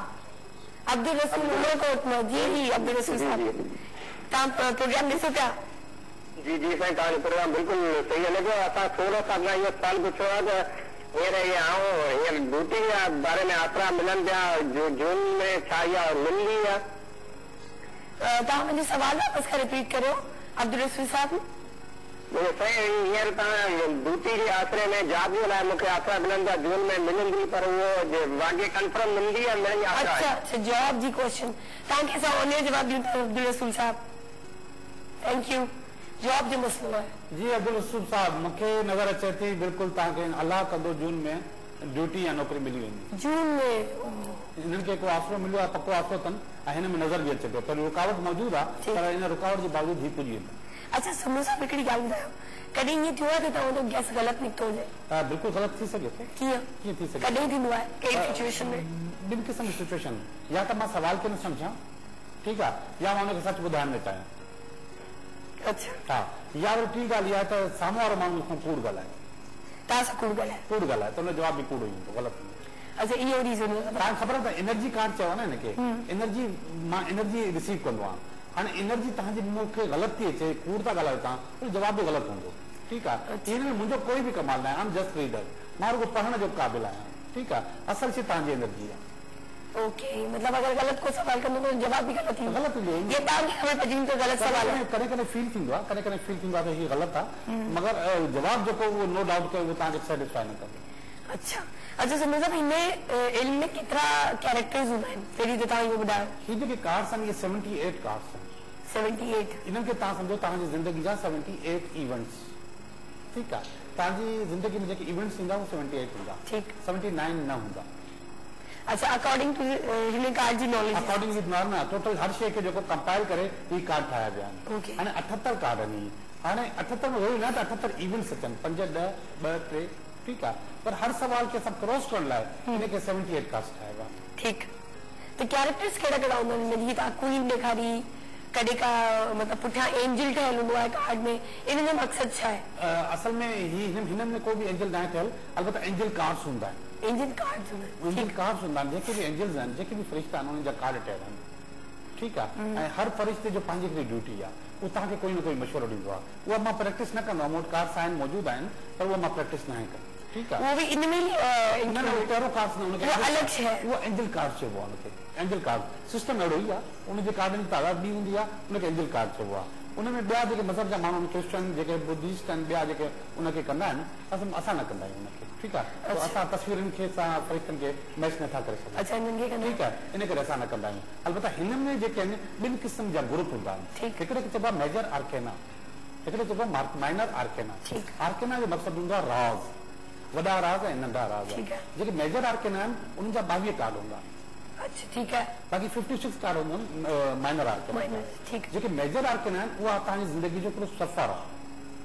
अब्दुल रसूल उमरकोट में। जी अब्दुल रसूल साहब, तव्हां प्रोग्राम ॾिसो पिया? जी साईं, तव्हांजो प्रोग्राम बिल्कुल सही लॻो। असां थोरो सा अॻियां इहो सवाल पुछियो आहे त हींअर ड्यूटी जे बारे में आसरा मिलनि पिया, जो जून में छा इहा मिलंदी आहे? तव्हां मुंहिंजो सवाल वापसि खां रिपीट करियो अब्दुल रसूल साहब। हींअर तव्हां ड्यूटी जे आसरे में जॉब जे लाइ मूंखे आसरा मिलनि था, जून में मिलंदी, पर उहो वाक़ई कंफर्म मिलंदी आहे मिलंदी? अच्छा, जॉब जी क्वेश्चन तव्हांखे असां उन जो जवाब ॾियूं था अब्दुल रसूल साहब। Thank you. जॉब जो मसलो आहे। जी अब्दुल रसूल साहब, मूंखे नज़र अचे थी बिल्कुलु तव्हांखे अलाह कंदो जून में ड्यूटी या नौकरी मिली वेंदी जून में इन्हनि खे को आसरो मिलियो आहे पको आसरो अथनि ऐं हिन में नज़र बि अचे पियो पर रुकावट मौजूदु आहे पर इन रुकावट जे बावजूदु ही पुॼी वेंदा। अच्छा समूह साहब हिकिड़ी ॻाल्हि ॿुधायो कॾहिं ईअं थियो आहे त तव्हांजो गैस ग़लति निकितो हुजे? बिल्कुलु ग़लति थी सघे थो। कीअं थी सघे? कॾहिं थींदो आहे कहिड़ी सिचुएशन में? ॿिनि क़िस्म जी सिचुएशन या त मां सवाल खे न सम्झां ठीकु आहे या मां हुनखे सच ॿुधाइण में चाहियां। अच्छा हा या वरी टी ॻाल्हि इहा त साम्हूं वारो माण्हू खां कूड़ ॻाल्हाए तव्हां सां कूड़ ॻाल्हाए त हुन जवाब बि कूड़ो ईंदो ग़लति। अच्छा इहो रीज़न तव्हांखे ख़बर आहे त एनर्जी कार्ड चयो न हिनखे एनर्जी मां एनर्जी रिसीव कंदो आहियां हाणे एनर्जी तव्हांजी मूंखे ग़लति थी अचे कूड़ था ॻाल्हायो तव्हां जवाब बि ग़लति हूंदो ठीकु आहे। हिन में मुंहिंजो कोई बि कमाल न आहे आई एम जस्ट रीडर मां रुगो पढ़ण जो क़ाबिल आहियां ठीकु आहे। असल शइ तव्हांजी एनर्जी आहे। ओके मतलब अगर गलत को सवाल कंदो तो जवाब भी गलत थींदो। गलत थींदो ये तव्हांखे ख़बर पइजी तो गलत सवाल आहे। कॾहिं कॾहिं फील थींदो आहे त हीअ ग़लति आहे मगर जवाब जेको उहो नो डाउट कयो उहो तव्हांखे सेटिस्फाई न कंदो। अच्छा समझो साहब हिन इल्म में केतिरा कैरेक्टर्स हूंदा आहिनि पहिरीं त तव्हां इहो ॿुधायो। हीअ जेके कार्ड्स आहिनि इहे 78 कार्ड्स आहिनि। 78 इन्हनि खे तव्हां सम्झो तव्हांजी ज़िंदगी जा 78 इवेंट्स ठीकु आहे। तव्हांजी ज़िंदगी में जेके इवेंट्स ईंदा उहे 78 हूंदा ठीकु 79 न हूंदा। अच्छा अकॉर्डिंग टू हिन कार्ड जी knowledge according with norm total हर शइ खे जेको कंपाइल करे ही कार्ड ठाहिया विया आहिनि। हाणे 78 कार्ड आहिनि हाणे 78 में वरी न त 78 इवेंट्स अचनि 5 10 2 3 ठीकु आहे पर हर सवाल खे सभु क्रॉस करण लाइ हिनखे 78 कार्ड्स ठाहिया विया। ठीकु त कैरेक्टर्स कहिड़ा कहिड़ा हूंदा आहिनि हिनजी तव्हां क्वीन ॾेखारी कॾहिं का मतलब पुठियां एंजल ठहियल हूंदो आहे कार्ड में इन जो मक़सदु छा आहे? असल में हिन में कोई बि एंजल न आहे ठहियल अलबत्ता एंजल कार्ड्स हूंदा आहिनि। एंजल कार्ड्स हूंदा आहिनि जेके बि एंजल्स आहिनि जेके बि फ़रिश्ता आहिनि उन्हनि जा कार्ड ठहियल आहिनि ठीकु आहे। ऐं हर फ़रिश्ते जो पंहिंजी हिकिड़ी ड्यूटी आहे उहो तव्हांखे कोई न कोई मशवरो ॾींदो आहे उहा मां प्रैक्टिस न कंदो आहियां मूं वटि कार्ड्स आहिनि मौजूदु आहिनि पर उहा मां प्रैक्टिस न आहे कंदो ठीकु आहे। वो भी इनमें ही टेरो कार्ड्स न उनखे अलग है वो एंजल कार्ड चइबो आहे उनखे एंजल कार्ड सिस्टम अहिड़ो ई आहे उनजे कार्डनि जी तादाद बि हूंदी आहे उनखे एंजल कार्ड चइबो आहे। उनमें ॿिया जेके मज़हब जा माण्हू क्रिश्चन जेके बुद्धिस्ट आहिनि ॿिया जेके उनखे कंदा आहिनि असां न कंदा आहियूं उनखे ठीकु आहे। असां तस्वीरुनि खे असां फ़रिश्तनि खे मैच नथा करे सघूं ठीकु आहे इन करे असां न कंदा आहियूं। अलबत्ता हिन में जेके आहिनि ॿिनि क़िस्म जा ग्रुप हूंदा आहिनि हिकिड़े खे चइबो आहे मेजर आर्केना हिकिड़े चइबो आहे माइनर आर्केना। आर्केना जो मक़सदु हूंदो आहे राज़ वॾा राज़ ऐं नंढा राज़ जेके मेजर आर्केना आहिनि उन्हनि जा 22 कार्ड हूंदा अच्छा ठीकु आहे बाक़ी 56 कार्ड हूंदा आहिनि माइनर आर्केना जेके मेजर आर्केना आहिनि उहा तव्हांजी ज़िंदगी जो हिकिड़ो सफ़र आहे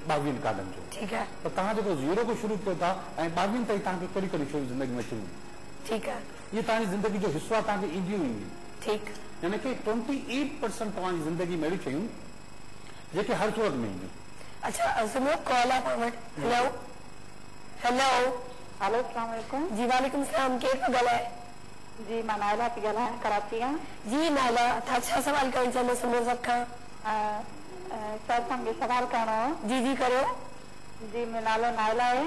22 कार्डनि जो ठीकु आहे। त तव्हां जेको 0 खां शुरू कयो था ऐं 22 ताईं तव्हांखे कहिड़ी कहिड़ी शयूं ज़िंदगी में अचूं ठीकु आहे इहे तव्हांजी ज़िंदगी जो हिसो आहे तव्हांखे ईंदियूं ईंदियूं ठीकु यानी कि 28% तव्हांजी ज़िंदगी में अहिड़ियूं शयूं जेके हर सूरत में ईंदियूं। अच्छा सुनो कॉल आहे पाण वटि हेलो हेलो हेलो अस्सलाम वालेकुम जी वालेकुम सलाम केरु थो ॻाल्हाए? जी मां नायला थी ॻाल्हायां कराची खां। जी नायला तव्हां छा सवाल करणु चाहींदा सुनो साहब खां? सर तव्हांखे सवाल करिणो हो। जी करियो। जी मुंहिंजो नालो नायला आहे।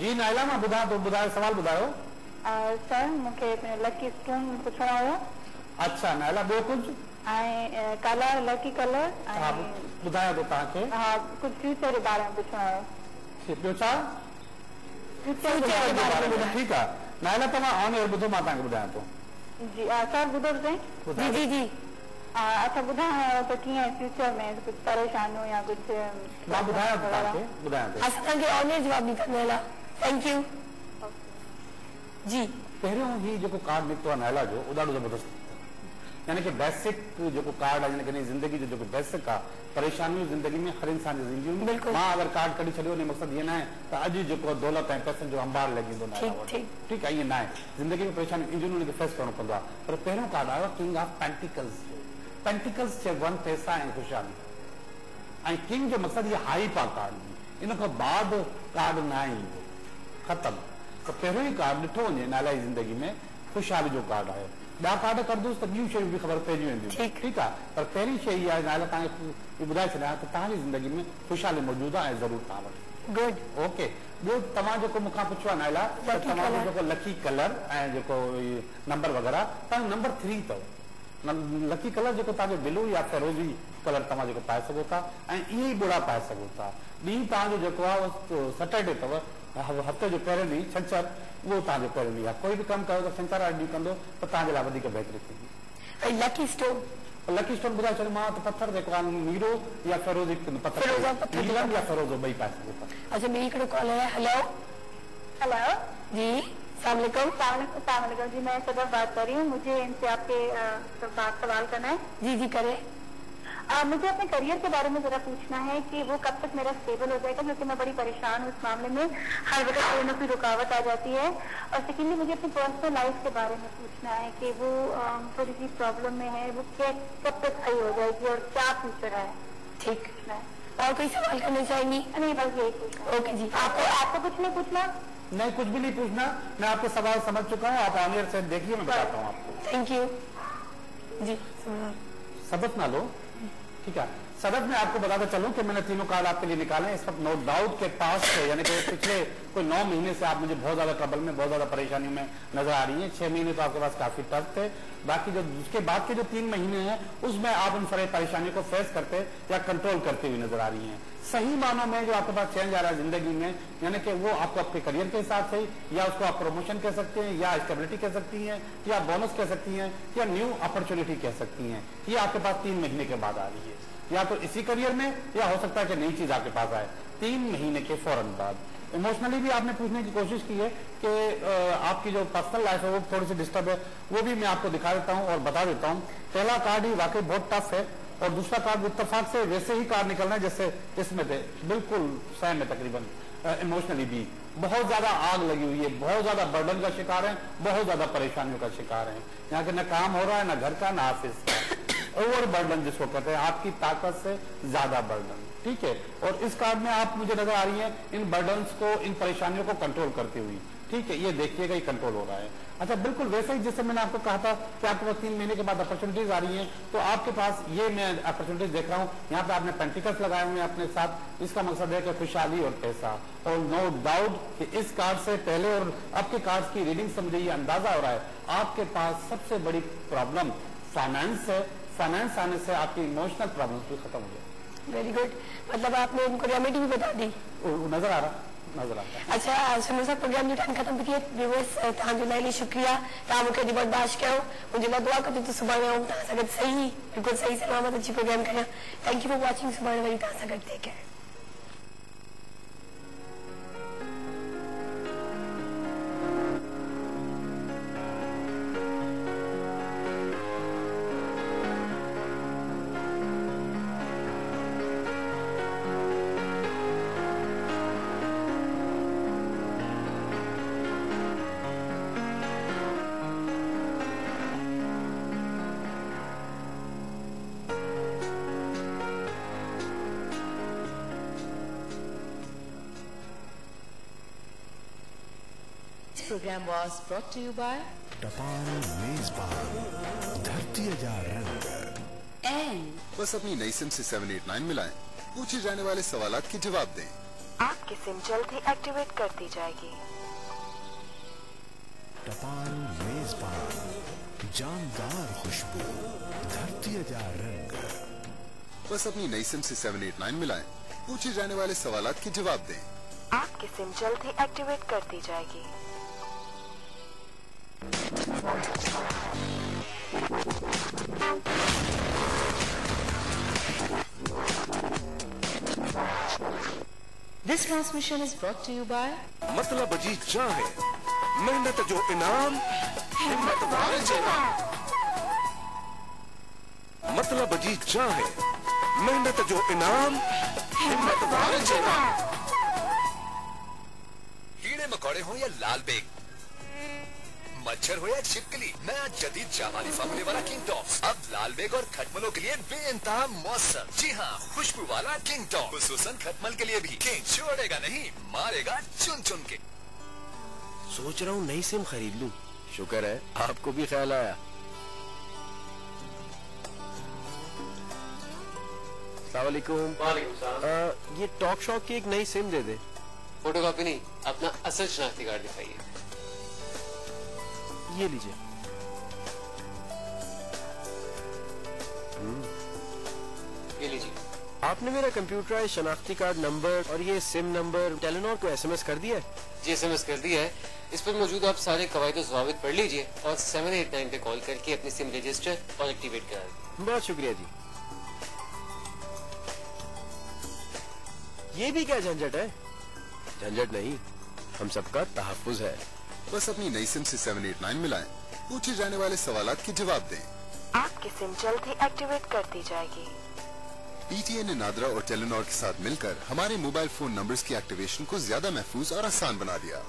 जी नायला मां ॿुधायो सवाल ॿुधायो। सर मूंखे लकी स्टोन पुछणो हो। अच्छा नायला ॿियो कुझु? ऐं कलर लकी कलर ॿुधायो थो तव्हांखे। हा कुझु फ्यूचर जे बारे में पुछणो हो। ॿियो छा? ठीकु आहे नायला तव्हां ऑन एयर ॿुधो मां तव्हांखे ॿुधायां थो। जी सर ॿुधो साईं। जी अच्छा ॿुधायो त कीअं फ्यूचर में कुझु परेशानियूं या कुझु मां ॿुधायां थो तव्हांखे ॿुधायां थो। असां तव्हांखे ऑन एयर जवाब ॾींदा नायला थैंक यू। जी पहिरियों ही जेको कार्ड निकितो आहे नायला जो उहो ॾाढो ज़बरदस्त यानी कि बेसिक जेको कार्ड आहे यानी ज़िंदगी जो जेको बेसिक आहे परेशानियूं ज़िंदगी में हर इंसान जी ज़िंदगी मां अगरि कार्ड कढी छॾियो उन मक़सदु ईअं न आहे त अॼु जेको दौलत ऐं पैसनि जो अंबार लॻंदो ठीकु आहे ईअं न आहे ज़िंदगी में परेशानियूं ईंदियूं उनखे फेस करणो पवंदो आहे पर पहिरियों कार्ड आयो किंग ऑफ पेंटिकल्स चइबो आहे पैसा ऐं ख़ुशहाली ऐं किंग जो मक़सदु इहा हाई पा कार्ड इन खां बाद कार्ड न आहे ईंदो ख़तमु त पहिरियों ई कार्ड ॾिठो वञे नाला जी ज़िंदगी में ख़ुशहाली जो कार्ड आयो ॿिया कार्ड करंदुसि त ॿियूं शयूं बि ख़बर पइजी वेंदियूं ठीकु आहे पर पहिरीं शइ इहा नाला तव्हांखे ॿुधाए छॾियां त तव्हांजी ज़िंदगी में ख़ुशहाली मौजूदु आहे ऐं ज़रूरु तव्हां वटि गुड ओके ॿियो तव्हां जेको मूंखां पुछियो आहे नाला त तव्हांजो जेको लकी कलर ऐं जेको नंबर वग़ैरह तव्हांजो नंबर 3 अथव लकी कलर जेको तव्हांजो ब्लू या फिरोज़ी कलर तव्हां जेको पाए सघो था ऐं इहे ई ॿुड़ा पाए सघो था ॾींहुं तव्हांजो जेको आहे उहो सैटरडे अथव हफ़्ते जो पहिरियों ॾींहुं छंछरु उहो तव्हांजो पहिरियों ॾींहुं आहे कोई बि कमु कयो त छंछरु वारे ॾींहुं कंदो त तव्हांजे लाइ वधीक बहितरी थींदी। लकी स्टोन ॿुधाए छॾियो मां त पथर जेको आहे नीरो या फिरोज़ी पथर नीलम या फिरोज़ो ॿई पाए सघो था। अच्छा ॿी हिकिड़ो कॉल आहे हेलो हेलो जी, सलामकुम। सलामकुम जी, मैं सदर बात कर रही हूँ। मुझे इनसे आपके सवाल करना है। जी जी करें। मुझे अपने करियर के बारे में जरा पूछना है कि वो कब तक मेरा स्टेबल हो जाएगा, क्योंकि मैं बड़ी परेशान हूँ इस मामले में। हर वक्त कोई ना कोई रुकावट आ जाती है। और सेकेंडली मुझे अपनी पर्सनल लाइफ के बारे में पूछना है कि वो थोड़ी सी प्रॉब्लम में है, वो कब तक सही हो जाएगी और क्या फ्यूचर है। ठीक है, और कोई सवाल करना चाहेंगी? नहीं, बस यही पूछना। ओके जी। आपको कुछ नहीं पूछना? नहीं, कुछ भी नहीं पूछना। मैं आपके सवाल समझ चुका हूँ। आप ऑनियर से देखिए, मैं बताता हूँ आपको। थैंक यू जी। सबक ना लो, ठीक है। सदक में आपको बताता चलूं कि मैंने तीनों कार्ड आपके लिए निकाले। इस वक्त नो डाउट के पास से, यानी कि पिछले कोई 9 महीने से आप मुझे बहुत ज्यादा ट्रबल में, बहुत ज्यादा परेशानी में नजर आ रही हैं। 6 महीने तो आपके पास काफी टफ थे। बाकी जो उसके बाद के जो 3 महीने हैं उसमें आप उन सारी परेशानियों को फेस करते या कंट्रोल करते हुए नजर आ रही हैं। सही मानों में जो आपके पास चेंज आ रहा है जिंदगी में, यानी कि वो आपको आपके करियर के हिसाब से, या उसको आप प्रमोशन कह सकते हैं, या स्टेबिलिटी कह सकती हैं, या बोनस कह सकती हैं, या न्यू अपॉर्चुनिटी कह सकती हैं। ये आपके पास 3 महीने के बाद आ रही है, या तो इसी करियर में, या हो सकता है कि नई चीज आपके पास आए 3 महीने के फौरन बाद। इमोशनली भी आपने पूछने की कोशिश की है कि आपकी जो पर्सनल लाइफ है वो थोड़ी सी डिस्टर्ब है। वो भी मैं आपको दिखा देता हूँ और बता देता हूँ। पहला कार्ड ही वाकई बहुत टफ है, और दूसरा कार्ड इत्तेफाक से वैसे ही कार्ड निकलना है जैसे इसमें थे, बिल्कुल सेम है तकरीबन। इमोशनली भी बहुत ज्यादा आग लगी हुई है, बहुत ज्यादा बर्डन का शिकार है, बहुत ज्यादा परेशानियों का शिकार है। यहाँ के न काम हो रहा है, न घर का, न ऑफिस का। ओवर बर्डन जिसको कहते हैं, आपकी ताकत से ज्यादा बर्डन, ठीक है। और इस कार्ड में आप मुझे नजर आ रही हैं इन बर्डन्स को, इन परेशानियों को कंट्रोल करती हुई, ठीक है। ये देखिएगा, ये कंट्रोल हो रहा है। अच्छा, बिल्कुल वैसे ही जैसे मैंने आपको कहा था कि आपके पास 3 महीने के बाद अपॉर्चुनिटीज आ रही हैं, तो आपके पास ये मैं अपॉर्चुनिटीज देख रहा हूँ। यहाँ पे आपने पेंटिकल्स लगाए हुए हैं अपने साथ। इसका मकसद है कि खुशहाली और पैसा। और नो डाउट कि इस कार्ड से पहले और अब के कार्ड की रीडिंग से मुझे ये अंदाजा हो रहा है आपके पास सबसे बड़ी प्रॉब्लम फाइनेंस है। फाइनेंस आने से आपकी इमोशनल प्रॉब्लम भी खत्म हो जाए। वेरी गुड, मतलब आपने उनको रेमेडी भी बता दी। नजर आ रहा, नजर आता है। अच्छा सुनो सा प्रोग्राम जो टाइम खत्म थिए व्यूअर्स तव्हांजो लाइ शुक्रिया। तव्हां मूंखे एॾी बर्दाश्त कयो। मुंहिंजे लाइ दुआ कजो त सुभाणे आऊं तव्हां सां गॾु सही, बिल्कुलु सही सलामत अची प्रोग्राम करियां। Thank you for watching. सुभाणे वरी तव्हां सां गॾु take care. Program was brought to you by टपाल मेजबान, धरती जा रंग। and बस अपनी नई सिम से 789 मिलाएं, पूछे जाने वाले सवालात के जवाब दें। आपकी सिम जल्द ही एक्टिवेट कर दी जाएगी। टपाल मेजबान, जानदार खुशबू, धरती जा रंग। बस अपनी नई सिम से 789 मिलाएं, पूछे जाने वाले सवालात के जवाब दें। आपकी सिम जल्द ही एक्टिवेट कर दी जाएगी। this transmission is brought to you by मतलब जी चाहे मेहनत जो इनाम, हिम्मत वाले जवाब। मतलब जी चाहे मेहनत जो इनाम, हिम्मत वाले जवाब। कीड़े मकोड़े हो या लाल बेग, मच्छर हो या छिपकली, नया जदीद जापानी फार्मूले वाला किंग टॉप्स अब लाल बेग और खटमलों के लिए बेइंतहा मौसम। जी हाँ, खुशबू वाला किंग टॉप खुसूसन खटमल के लिए भी। किंग छोड़ेगा नहीं, मारेगा चुन चुन के। सोच रहा हूँ नई सिम खरीद लूं। शुक्र है आपको भी ख्याल आया। वालेकुम। ये टॉक शॉक की एक नई सिम दे दे। फोटोकॉपी नहीं, अपना असल शनाख्ती कार्ड दिखाइए। ये लीजिए। ये लीजिए। आपने मेरा कंप्यूटराइज्ड शनाख्ती कार्ड नंबर और ये सिम नंबर टेलीनॉर को एसएमएस कर दिया है? जी एसएमएस कर दिया है। इस पर मौजूद आप सारे कवायद ज़वाबित पढ़ लीजिए और 789 पे कॉल करके अपनी सिम रजिस्टर और एक्टिवेट करा दीजिए। बहुत शुक्रिया जी। ये भी क्या झंझट है? झंझट नहीं, हम सबका तहफ्फुज है। बस अपनी नई सिम से 789 मिलाएं, पूछे जाने वाले सवालात के जवाब दें। आपकी सिम जल्द ही एक्टिवेट कर दी जाएगी। PTA ने नादरा और टेलीनॉर के साथ मिलकर हमारे मोबाइल फोन नंबर्स की एक्टिवेशन को ज्यादा महफूज और आसान बना दिया।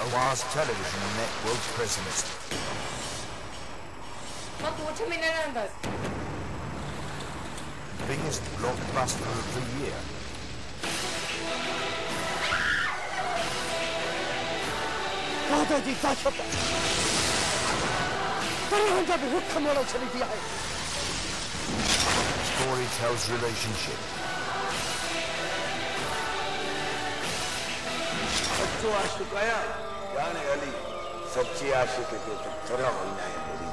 Awaz Television Network presents biggest blockbuster of the year. दादाजी का छपा जब रुख मोड़ा चली दिया है। Story tells relationship. सच्चो आशिक आया जाने अली सच्ची आशिक के तो खरा होना है मेरी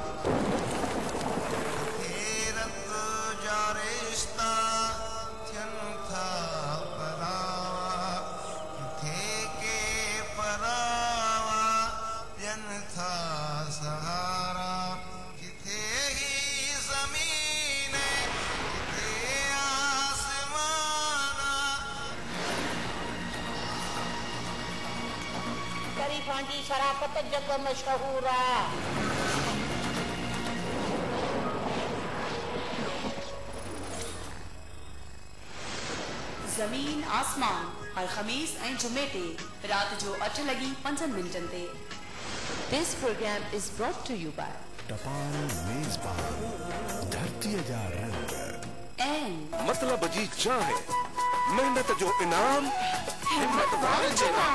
जी शराफत जग मशहूरा। ज़मीन आसमान हर ख़मीस ऐं जुमे ते रात जो 8:05 ते। This program is brought to you by टपाल मेजबान धरती जा रंग and मतलब जी चाहे मेहनत जो इनाम हिम्मत वारे जेना।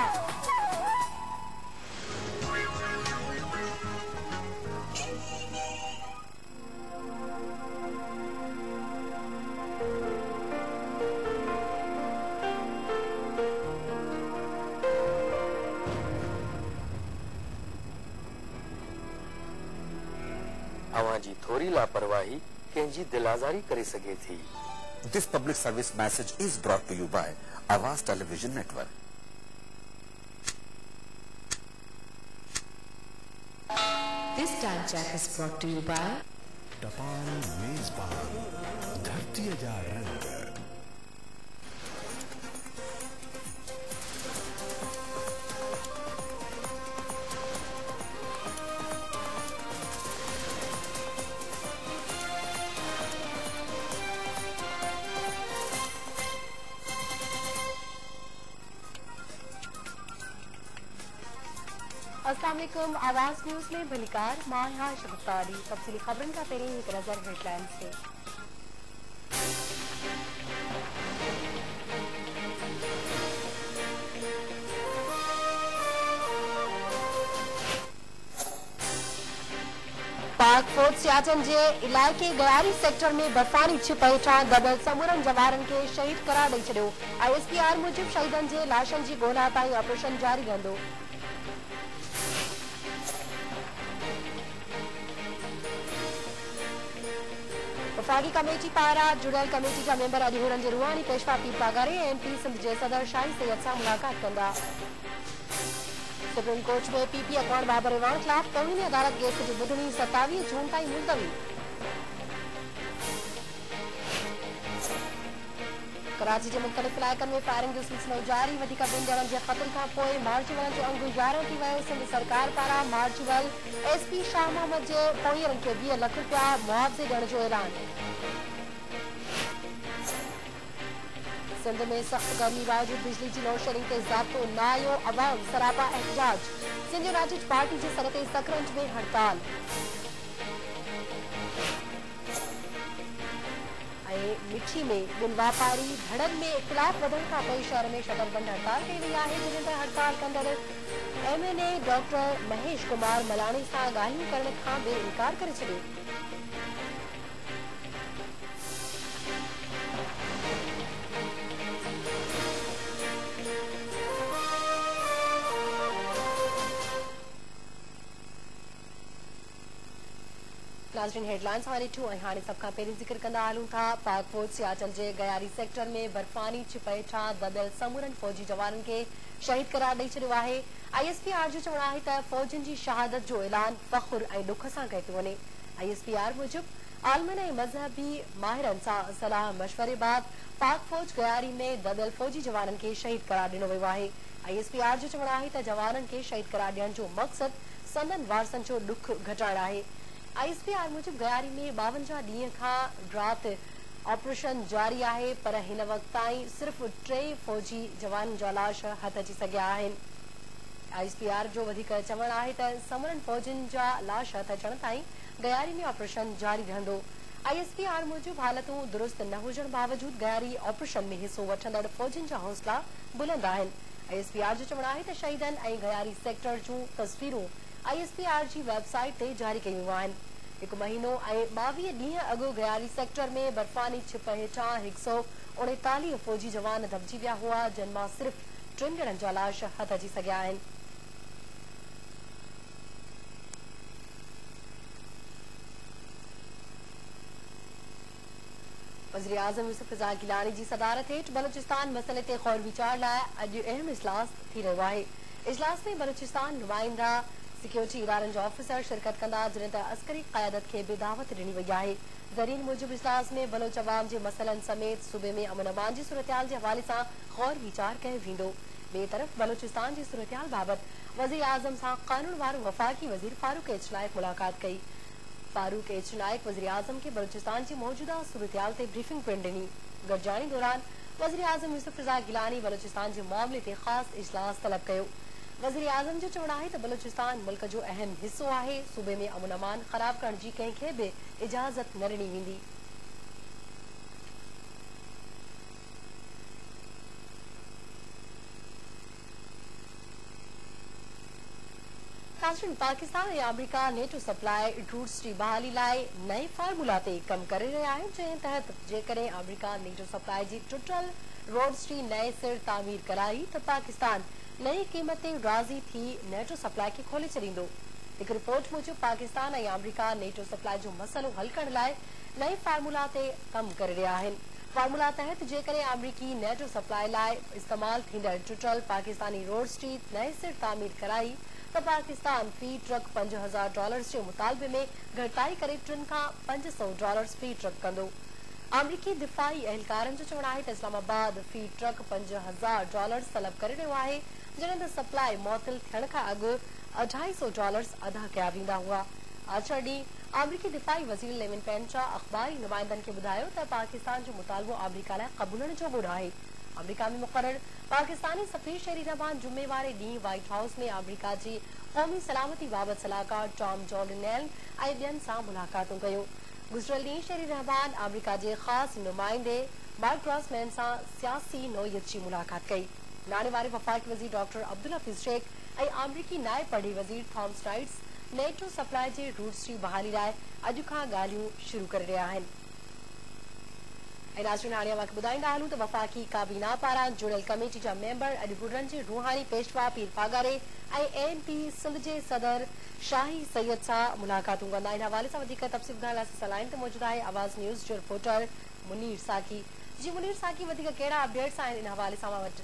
अवांजी थोड़ी लापरवाही कंहिंजी दिलाज़ारी करे सके थी। This public service message is brought to you by Awaz Television Network. this time check is brought to you by टपाल मेजबान धरती जा रंग अस्सलाम वालेकुम। आवाज न्यूज में भलिकार माया शगुफ्तारी तफसीली खबरन का तेरे एक नजर हेडलाइन से। पाक फौज सियाचन जे इलाइके गयारी सेक्टर में बर्फानी छिपहेठा दबल समूरन जवारन के शहीद करार ॾेई छॾियो। ISPR मूजिब शहीदन जे लाशन जी ॻोल्हा ताईं ऑपरेशन जारी रहंदो। वफाकी कमेटी पारा जुड़ियल कमेटी जा मेंबर अॼु हुननि जे रूहानी पेशवा पीर पागारे ऐं MP सिंध जे सदर शाही सैयद सां मुलाक़ात कंदा। सुप्रीम कोर्ट में PP अकाउंट बाबर इवान खिलाफ तौहीन अदालत केस जी ॿुधणी 27 जून ताईं मुलतवी। कराची के मुख्तलिफ इलाइक़नि में फायरिंग जो सिलसिलो जारी। वधीक ॿिनि ॼणनि जे क़त्ल खां पोइ मार्चवल जो अंग गुज़ारो थी वियो। सिंध सरकार पारां मार्चवल SP शाह मोहम्मद जे पोयरनि खे 20 लाख रुपया मुआवज़े ॾियण जो ऐलान। सिंध में सख्त गर्मी बावजूद बिजली की लोड शेडिंग ते ज़ाब्तो न आयो। अवाम सरापा एहतजाज। सिंध यूनाइटेड पार्टी जे सर ते सकरंज में हड़ताल। मिठी में ॿिनि वापारी धड़नि में इख़्तिलाफ़ वधण खां पोइ शहर में शटर बंद हड़ताल कई वई आहे। जिन ते हड़ताल कंदड़ MNA डॉक्टर महेश कुमार मलाणी सां ॻाल्हियूं करण खां बि इनकार करे छॾियो। नाज़रीन हेडलाइंस हमारे टू हाणे सब खां पहिरीं ज़िक्र कंदा हलूं था। पाक फौज सियाचल जे गयारी सेक्टर में बर्फानी छिपहेठा दबियल समूरनि फौजी जवाननि खे शहीद करार ॾेई छॾियो आहे। ISPR जो चवणु आहे त फौजियुनि जी शहादत जो ऐलान फ़ख़ुर ऐं ॾुख सां कयो थो वञे। ISPR मूजिबि आलमनि ऐं मज़हबी माहिरनि सां सलाह मशवरे बाद पाक फौज गयारी में दबियल फौजी जवाननि खे शहीद करार ॾिनो वियो आहे। ISPR जो चवणु आहे त जवाननि खे शहीद करार ॾियण जो मक़सदु संदन वारसनि जो ॾुख घटाइण आहे। ISPR मूजिबि गयारी में 52 ॾींहं खां राति ऑपरेशन जारी आहे, पर हिन वक़्त ताईं सिर्फ़ 3 फौजी जवाननि जा लाश हथ अची सघिया आहिनि। ISPR जो वधीक चवणु आहे त समूरनि फौजियुनि जा लाश हथ अचण ताईं गयारी में ऑपरेशन जारी रहंदो। ISPR मूजिबि हालतूं दुरुस्त न हुजण बावजूद गयारी ऑपरेशन में हिसो वठंदड़ फौजियुनि जा हौसला बुलंद आहिनि। ISPR जो चवणु आहे त शहीदनि ऐं गयारी सेक्टर जूं तस्वीरूं ISPR जी वेबसाइट ते जारी कयूं आहिनि। 1 महीनो ऐं 22 ॾींहं अॻु गयारी सेक्टर में बर्फानी छिप हेठां 139 फौजी जवान दबिजी विया हुआ, जिन मां सिर्फ़ 3 ॼणनि जा लाश हथ अची सघिया आहिनि। वज़ीर आज़म यूसुफ रज़ा गिलानी जी सदारत हेठि बलूचिस्तान मसइले ते ग़ौर वीचार लाइ अॼु अहम इजलास थी रहियो आहे। इजलास में बलूचिस्तान नुमाइंदा सिक्योरिटी इदारनि जा ऑफिसर शिरकत कंदा, जिन ते अस्करी क़यादत खे बि दावत ॾिनी वई आहे। ज़रीन मूजिबि इजलास में बलोच अवाम जे मसइलनि समेत सूबे में अमन अमान जी सूरतहाल जे हवाले सां ग़ौर वीचार कयो वेंदो। ॿिए तरफ़ बलूचिस्तान जी सूरतहाल बाबति वज़ीर आज़म सां क़ानून वारो वफ़ाक़ी वज़ीर फारूक एच नाइक मुलाक़ात कई। फारूक एच नाइक वज़ीर आज़म खे बलूचिस्तान जी मौजूदा सूरतहाल ते ब्रीफिंग पिणु ॾिनी। गॾिजाणी दौरान वज़ीर आज़म यूसुफ रज़ा गिलानी बलूचिस्तान जे मामले ते ख़ासि इजलास तलब कयो। वज़ीर आज़म जो चवणु आहे त बलूचिस्तान मुल्क जो अहम हिसो आहे। सूबे में अमन अमान ख़राब करण जी कंहिंखे बि इजाज़त न ॾिनी वेंदी। पाकिस्तान ऐं अमरीका नेटो सप्लाई रूट्स जी बहाली लाइ नए फार्मूला ते कमु करे रहिया आहिनि, जंहिं तहत जेकॾहिं अमरीका नेटो सप्लाई जी टुटल रोड्स जी नए सिर तामीर कराई त पाकिस्तान नई क़ीमत ते राज़ी थी नेटो सप्लाई खे खोले छॾींदो। हिकु रिपोर्ट मूजिबि पाकिस्तान ऐं अमरीका नेटो सप्लाई जो मसइलो हल करण लाइ नए फार्मूला ते कमु करे रहिया आहिनि। फार्मूला तहत जेकॾहिं अमरीकी नेटो सप्लाई लाइ इस्तेमाल थींदड़ टुटल पाकिस्तानी रोड्स जी नए सिर तामीर कराई त पाकिस्तान फी ट्रक $5000 जे मुतालबे में घटाई करे $300 खां $500 फी ट्रक कंदो। अमरीकी दिफ़ाई अहलकारनि जो चवणु आहे त इस्लामाबाद फी ट्रक $5000 तलब करे रहियो आहे, जॾहिं त सप्लाई मुअत्तल थियण खां अॻु $250 अदा कया वेंदा हुआ। आचर ॾींहुं अमरीकी दिफ़ाई वज़ीर लेविन पेंचा अख़बारी नुमाइंदनि खे ॿुधायो त पाकिस्तान जो मुतालबो अमरीका लाइ क़बूलण जो बुरो आहे। अमरीका में मुक़रर पाकिस्तानी सफ़ीर शहरी रहमान जुमे वारे ॾींहुं व्हाइट हाउस में अमरीका जी क़ौमी सलामती बाबति सलाहकार टॉम जॉर्डनेल ऐं ॿियनि सां मुलाक़ातूं कयूं। गुज़िरियल ॾींहुं शहरी रहमान अमरीका जे ख़ासि नुमाइंदे मार्क ग्रॉसमैन सां सियासी नोयत जी मुलाक़ात कई। नाने वारे वफ़ाक़ी वज़ीर डॉक्टर अब्दुल हफ़ीज़ शेख ऐं अमरीकी नायब पढ़ी वज़ीर थॉमस राइट्स नेटो सप्लाई जे रूट्स जी बहाली लाइ अॼु खां ॻाल्हियूं शुरू करे रहिया आहिनि। नाज़रीन हाणे अवां खे ॿुधाईंदा हलूं त वफ़ाक़ी काबीना पारां जुड़ियल कमेटी जा मेंबर अॼु हुर्रनि जे रूहानी पेशवा पीर पागारे ऐं ANP सिंध जे सदर शाही सैयद सां मुलाक़ातूं कंदा। इन हवाले सां वधीक तफ़सील ॿुधाइण लाइ असां लाइन ते मौजूदु आहे आवाज़ न्यूज़ जो रिपोर्टर मुनीर साकी। जी मुनीर साकी, वधीक कहिड़ा अपडेट्स आहिनि इन हवाले सां वटि?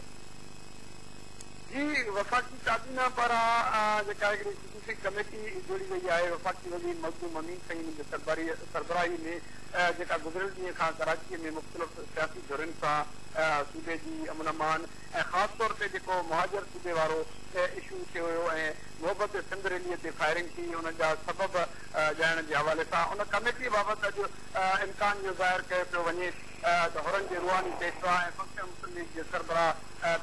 जी, वफ़ाक़ी काबीना पारां जेका हिकिड़ी ख़ुसूसी कमेटी जोड़ी वई आहे वफ़ाक़ी वज़ीर मखदूम अमीन साईं जी सरबराही में जेका गुज़िरियल ॾींहं खां कराची में मुख़्तलिफ़ सियासी धुरनि सां सूबे जी अमन अमान ऐं ख़ासि तौर ते जेको मुहाजिर सूबे वारो इशू थियो हुयो ऐं मोहबत सिंध रैलीअ ते फायरिंग थी, हुन जा सबब ॼाणण जे हवाले सां उन कमेटी बाबति अॼु इम्कान जो ज़ाहिर कयो पियो वञे त हुरनि जे रूहानी पेशवा ऐं बख़्श मुस्लिम लीग जे सरबराह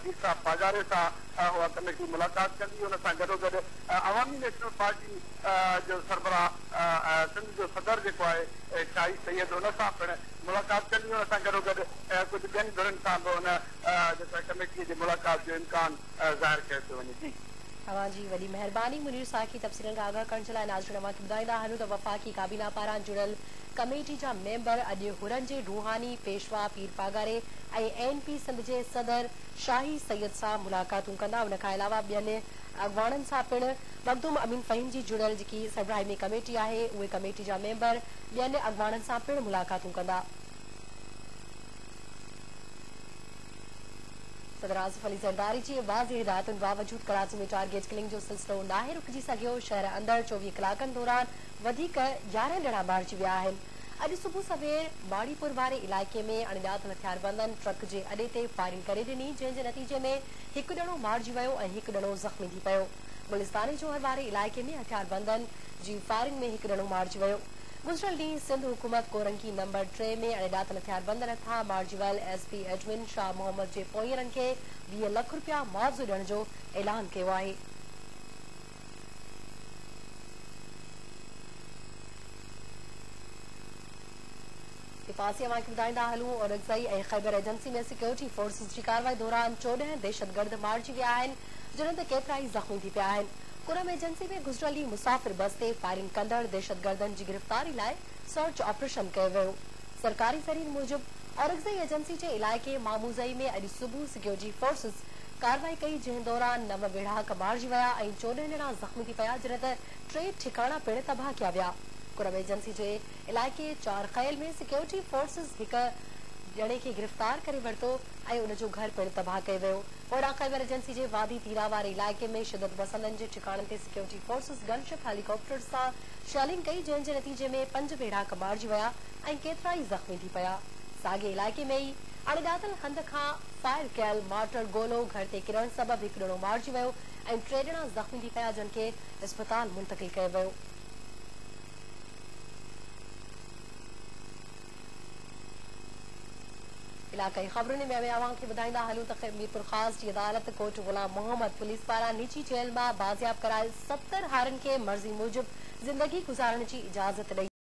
पीर साहब पागारे सां उहा कमेटी मुलाक़ात कंदी। हुन सां गॾोगॾु अवामी नेशनल पार्टी जो सरबराह सिंध जो सदर जेको आहे शाही सैयद हुन सां पिणु मुलाक़ात कंदी। हुन सां गॾोगॾु कुझु ॿियनि धुरनि सां बि हुन जेका कमेटीअ जी मुलाक़ात जो इम्कान ज़ाहिर कयो पियो वञे। जी तव्हांजी वॾी महिरबानी मुनीर साकी। तफ़सीलनि खां आगाह करण जे लाइ नाज़रीन अवां खे ॿुधाईंदा हलूं त वफ़ाक़ी काबीना पारां जुड़ियल कमेटी जा मेंबर अॼु हुरनि जे रूहानी पेशवा पीर पागारे ऐं ANP सिंध जे सदर शाही सैयद सां मुलाक़ातूं कंदा। उन खां अलावा ॿियनि अॻवाणनि सां पिणु मखदूम अमीन फ़हीम जी जुड़ियल जेकी सरबराही कमेटी आहे उहे कमेटी जा मेंबर ॿियनि अॻवाणनि सां पिणु मुलाक़ातूं कंदा। सदर आसिफ अली ज़रदारी जी वाज़े हिदायतुनि बावजूद कराची में टारगेट किलिंग जो सिलसिलो नाहे रुकिजी सघियो। शहर अंदरि 24 कलाकनि दौरान वधीक 11 ॼणा मारिजी विया आहिनि। अॼु सुबुह सवेर बाड़ीपुर वारे इलाइक़े में अणॼातल हथियारबंदनि ट्रक जे अॾे ते फायरिंग करे ॾिनी, जंहिं जे नतीजे में हिकु ॼणो मारिजी वियो ऐं हिकु ॼणो ज़ख़्मी थी पियो। गुलिस्तानी जोहर वारे इलाइक़े में हथियारबंदनि जी फायरिंग में हिकु ॼणो मारिजी वियो। गुज़िरियल ॾींहुं सिंध हुकूमत कोरंकी नंबर 3 में अणॼातल हथियारबंदनि हथां मारिजी वियल SP एडमिन शाह मोहम्मद जे पोयरनि खे 20 लख रुपया मुआवज़ो ॾियण जो ऐलान कयो आहे। पासे अवांखे ॿुधाईंदा हलूं और अगज़ई ऐं ख़ैबर एजेंसी में सिक्योरिटी फोर्सिस जी कार्रवाई दौरान 14 दहशतगर्द मारिजी विया आहिनि, जिन्हनि ते केतिरा ई ज़ख़्मी थी पिया आहिनि। कुरम एजेंसी में गुज़िरियल ॾींहुं मुसाफ़िर बस ते फायरिंग कंदड़ दहशतगर्दनि जी गिरफ़्तारी लाइ सर्च ऑपरेशन कयो वियो। सरकारी ज़रीन मूजिब औरंगज़ई एजेंसी जे इलाइक़े मामूज़ई में अॼु सुबुह सिक्योरिटी फोर्सिस कार्रवाई कई, जंहिं दौरान 9 बेड़ाक मारिजी विया ऐं 14 ॼणा ज़ख़्मी थी पिया, जिन ते 3 ठिकाणा पिणु तबाह कया विया। कुरम एजेंसी जे इलाइक़े 4 ख़ैल में सिक्योरिटी फोर्सिस हिकु ॼणे खे गिरफ़्तार करे वरितो ऐं उनजो घर पिणु तबाह कयो वियो। ओड़ा ख़ैबर एजेंसी जे वादी तीरा वारे इलाइक़े में शिदत पसंदनि जे ठिकाणनि ते सिक्योरिटी फोर्सिस गनशिप हेलीकॉप्टर सां शेलिंग कई, जंहिं जे नतीजे में 5 बेड़ाक मारिजी विया ऐं केतिरा ई ज़ख़्मी थी पिया। साॻे इलाइक़े में ई अणॼातल हंध खां फायर कयल मार्टर गोलो घर ते किरण सबबि हिकु ॼणो मारिजी वियो ऐं 3 ॼणा ज़ख़्मी थी पिया, जिन खे इस्पताल मुंतक़िल कयो वियो। इलाक़ाई ख़बरुनि में अवांखे ॿुधाईंदा हलूं त मीरपुर ख़ास जी अदालत कोट गुलाम मोहम्मद पुलिस पारां निजी जेल मां बाज़ियाब करायल 70 हारनि खे मर्ज़ी मूजिब ज़िंदगी गुज़ारण जी इजाज़त ॾेई